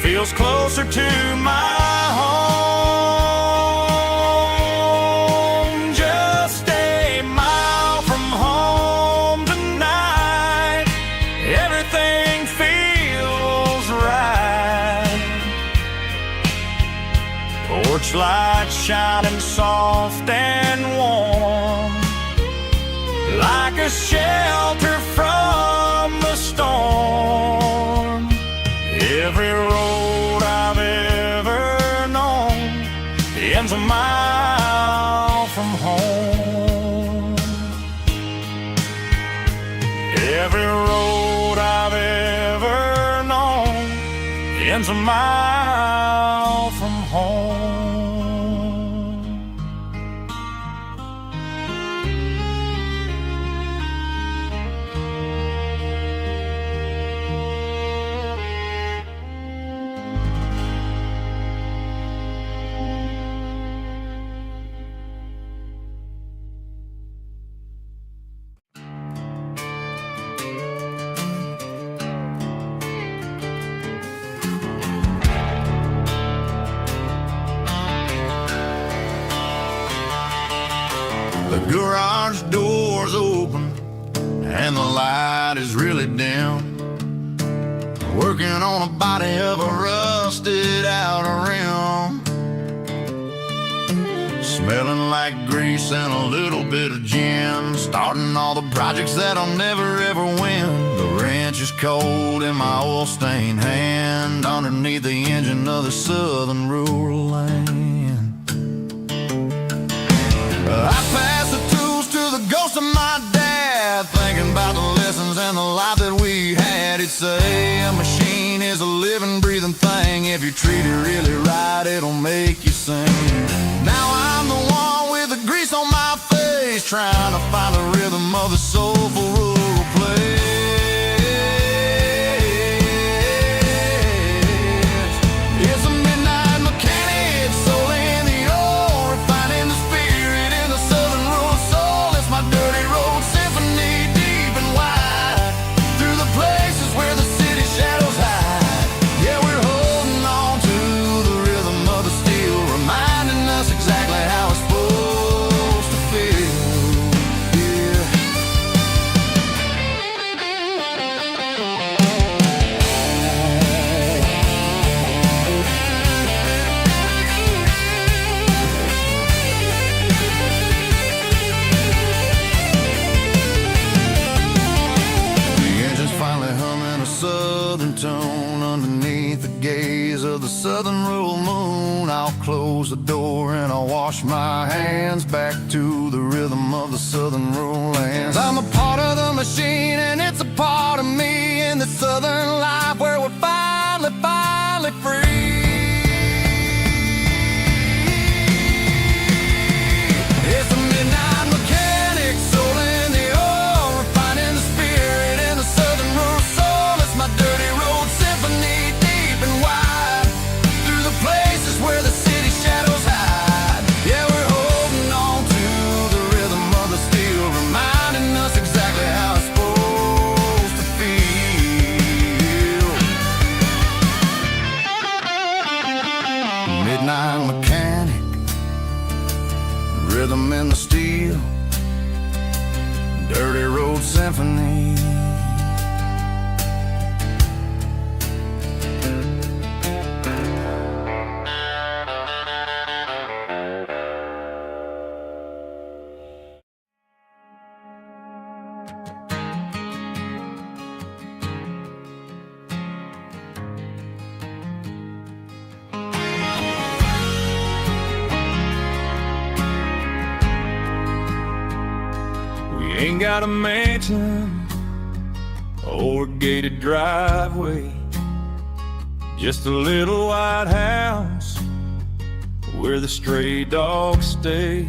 feels closer to my home. Just a mile from home tonight, everything feels right. Porch light shining soft and warm, like a shelter from the storm. Every road I've ever known ends a mile from home. Every road I've ever known ends a mile from home.
Garage doors open and the light is really dim. Working on a body of a rusted out rim. Smelling like grease and a little bit of gin. Starting all the projects that I'll never ever win. The wrench is cold in my oil-stained hand underneath the engine of the southern rural land. I pass the tools to the ghost of my dad, thinking about the lessons and the life that we had. He'd say a machine is a living, breathing thing. If you treat it really right, it'll make you sing. Now I'm the one with the grease on my face, trying to find the rhythm of the soulful rural place. It's a midnight mechanic, soul in the ore, refining the spirit in the southern rural soul. It's my dirty road symphony, deep and wide, through the places where the city shadows hide. Yeah, we're holding on to the rhythm of the steel, reminding us exactly how it's supposed to feel. Yeah. The engine's finally humming a southern tone underneath the gaze of the southern rural moon. I'll close the door and I'll wash my hands back to the rhythm of the southern rural lands. I'm a part of the machine and it's a part of me in the southern life where we're finally free. It's a midnight mechanic, soul in the ore, refining the spirit in the southern rural soul. It's my dirty road symphony, deep and wide, through the places where the city shadows hide. Yeah, we're holding on to the rhythm of the steel, reminding us exactly how it's supposed to feel. Midnight mechanic, rhythm in the steel, dirty road symphony. Ain't got a mansion or a gated driveway, just a little white house where the stray dogs stay.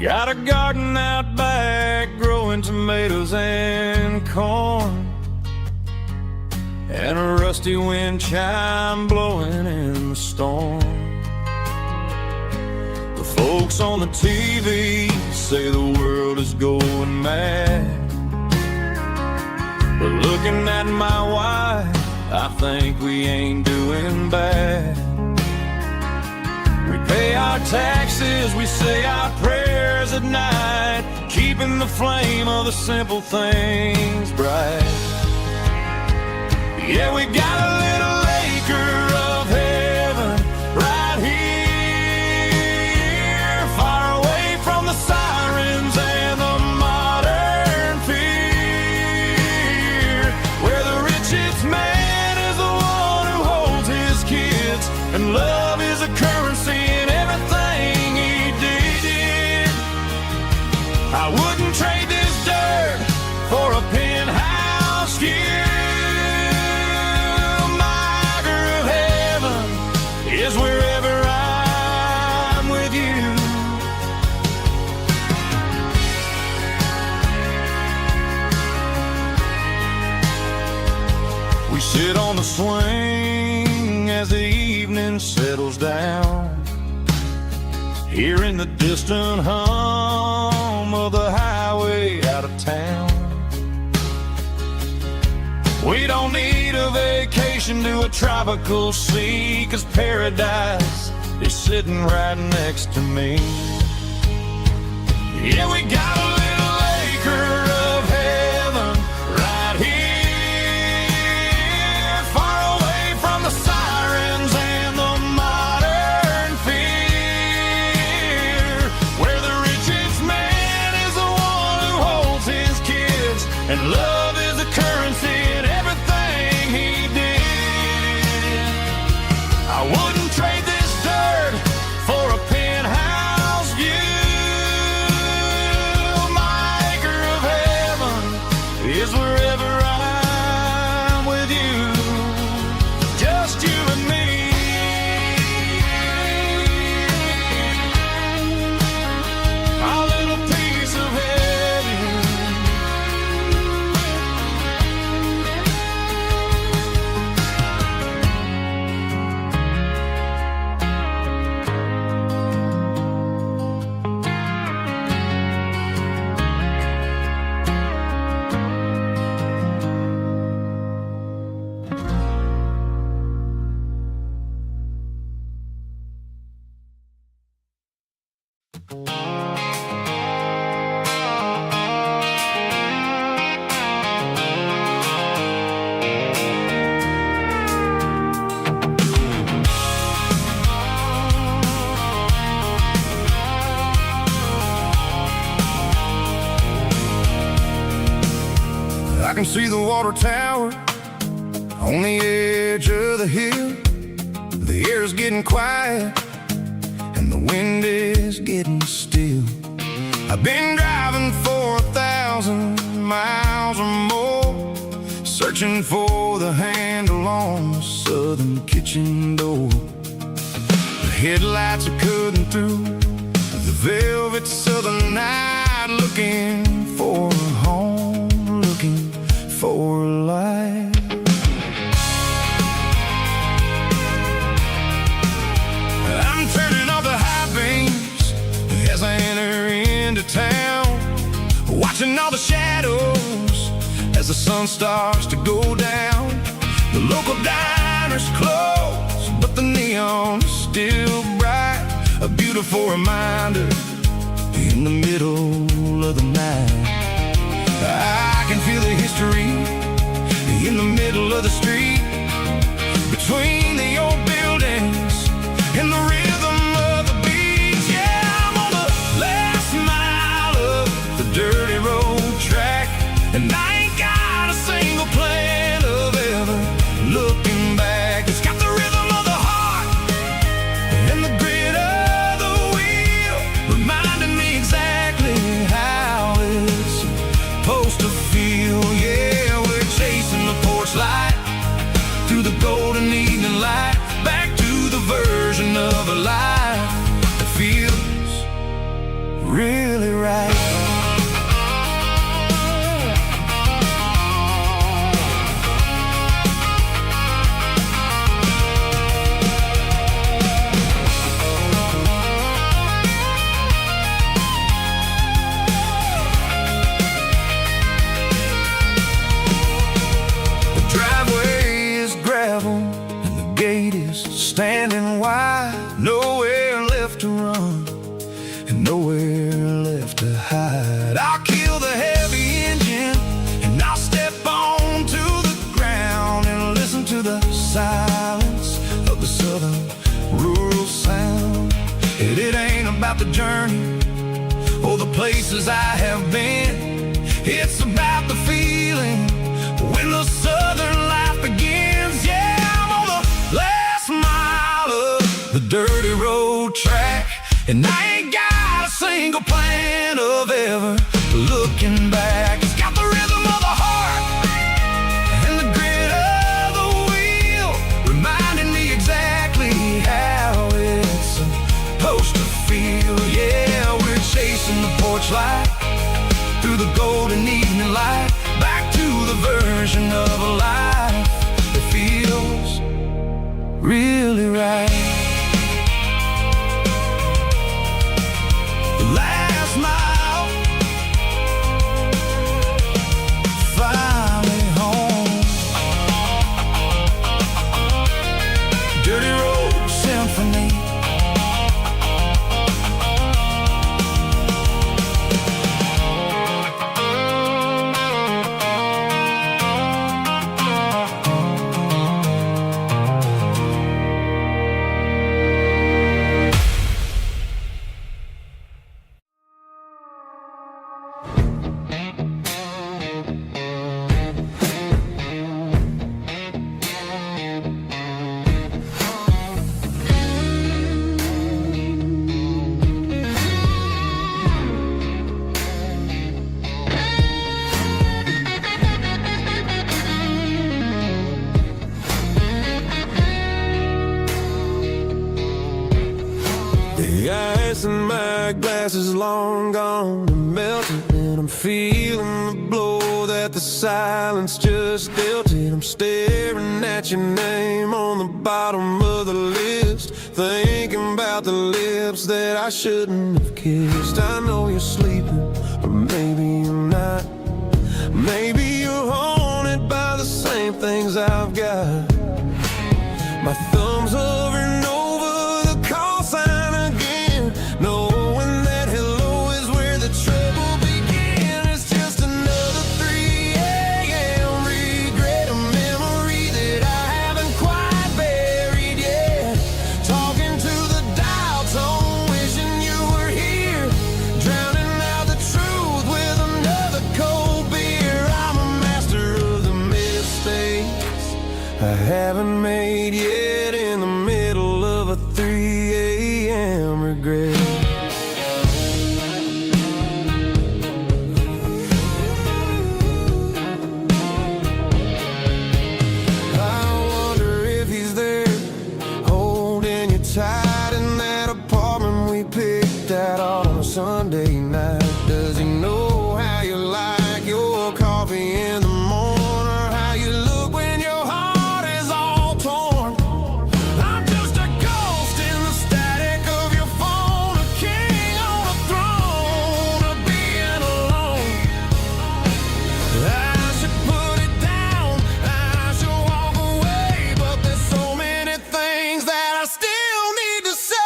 Got a garden out back growing tomatoes and corn, and a rusty wind chime blowing in the storm. The folks on the TV say the world is going mad, but looking at my wife, I think we ain't doing bad. We pay our taxes, we say our prayers at night, keeping the flame of the simple things bright. Yeah, we got a little acre of heaven right here, far away from the sirens and the modern fear, where the richest man is the one who holds his kids, and love is a currency in everything he did. I wouldn't trade this dirt for a penthouse here. Is wherever I'm with you. We sit on the swing as the evening settles down, hearing the distant hum of the highway out of town. We don't need a vacation to a tropical sea, 'cause paradise is sitting right next to me.
Yeah, we got a little acre of heaven right here, far away from the sirens and the modern fear, where the richest man is the one who holds his kids, and love is the currency in everything he did. I wouldn't trade this dirt for a penthouse view. My acre of heaven is wherever I'm with you, just you and me. Our little piece of heaven.
I can see the water tower on the edge of the hill. The air's getting quiet and the wind is getting still. I've been driving for 1,000 miles or more, searching for the handle on the southern kitchen door. The headlights are cutting through the velvet southern night, looking for a home, looking for a life. I'm turning off the high beams as I enter into town, watching all the shadows as the sun starts to go down. The local diner's closed, but the neon is still bright, a beautiful reminder in the middle of the night. I can feel the history in the middle of the street, between the old buildings and the rhythm of the beats. Yeah, I'm on the last mile of the dirty road track, and I ain't got a single plan of ever looking back. It's got the rhythm of the heart and the grit of the wheel, reminding me exactly how it's supposed to feel. Yeah, we're chasing the porch light through the golden evening light, back to the version of a life that feels really right. The driveway is gravel and the gate is standing wide, nowhere left to run and nowhere left to hide. I'll kill the heavy engine and I'll step onto the ground and listen to the silence of the southern rural sound. And it ain't about the journey or the places I have been, it's about the feeling when the southern life begins. Yeah, I'm on the last mile of the dirty road track, and I ain't got a single plan of ever looking back. It's got the rhythm of the heart and the grit of the wheel, reminding me exactly how it's supposed to feel. Yeah, we're chasing the porch light through the golden evening light, back to the version of a life that feels really right. The last mile, finally home. Dirty road symphony.
ice in my glass is long gone and melted, and I'm feeling the blow that the silence just dealt it. I'm staring at your name on the bottom of the list, thinking about the lips that I shouldn't have kissed. I know you're sleeping, but maybe you're not. Maybe you're haunted by the same things I've got. My thumb's hovering over the call sign again, knowing that hello is where the trouble began. It's just another 3 a.m. regret, a memory that I haven't quite buried yet. Talking to the dial tone, wishing you were here, drowning out the truth with another cold beer. I'm a master of the mistakes I haven't made yet, in the middle of a 3 a.m. regret. I wonder if he's there, holding you tight in that apartment we picked out on a Sunday night. Does he know how you like your coffee in the morning, or how you look when your heart is all torn? I'm just a ghost in the static of your phone, a king on a throne of being alone. I should put it down, I should walk away, but there's so many things that I still need to say.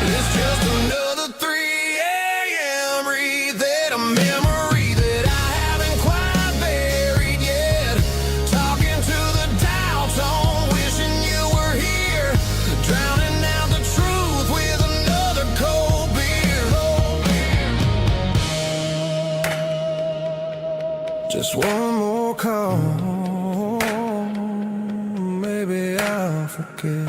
It's just another 3 a.m. read, a memory that I haven't quite buried yet. Talking to the dial tone, wishing you were here, drowning out the truth with another cold beer. Just one more call, maybe I'll forget.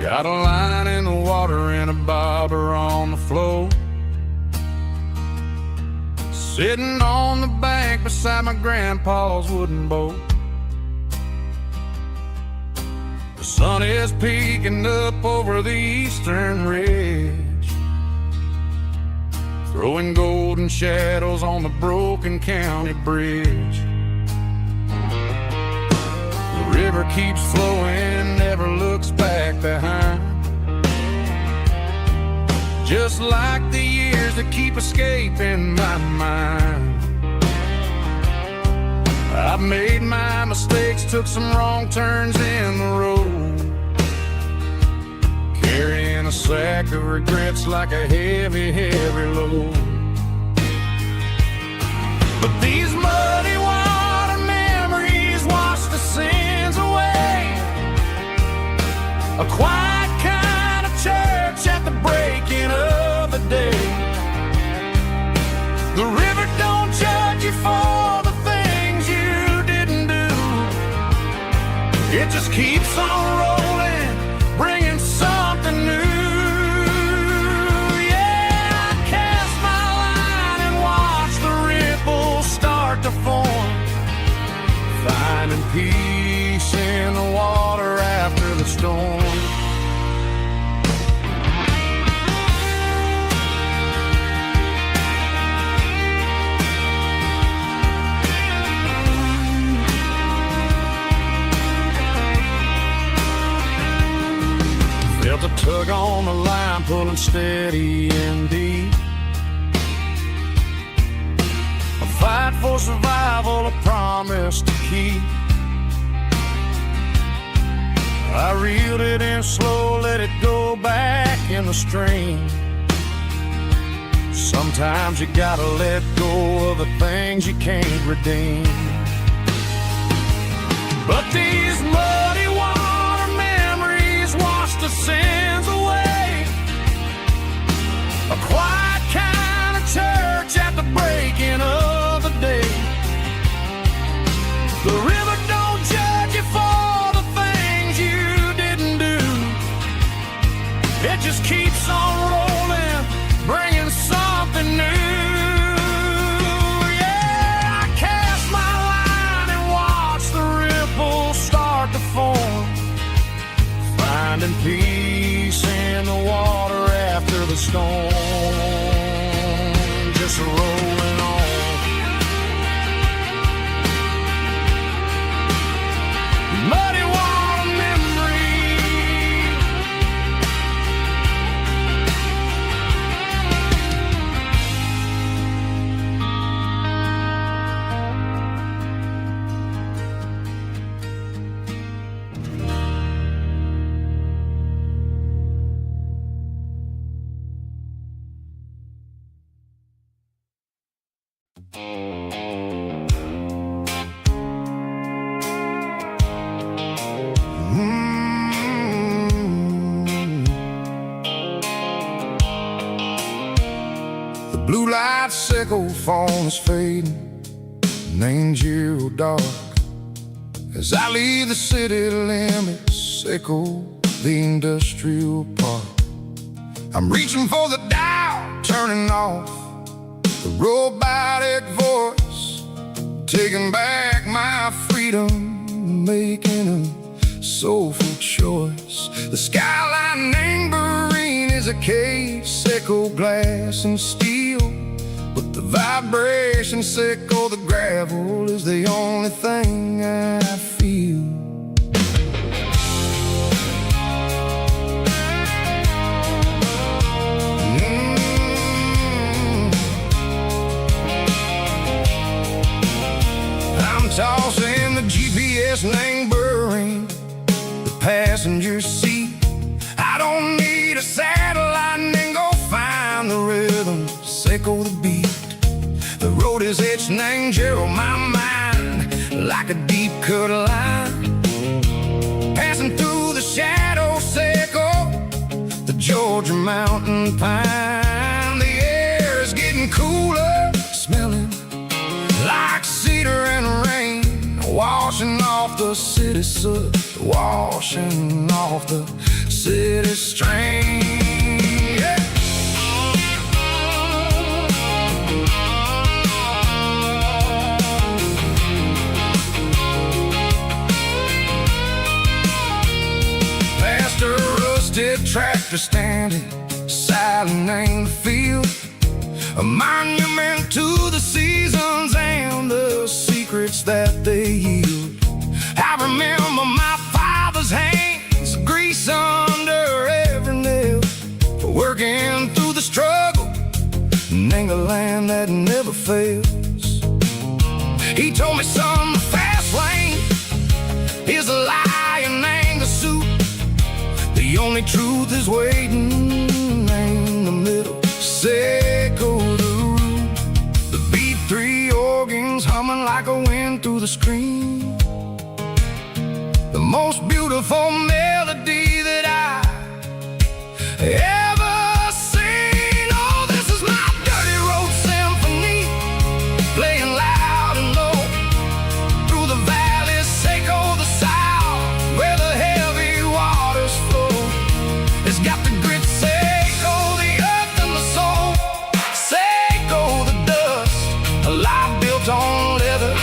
Got a line in the water and a bobber on the floor, sitting on the bank beside my grandpa's wooden boat. The sun is peeking up over the eastern ridge, throwing golden shadows on the broken county bridge. The river keeps flowing, never looks back behind, just like the years that keep escaping my mind. I've made my mistakes, took some wrong turns in the road, carrying a sack of regrets like a heavy, heavy load. But these muddy water memories wash the sins away. A quiet kind of church at the breaking of the day. The river don't judge you for the things you didn't do. It just keeps on rolling, bringing something new. Yeah, I cast my line and watch the ripples start to form, finding peace in the water after the storm. tug on the line, pulling steady and deep. A fight for survival, a promise to keep. I reeled it in slow, let it go back in the stream. Sometimes you gotta let go of the things you can't redeem. But these muddy water memories wash the sins away. A quiet kind of church at the breaking of the day. The river don't judge you for the things you didn't do. It just keeps on rolling, bringing something new. Yeah, I cast my line and watch the ripples start to form, finding peace in the water after the storm. Just rolling on. Muddy water memory.
The blue light sickle phone is fading, names you dark. As I leave the city limits, sickle the industrial park. I'm reaching for the dial, turning off the robotic voice, taking back my freedom, making a soulful choice. The skyline neighboring is a cave, sickle glass and steel, but the vibration sickle, the gravel is the only thing I feel. I'm tossing the GPS neighboring the passenger seat. I don't need a satellite and go find the rhythm, sickle the beat. The road is etched and angel my mind like a deep cut line, passing through the shadow sickle, the Georgia mountain pine. The air is getting cooler, smelling like cedar and rain, washing off the city soot, washing off the city strain. Yeah. Past a rusted tractor standing silent in the field, a monument to the seasons and the secrets that they yield. I remember my father's hands, grease under every nail, for working through the struggle and the land that never fails. He told me, son, the fast lane is a lie and ain't the suit. The only truth is waiting in the middle, sickle the root. The B3 organs humming like a wind through the screen, the most beautiful melody that I ever seen. Oh, this is my dirty road symphony, playing loud and low through the valleys, sickle the south, where the heavy waters flow. It's got the grit, sickle the earth and the soul, sickle the dust, a life built on leather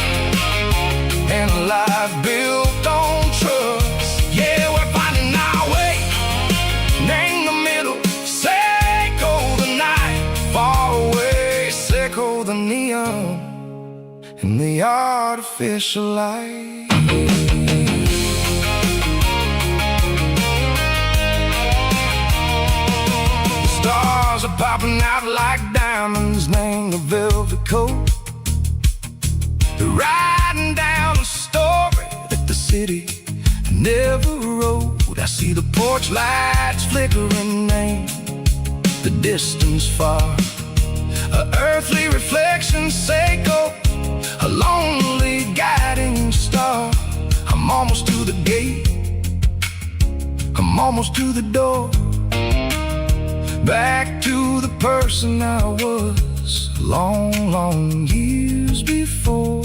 and a life built on trust. Yeah, we're finding our way, name the middle, sickle the night, far away, sickle the neon and the artificial light.
diamonds hang a velvet coat, riding down a story that the city never wrote. I see the porch lights flickering in the distance far, a earthly reflection Seiko, a lonely guiding star. I'm almost to the gate, I'm almost to the door, back to the person I was long, long years before.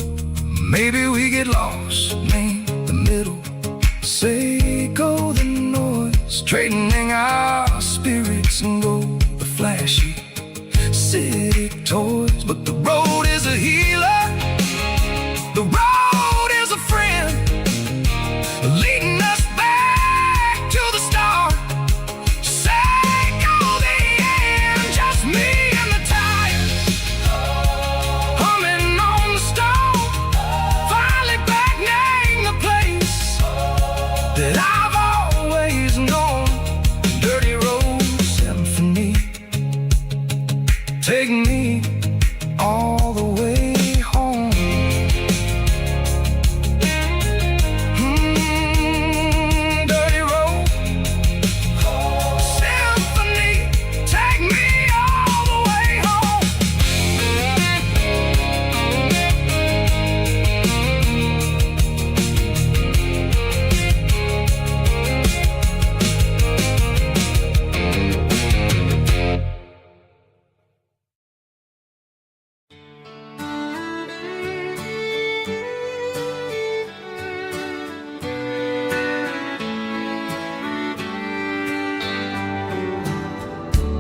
Maybe we get lost in the middle, Seiko the noise, trading our spirits and go the flashy city toys. But the road is a healer, the road is a friend, leading us back to the start. Seiko the end, just me and the tires, humming on the stove, finally back name the place that I've always known. Dirty Road Symphony, take me all the way home. Dirty Road Symphony, take me all the way home.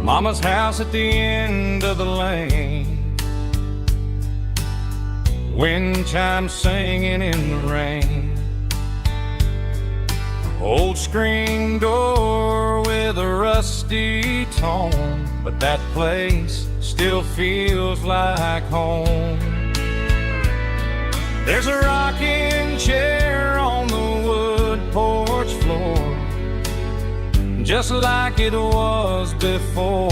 Mama's house at the end of the lane, wind chimes singing in the rain, old screen door with a rusty tone, but that place still feels like home. There's a rocking chair on the wood porch floor, just like it was before.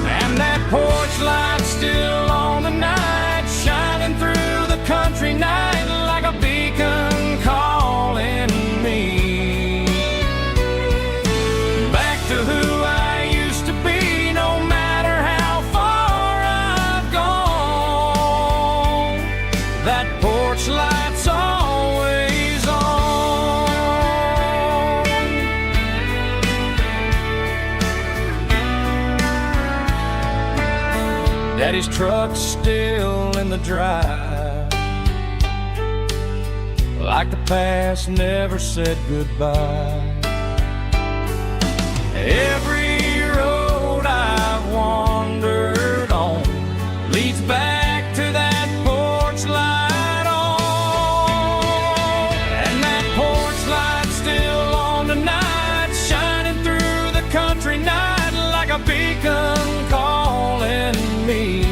And that porch light's still on the night, shining through the country night like a beacon calling me back to who I used to be. No matter how far I've gone, that porch light's always on. Daddy's truck's still in the drive, like the past never said goodbye. Every road I've wandered on leads back to that porch light on. And that porch light's still on tonight, shining through the country night like a beacon calling me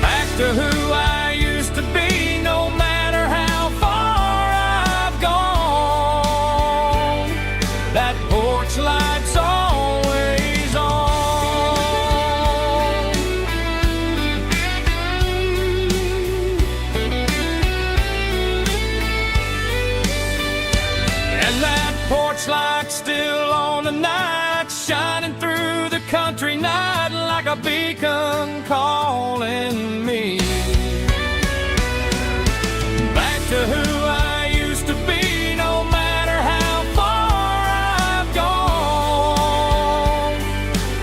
back to who I used to be. No matter how far I've gone, that porch light's always on. And that porch light's still on tonight, shining through the country night like a beacon calling me back to who I used to be. No matter how far I've gone,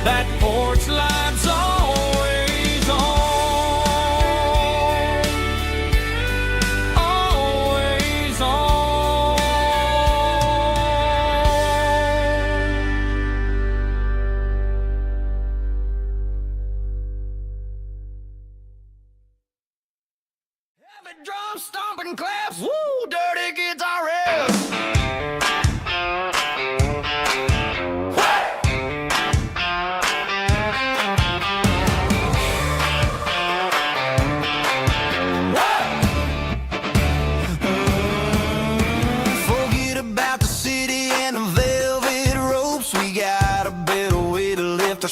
that porch light's always on, always on.
Heavy drum stomping claps, woo, dirty guitar riffs.
Forget about the city and the velvet ropes. We got a better way to lift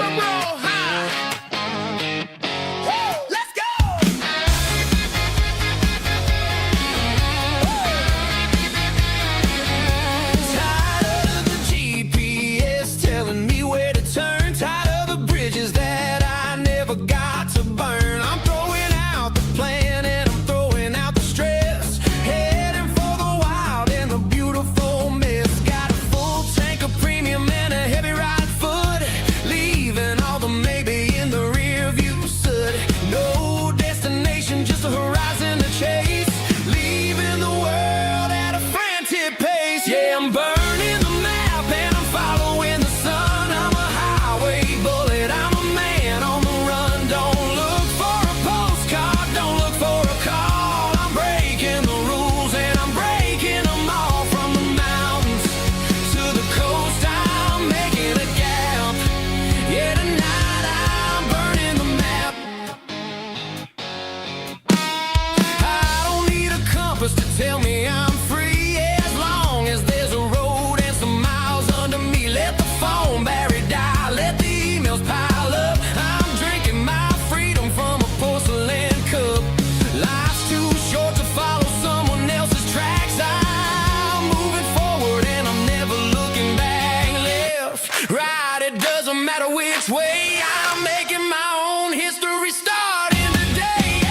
drum roll high. Woo, let's go.
Tired of the GPS telling me where to turn. Tired of the bridges that I never got to burn. I'm throwing out the plan and I'm throwing out the stress. Heading for the wild and the beautiful mess. Got a full tank of premium and a heavy right foot. Leaving all the maybe in the rear view soot. No destination, just a horizon to chase. Leaving the world at a frantic pace. Yeah, I'm burning the map and I'm following the sun. I'm a highway bullet, I'm a man on the run. Don't look for a postcard, don't look for a call. I'm breaking the rules and I'm breaking them all. From the mountains to the coast, I'm making a gap. Yeah, tonight I'm burning the map. I don't need a compass to tell me I'm free. Yeah, as long as there's a road and some miles under me. Let the phone battery die, let the emails pile up. I'm drinking my freedom from a porcelain cup. Life's too short to follow someone else's tracks. I'm moving forward and I'm never looking back. Left, right, it doesn't matter which way. I'm making my own history starting today.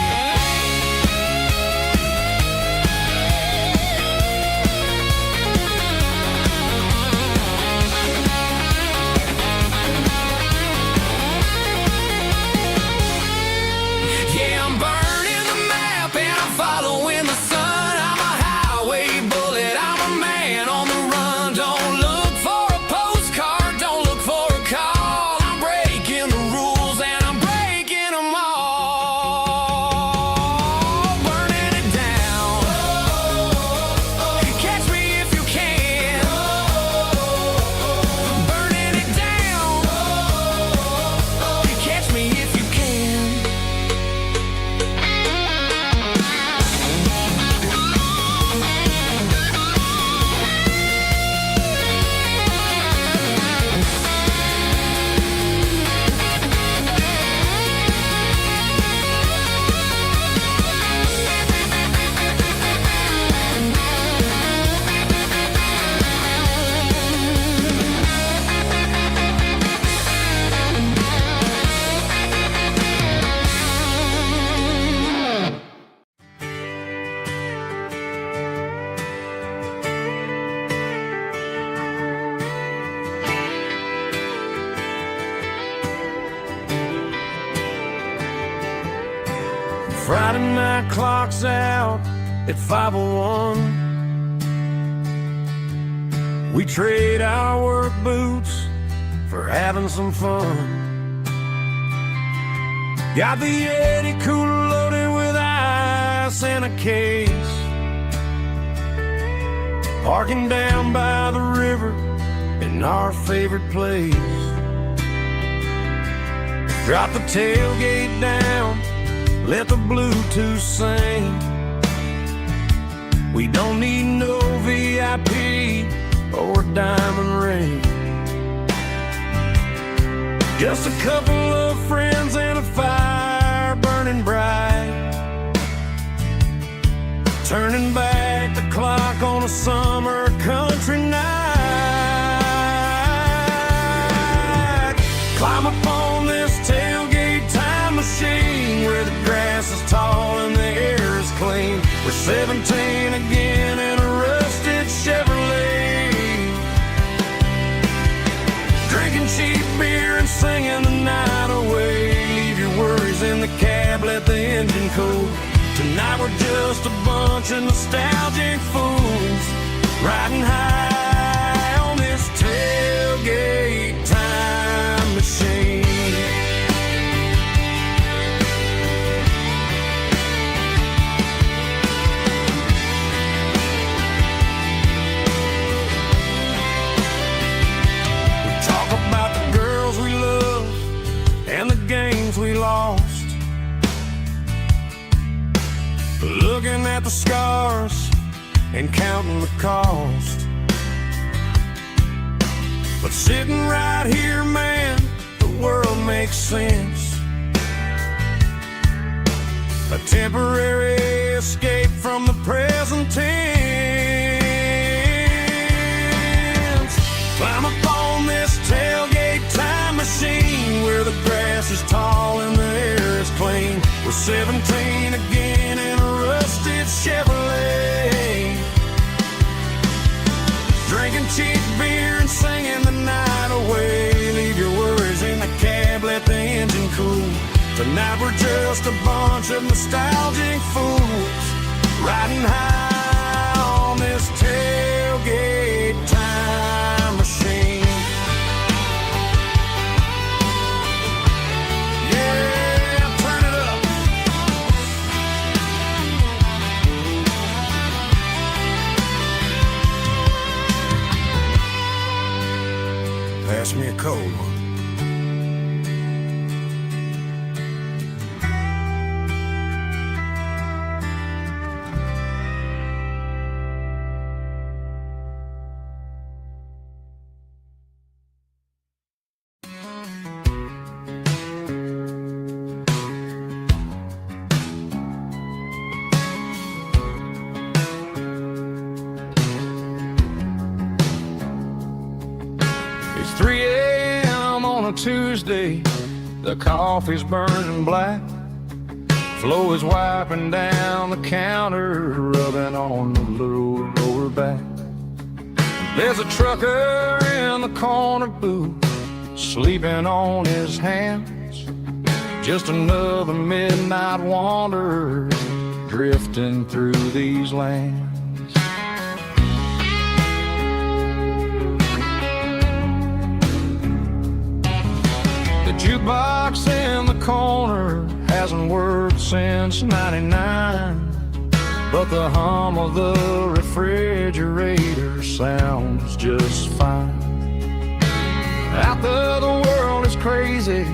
Yeah, I'm burning the map and I'm following the sun. I'm a highway bullet, I'm a man on the run. Don't look for a postcard, don't look for a call. I'm breaking the rules and I'm breaking them all. Burning it down. Catch me if you can. Burning it down. Catch me if you can.
Friday night clock's out at 5:01. We trade our work boots for having some fun. Got the Yeti cooler loaded with ice and a case. Parking down by the river in our favorite place. Drop the tailgate down, let the Bluetooth sing. We don't need no VIP or a diamond ring. Just a couple of friends and a fire burning bright. Turning back the clock on a summer country night. Climb up on this tailgate time machine where the grass is tall and the air is clean. We're 17 again in a rusted Chevrolet. Drinking cheap beer and singing the night away. Leave your worries in the cab, let the engine cool. Tonight we're just a bunch of nostalgic fools riding high on this tailgate time machine. We talk about the girls we love and the games we lost. Looking at the scars and counting the cost. But sitting right here, man,
world makes sense. A temporary escape from the present tense. Climb upon this tailgate time machine where the grass is tall and the air is clean. We're 17 again in a rusted Chevrolet, drinking cheap beer and singing the night away. Leave your worries in the cab, let the engine cool. Tonight we're just a bunch of nostalgic fools riding high on this tailgate time machine. Yeah, turn it up. Pass me a cold one. It's 3 a.m. on a Tuesday. The coffee's burning black. Flo is wiping down the counter, rubbing on the lower back. There's a trucker in the corner booth, sleeping on his hands. Just another midnight wanderer drifting through these lands. The jukebox in the corner hasn't worked since '99, but the hum of the refrigerator sounds just fine. Out there the world is crazy,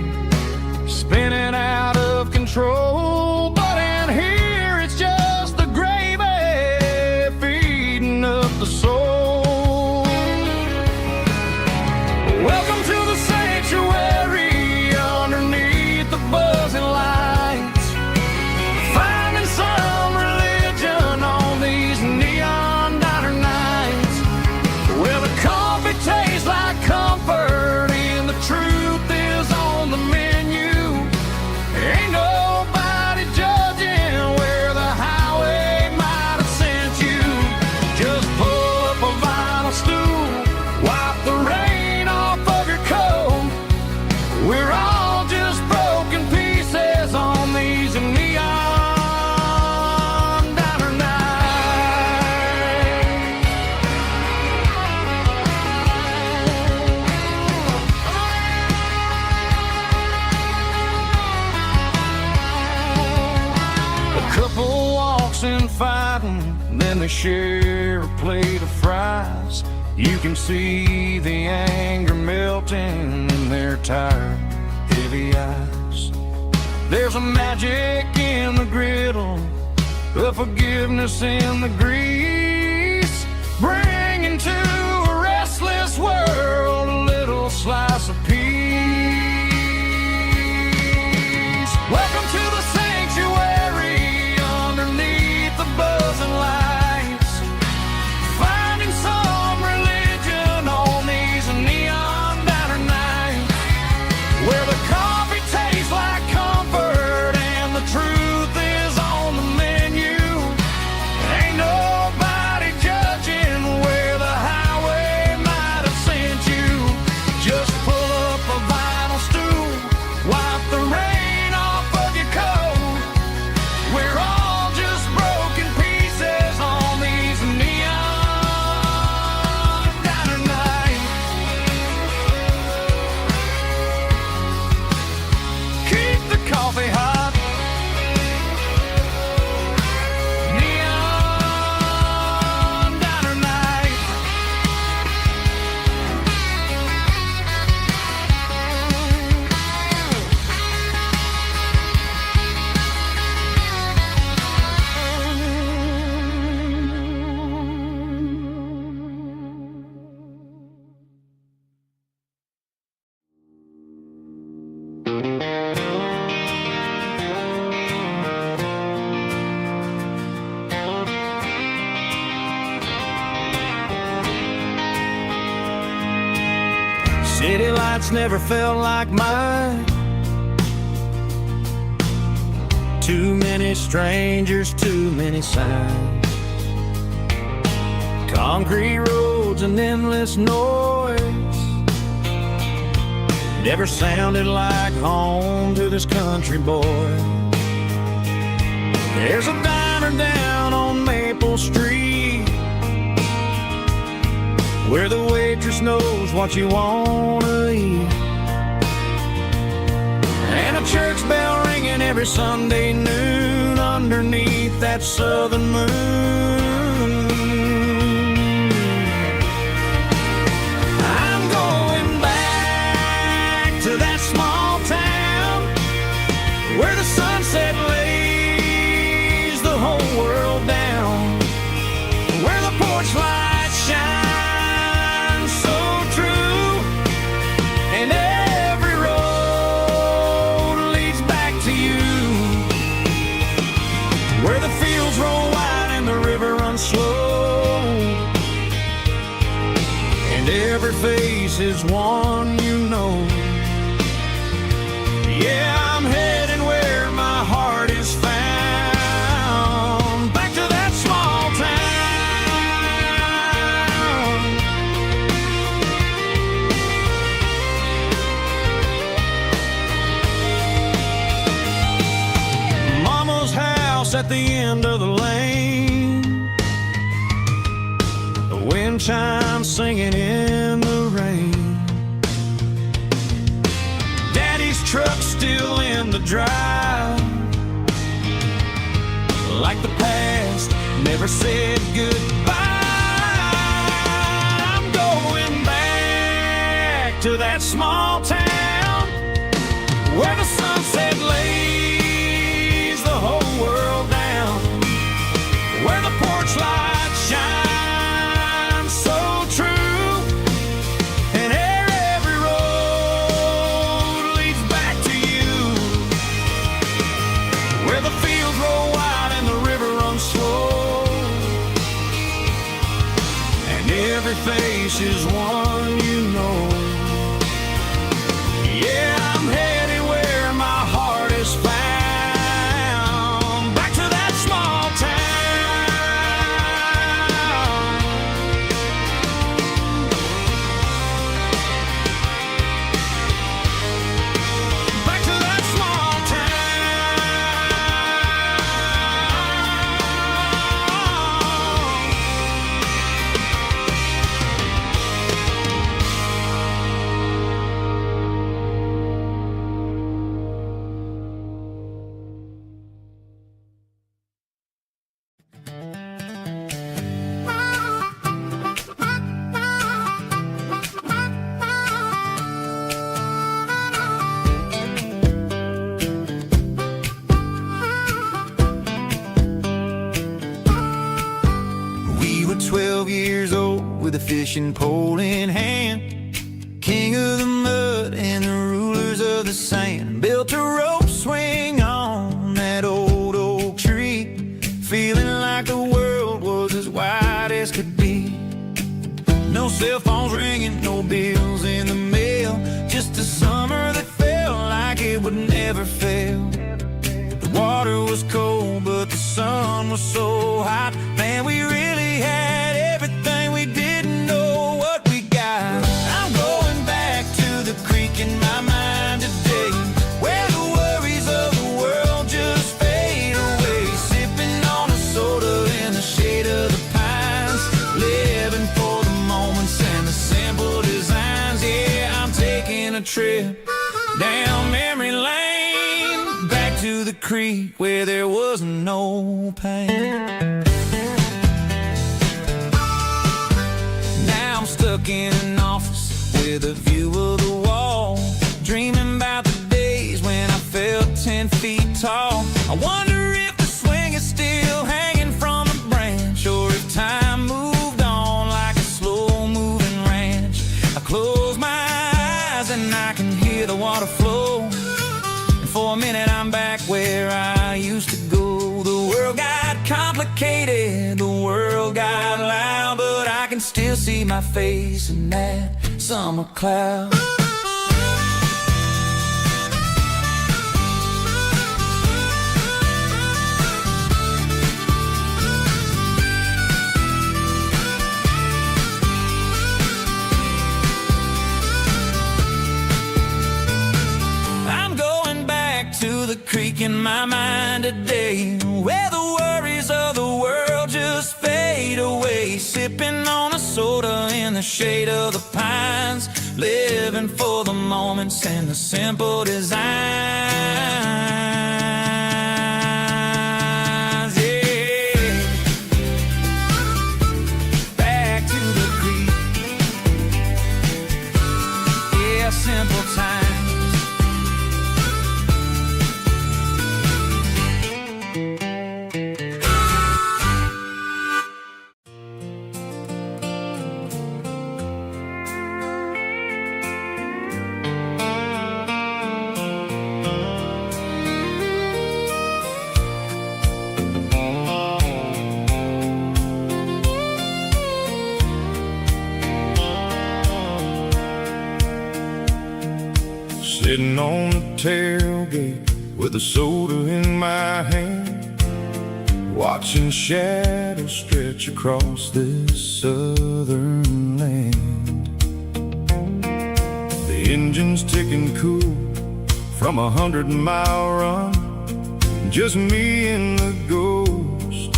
spinning out of control, but in here it's just the gravy feeding up the soul. Welcome to the sanctuary underneath the buzzing lights, finding some religion on these neon diner nights, where the coffee tastes like comfort and the truth is on the menu. Ain't nobody judging where the highway might have sent you. Just pull up a vinyl stool, wipe the rain off of your coat. We're all just broken pieces on these neon diner nights. A couple walks in fighting, then they share a plate of fries. You can see the anger melting in their tired, heavy eyes. There's a magic in the griddle, a forgiveness in the grease, bringing to a restless world a little slice of peace. Welcome to the sanctuary underneath the buzzing lights, finding some religion on these neon diner nights, where the coffee tastes like comfort and the truth is on the menu. Ain't nobody
nights never felt like mine. Too many strangers, too many signs. Concrete roads and endless noise never sounded like home to this country boy. There's a diner down on Maple Street where the waitress knows what you wanna eat, and a church bell ringing every Sunday noon underneath that southern moon. I'm going back to that small town where the sunset lays the whole world down, where the porch lights shine so true, and every road leads back to you, where the fields roll wide and the river runs slow, and every face is one you know. Yeah, I'm heading where my heart is found, back to that small town. Mama's house at the end of the lane, the wind chimes singing in the rain, truck still in the drive, like the past never said goodbye. I'm going back to that small town where the sunset lays the whole world down, where the porch lights shine so true, and every road leads back to you, where the fields roll wide and the river runs slow, and every face is one you know. Yeah, I'm headed where my heart is found, back to that small town. Back to that small
We were 12 years old with a fishing pole in hand, king of the mud and the rulers of the sand. Built a rope swing on that old oak tree, feeling like the world was as wide as could be. No cell phones ringing, no bills in the mail, just a summer that felt like it would never fail. The water was cold, but the sun was so hot. Man, we really had everything, we didn't know what we got. I'm going back to the creek in my mind today, where the worries of the world just fade away. Sipping on a soda in the shade of the pines, living for the moments and the simple designs. Yeah, I'm taking a trip down memory lane, back to the creek where there was no pain. Now I'm stuck in an office with a view of the wall, dreaming about the days when I felt 10 feet tall. I wonder if the swing is still hanging from a branch, or if time moved on like a slow-moving ranch. I close my eyes and I can hear the water flow, and for a minute I'm back where I used to go. The world got complicated, the world got loud, but I can still see my face in that summer cloud.
the creek in my mind today, where the worries of the world just fade away. Sipping on a soda in the shade of the pines, living for the moments and the simple designs. Simple times.
Sitting on the tailgate with a soda in my hand, watching shadows stretch across this southern land. The engine's ticking cool from 100-mile run, just me and the ghost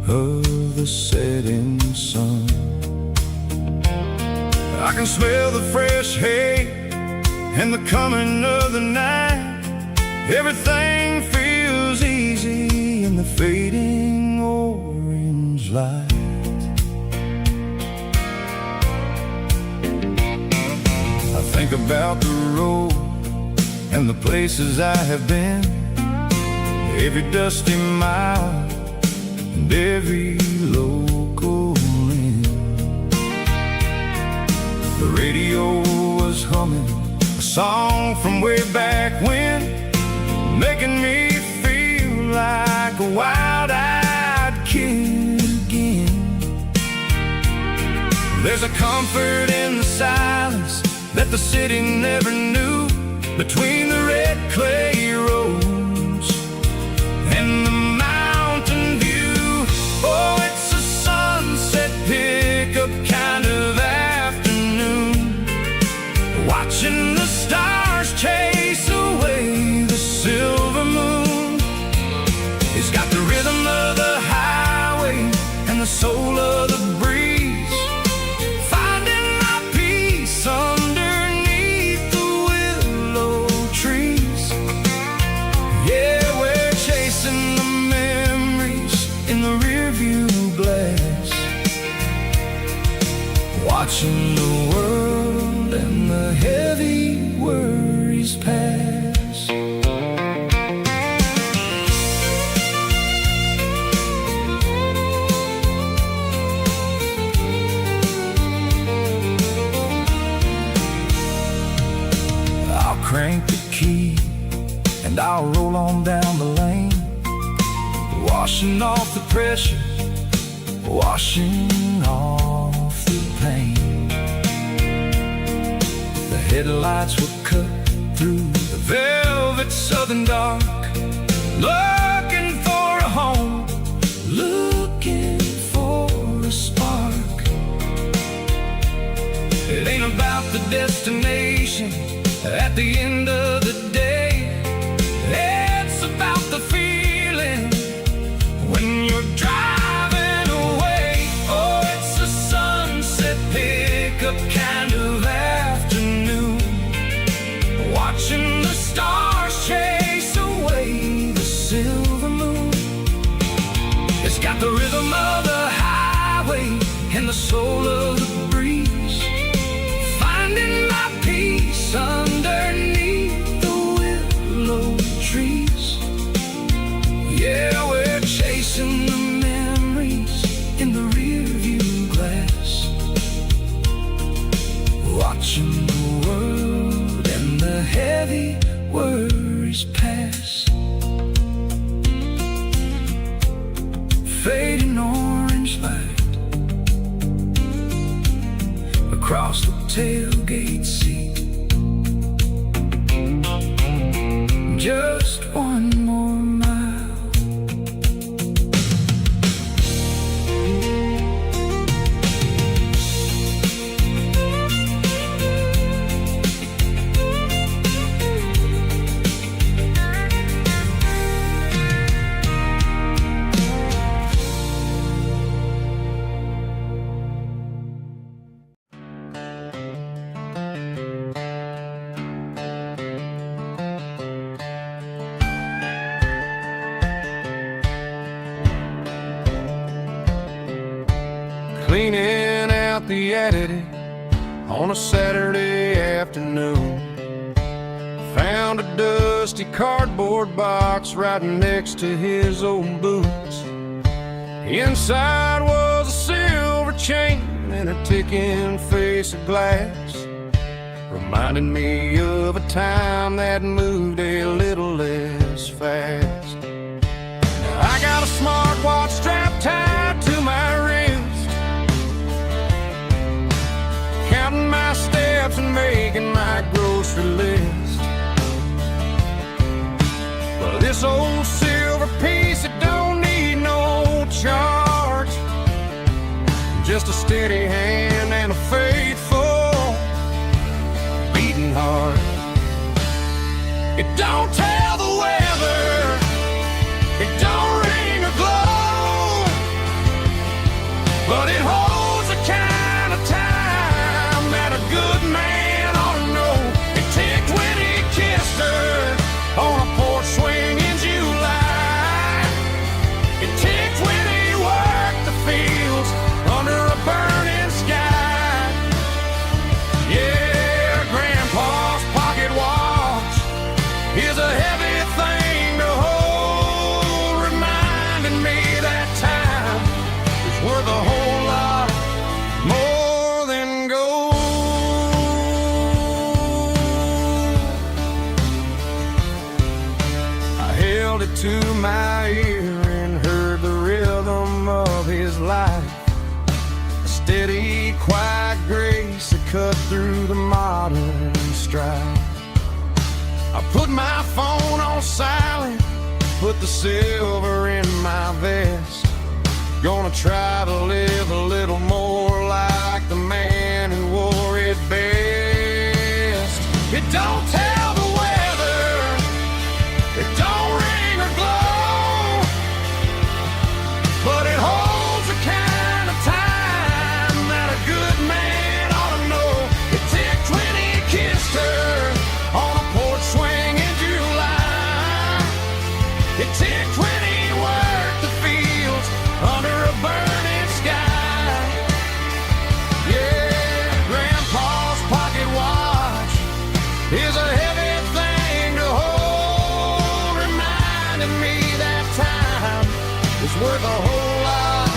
of the setting sun. I can smell the fresh hay and the coming of the night. Everything feels easy in the fading orange light. I think about the road and the places I have been, every dusty mile and every local inn. The radio was humming a song from way back when, making me feel like a wild-eyed kid again. There's a comfort in the silence that the city never knew, between the red clay roads and the mountain view. Oh, it's a sunset pickup kind of afternoon, watching the stars chase away the silver moon. It's got the rhythm of the highway and the soul of the breeze, finding my peace underneath the willow trees. Yeah, we're chasing the memories in the rearview glass, watching the world and the heavy worries pass. I'll crank the key and I'll roll on down the lane, washing off the pressure, washing off the pain. The headlights were cut through the velvet southern dark, looking for a home, looking for a spark. It ain't about the destination at the end of the day, it's about the feeling when you're driving away. Oh, it's a sunset pickup kind of afternoon, watching the stars chase away the silver moon. It's got the rhythm of the highway and the soul of the breeze, finding my peace underneath the willow trees. Yeah, we're chasing the memories in the rearview glass, watching the world and the heavy worries pass. Fading orange light across the tailgate seat. Just one more mile. cleaning out the attic on a Saturday afternoon. Found a dusty cardboard box right next to his old boots. Inside was a silver chain and a ticking face of glass, reminding me of a time that moved a little less fast. Now I got a smartwatch strapped tied to my wrist, counting my steps and making my grocery list. But this old silver piece, it don't need no charge, just a steady hand and a faithful beating heart. It don't tell the weather, it don't ring or glow, but it holds the kind of time that a good man ought to know. It ticked when he kissed her on a porch swing in July. It ticked when he worked the fields under a burning sky. Yeah, Grandpa's pocket watch is a heavy thing to hold, reminding me that time is worth a whole lot more than gold. I held it to my ear and heard the rhythm of his life, a steady, quiet grace that cut through the modern strife. I put my phone on silent, put the silver in my vest. Gonna try to live a little more like the man who wore it best. It don't tell the weather, it don't ring or glow, but it holds the kind of time that a good man ought to know. It ticked when he kissed her on a porch swing in July. It ticked when he worked the fields under a burning sky. Yeah, Grandpa's pocket watch is a heavy thing to hold, reminding me that time is worth a whole lot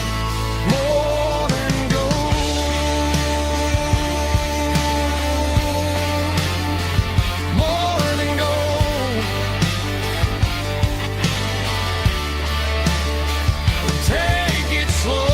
more than gold. More than gold. Take it slow.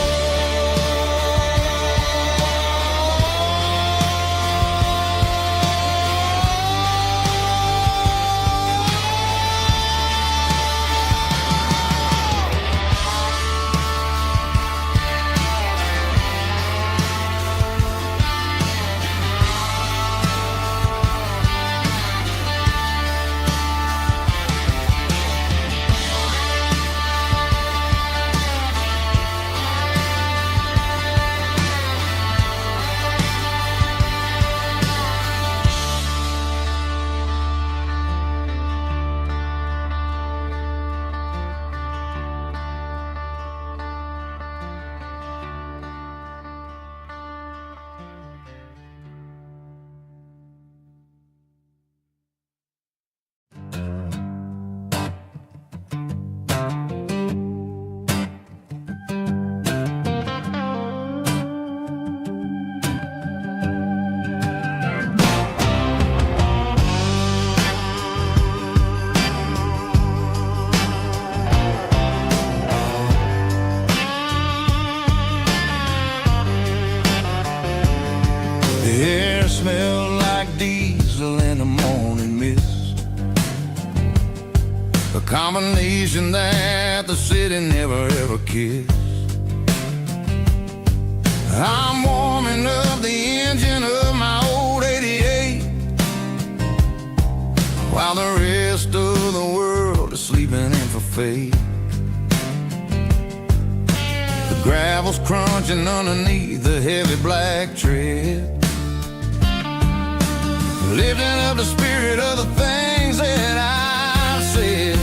The air smelled like diesel in the morning mist, a combination that the city never ever kissed. I'm warming up the engine of my old 88, while the rest of the world is sleeping in for fate. The gravel's crunching underneath the heavy black tread, lifting up the spirit of the things that I've said.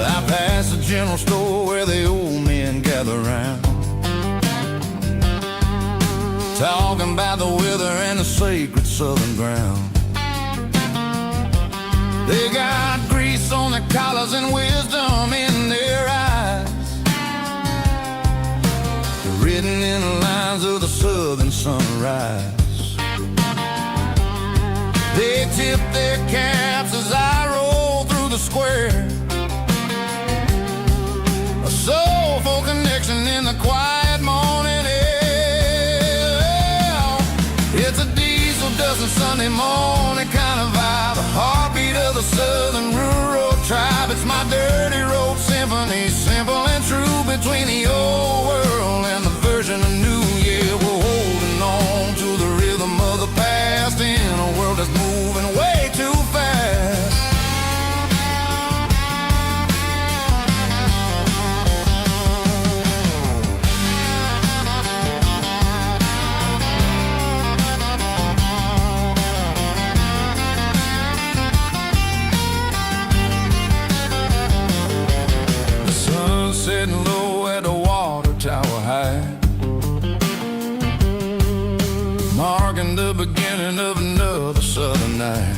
I passed the general store where the old men gather round. talking about the weather and the sacred southern ground. They got grease on their collars and wisdom in their eyes, written in the lines of the southern sunrise. They tip their caps as I roll through the square, a soulful connection in the quiet morning air. It's a diesel dusting Sunday morning kind of vibe, a heartbeat of the southern rural tribe. It's my dirty road symphony, simple and true, between the old world and the version of new. Yeah, we're holding on to the rhythm of the past in a world that's moving way too fast. The sun's setting low at the water tower high, marking the beginning of another southern night.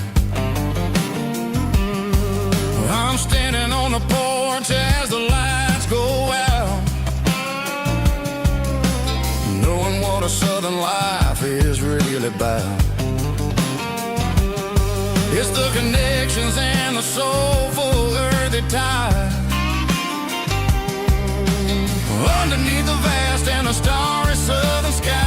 I'm standing on the porch as the lights go out, knowing what a southern life is really about. It's the connections and the soulful earthy tide, underneath the vast and the starry southern skies.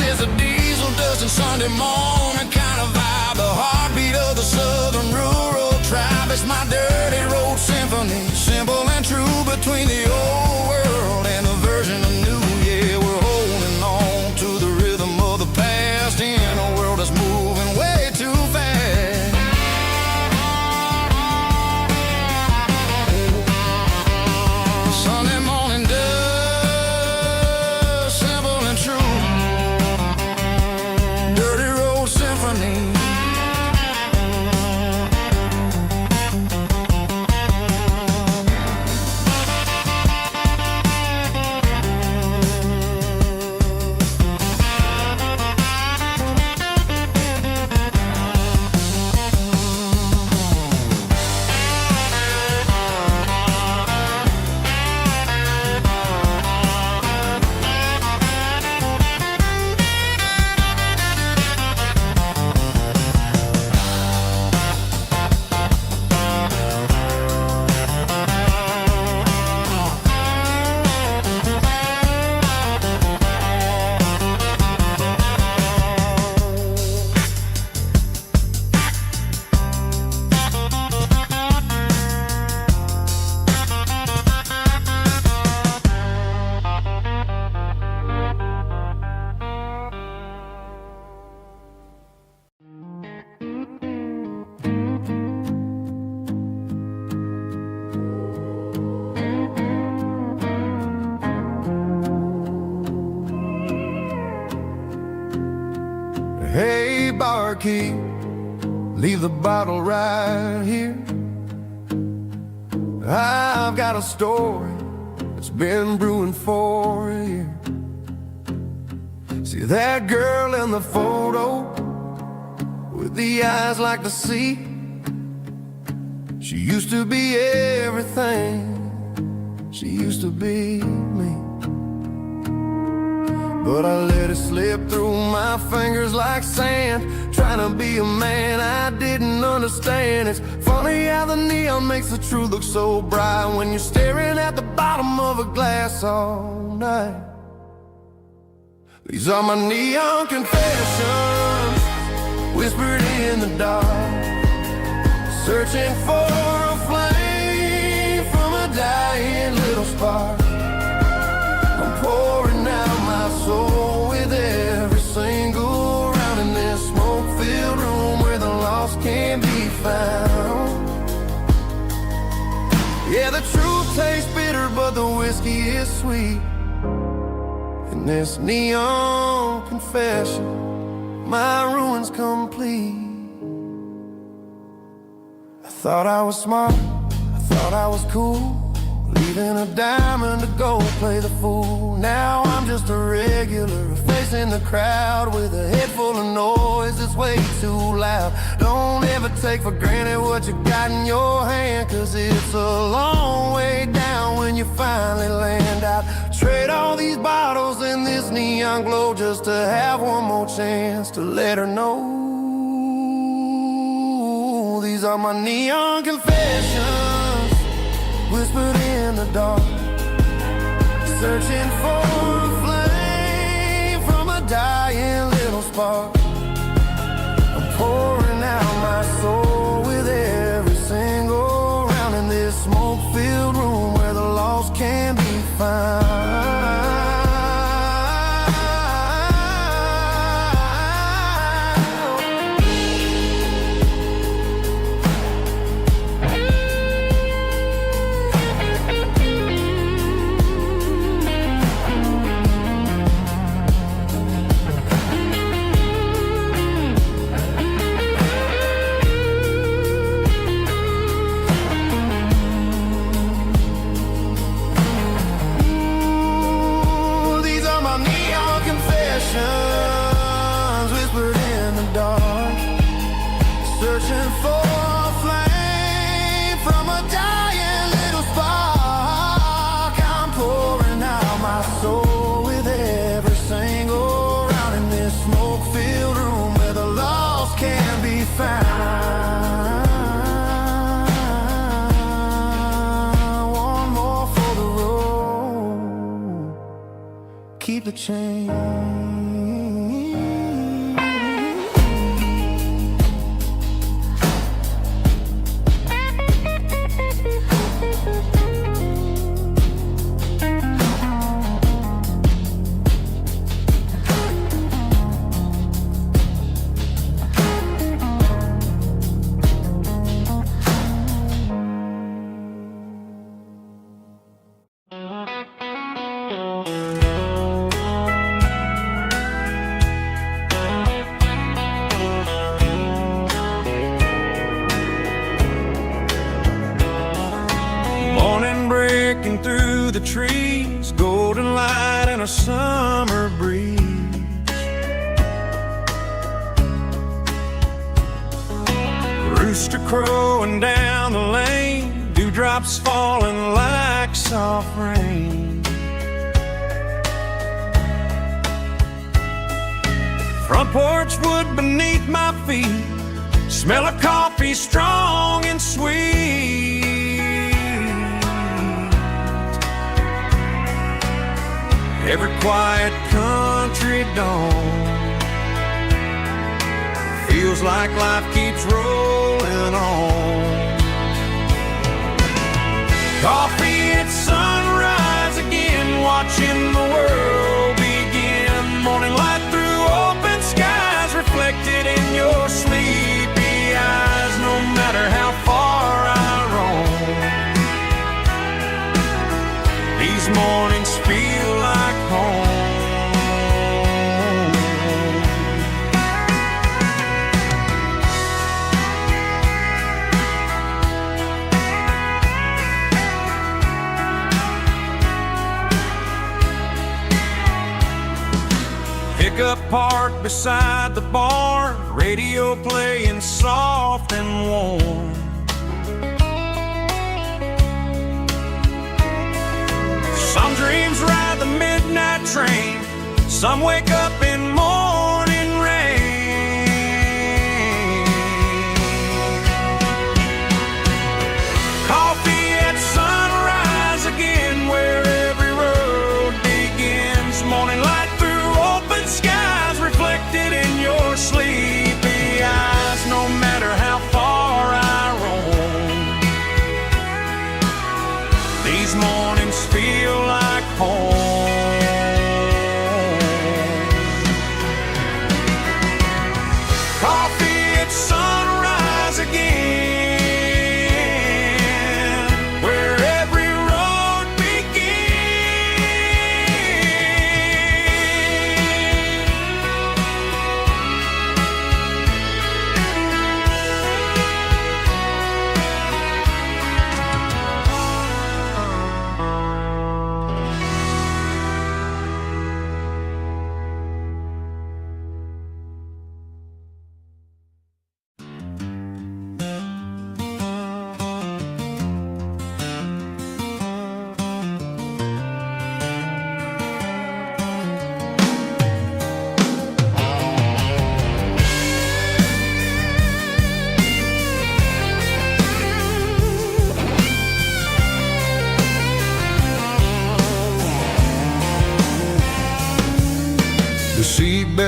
It's a diesel dusting Sunday morning kind of vibe, the heartbeat of the southern rural tribe. It's my dirty road symphony, simple and true, between the old world and the version of new. Yeah, we're holding on to the rhythm of the past in a world that's moving way too fast. Sunday morning dust, simple and true, dirty road symphony. Hey, barkeep, leave the bottle right here. I've got a story that's been brewing for a year. See that girl in the photo with the eyes like the sea? She used to be everything, she used to be me. But I let it slip through my fingers like sand, trying to be a man I didn't understand. It's funny how the neon makes the truth look so bright when you're staring at the bottom of a glass all night. These are my neon confessions, whispered in the dark, searching for a flame from a dying little spark. I'm pouring out my soul with every single round in this smoke-filled room where the lost can be found. Yeah, the truth tastes bitter, but the whiskey is sweet. In this neon confession, my ruin's complete. I thought I was smart, I thought I was cool,
leaving a diamond to go play the fool. Now I'm just a regular facing the crowd with a head full of noise that's way too loud. Don't ever take for granted what you got in your hand, cause it's a long way down when you finally land out. Trade all these bottles and this neon glow just to have one more chance to let her know. These are my neon confessions, whispered in the dark, searching for a flame from a dying little spark. I'm pouring out my soul with every single round in this smoke-filled room where the lost can be found. Whispered in the dark, searching for a flame from a dying little spark. I'm pouring out my soul with every single round in this smoke-filled room where the lost can be found. One more for the road, keep the change.
Through the trees, golden light and a summer breeze. Rooster crowing down the lane, dewdrops falling like soft rain. Front porch wood beneath my feet, smell of coffee strong and sweet. Every quiet country dawn feels like life keeps rolling on. Coffee at sunrise again, watching the world begin. Morning light through open skies, reflected in your sleepy eyes. No matter how far I roam, these mornings feel like home. Pickup parked beside the barn, radio playing soft and warm. Some dreams ride the midnight train, some wake up in morning rain. Coffee at sunrise again, where every road begins. Morning light through open skies, reflected in your sleepy eyes. No matter how far I roam, these mornings feel like home.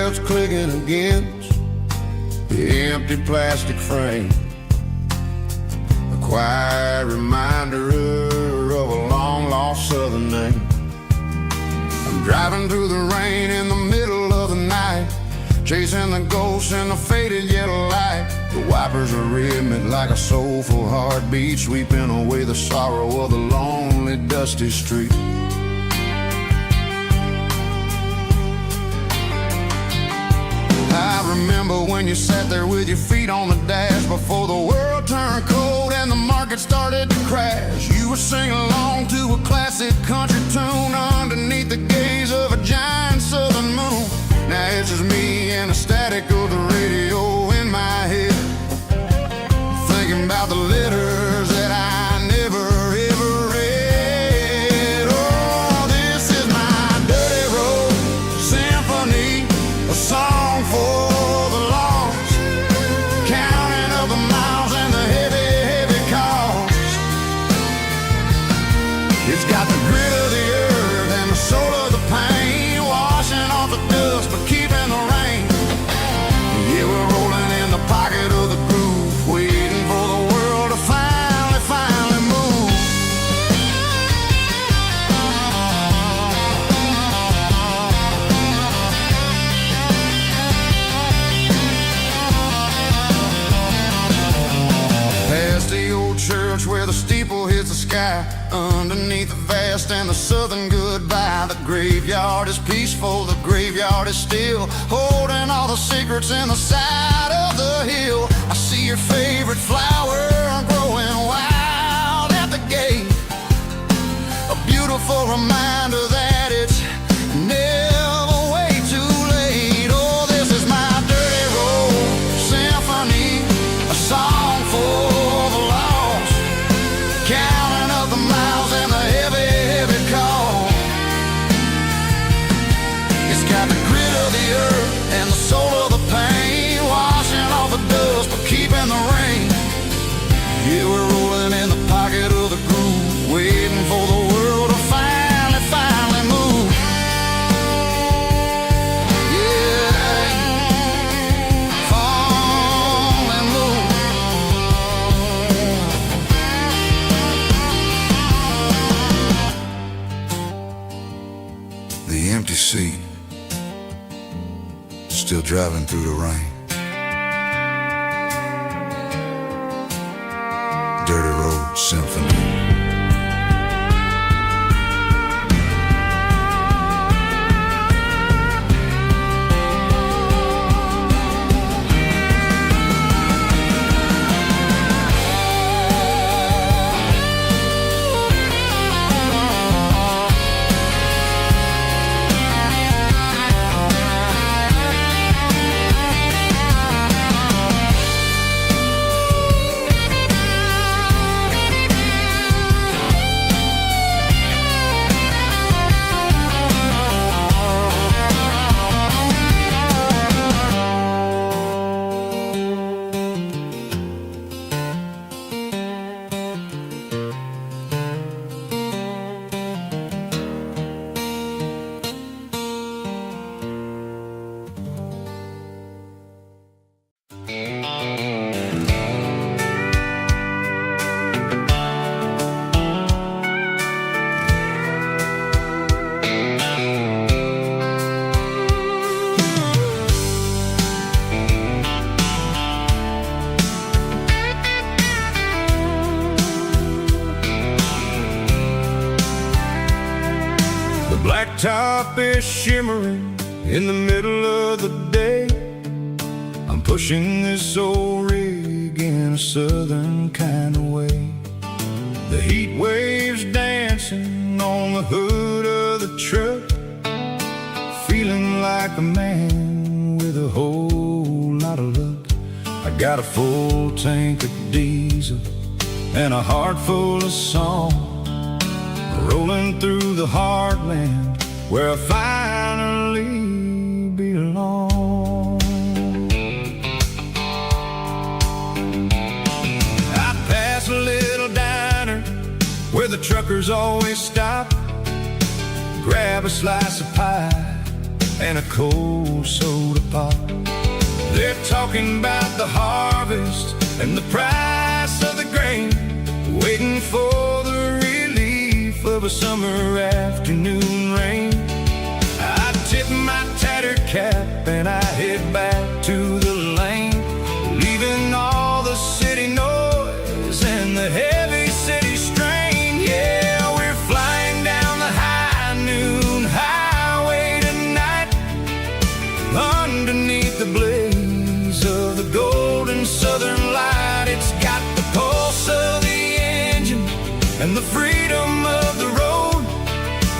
belts clicking against the empty plastic frame. A quiet reminder of a long-lost southern name. I'm driving through the rain in the middle of the night, chasing the ghosts in the faded yellow light. The wipers are rhythmic like a soulful heartbeat, sweeping away the sorrow of the lonely, dusty street. I remember when you sat there with your feet on the dash before the world turned cold and the market started to crash. You were singing along to a classic country tune underneath the gaze of a giant southern moon. Now it's just me and the static of the radio in my head, thinking about the letters that I never ever read. Oh, this is my dirty road symphony, a song for the lost, counting up the miles and the heavy, heavy cost. It's got the grit of the earth and the soul of the pain, washing off the dust but keeping the rain. Yeah, we're rolling in the pocket of the groove, waiting for the world to finally move. Past the old church where the steeple hits the sky, underneath the vast and the southern goodbye. The graveyard is peaceful, the graveyard is still, holding all the secrets in the side of the hill. I see your favorite flower growing wild at the gate, a beautiful reminder that it's never way too late. Oh, this is my dirty road symphony, a song for the lost, counting up the miles and the heavy, heavy call. It's got the grit of the earth and the soul of the pain, washing off the dust but keeping the rain. Yeah, we're rolling in the pocket of the groove, waiting for the world to finally move. Yeah, finally move. The empty seat, still driving through the rain. Dirty Road Symphony. Blacktop is shimmering in the middle of the day. I'm pushing this old rig in a southern kind of way. The heat waves dancing on the hood of the truck, feeling like a man with a whole lot of luck. I got a full tank of diesel and a heart full of song, rolling through the heartland where I finally belong. I pass a little diner where the truckers always stop, grab a slice of pie and a cold soda pop. They're talking about the harvest and the price of the grain, waiting for the relief of a summer afternoon rain. I tip my tattered cap and I head back to the lane, leaving all the city noise and the heavy city strain. Yeah, we're flying down the high noon highway tonight, underneath the blaze of the golden southern light. It's got the pulse of the engine and the freedom of the road,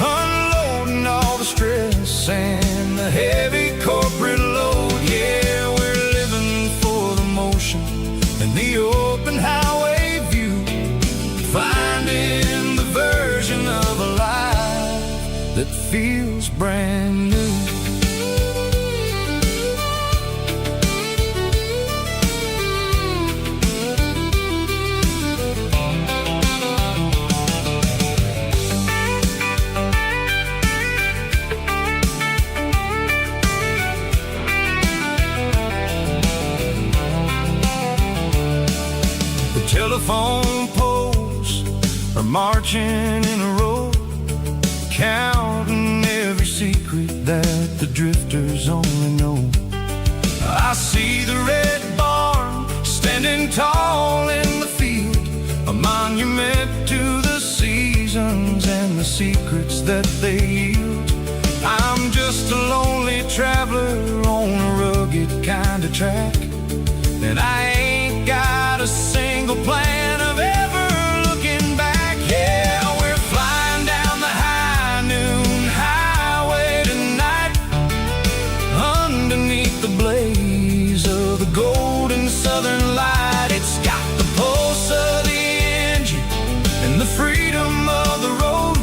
unloading all the stress and the heavy corporate load. Yeah, we're living for the motion and the open highway view, finding the version of a life that feels brand new. Telephone poles are marching in a row, counting every secret that the drifters only know. I see the red barn standing tall in the field, a monument to the seasons and the secrets that they yield. I'm just a lonely traveler on a rugged kind of track, and I ain't got a single plan of ever looking back. Yeah, we're flying down the high noon highway tonight, underneath the blaze of the golden southern light. It's got the pulse of the engine and the freedom of the road,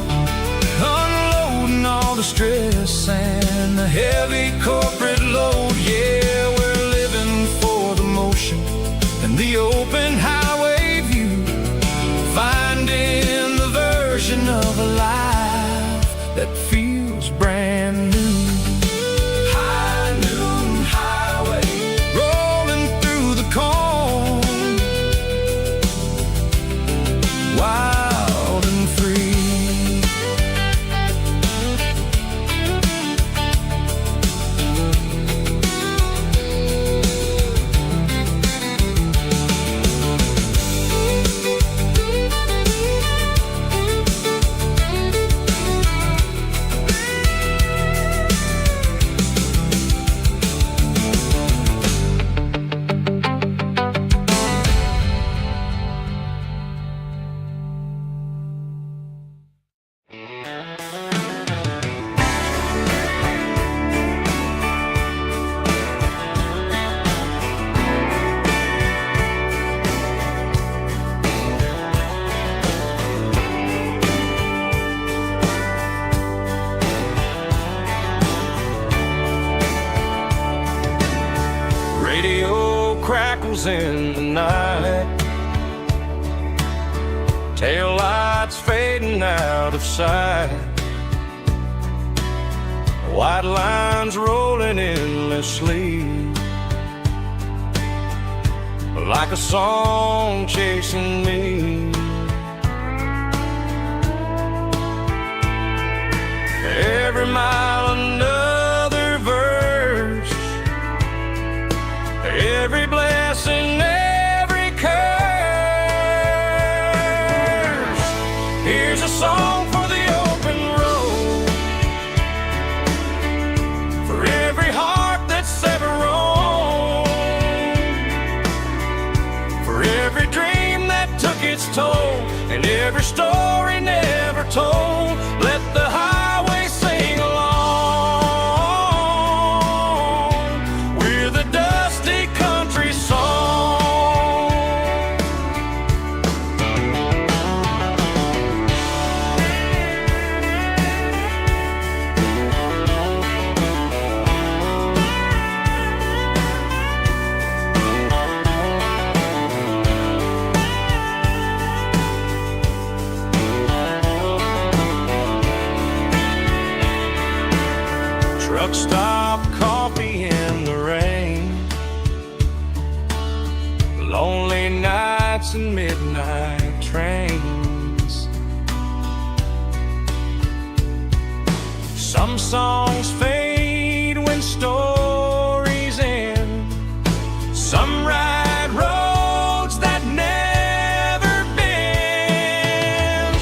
unloading all the stress and the heavy corporate load. Yeah, we're living for the motion and the open highway view, finding the version of a life that feels brand new. High noon highway, rolling through the corn, wild and free. Radio crackles in the night, tail lights fading out of sight, white lines rolling endlessly, like a song chasing me. Every mile another verse, every blessing, every curse. Here's a song for the open road, for every heart that's ever roamed, for every dream that took its toll, and every story never told. Let the highway sing along with a dusty country song.
lonely nights and midnight trains. Some songs fade when stories end. Some ride roads that never bend.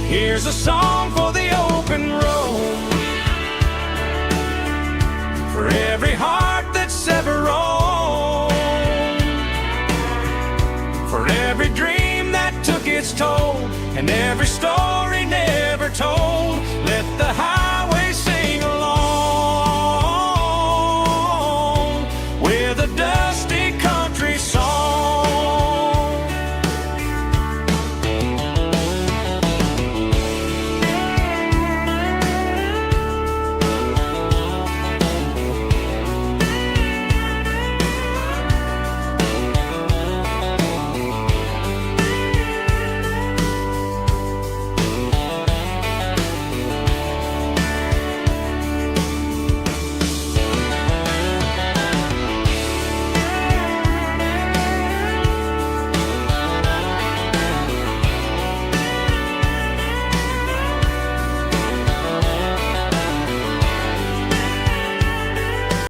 Here's a song for the open road, for every heart that's ever roamed, for every dream that took its toll, and every story never told. Let the high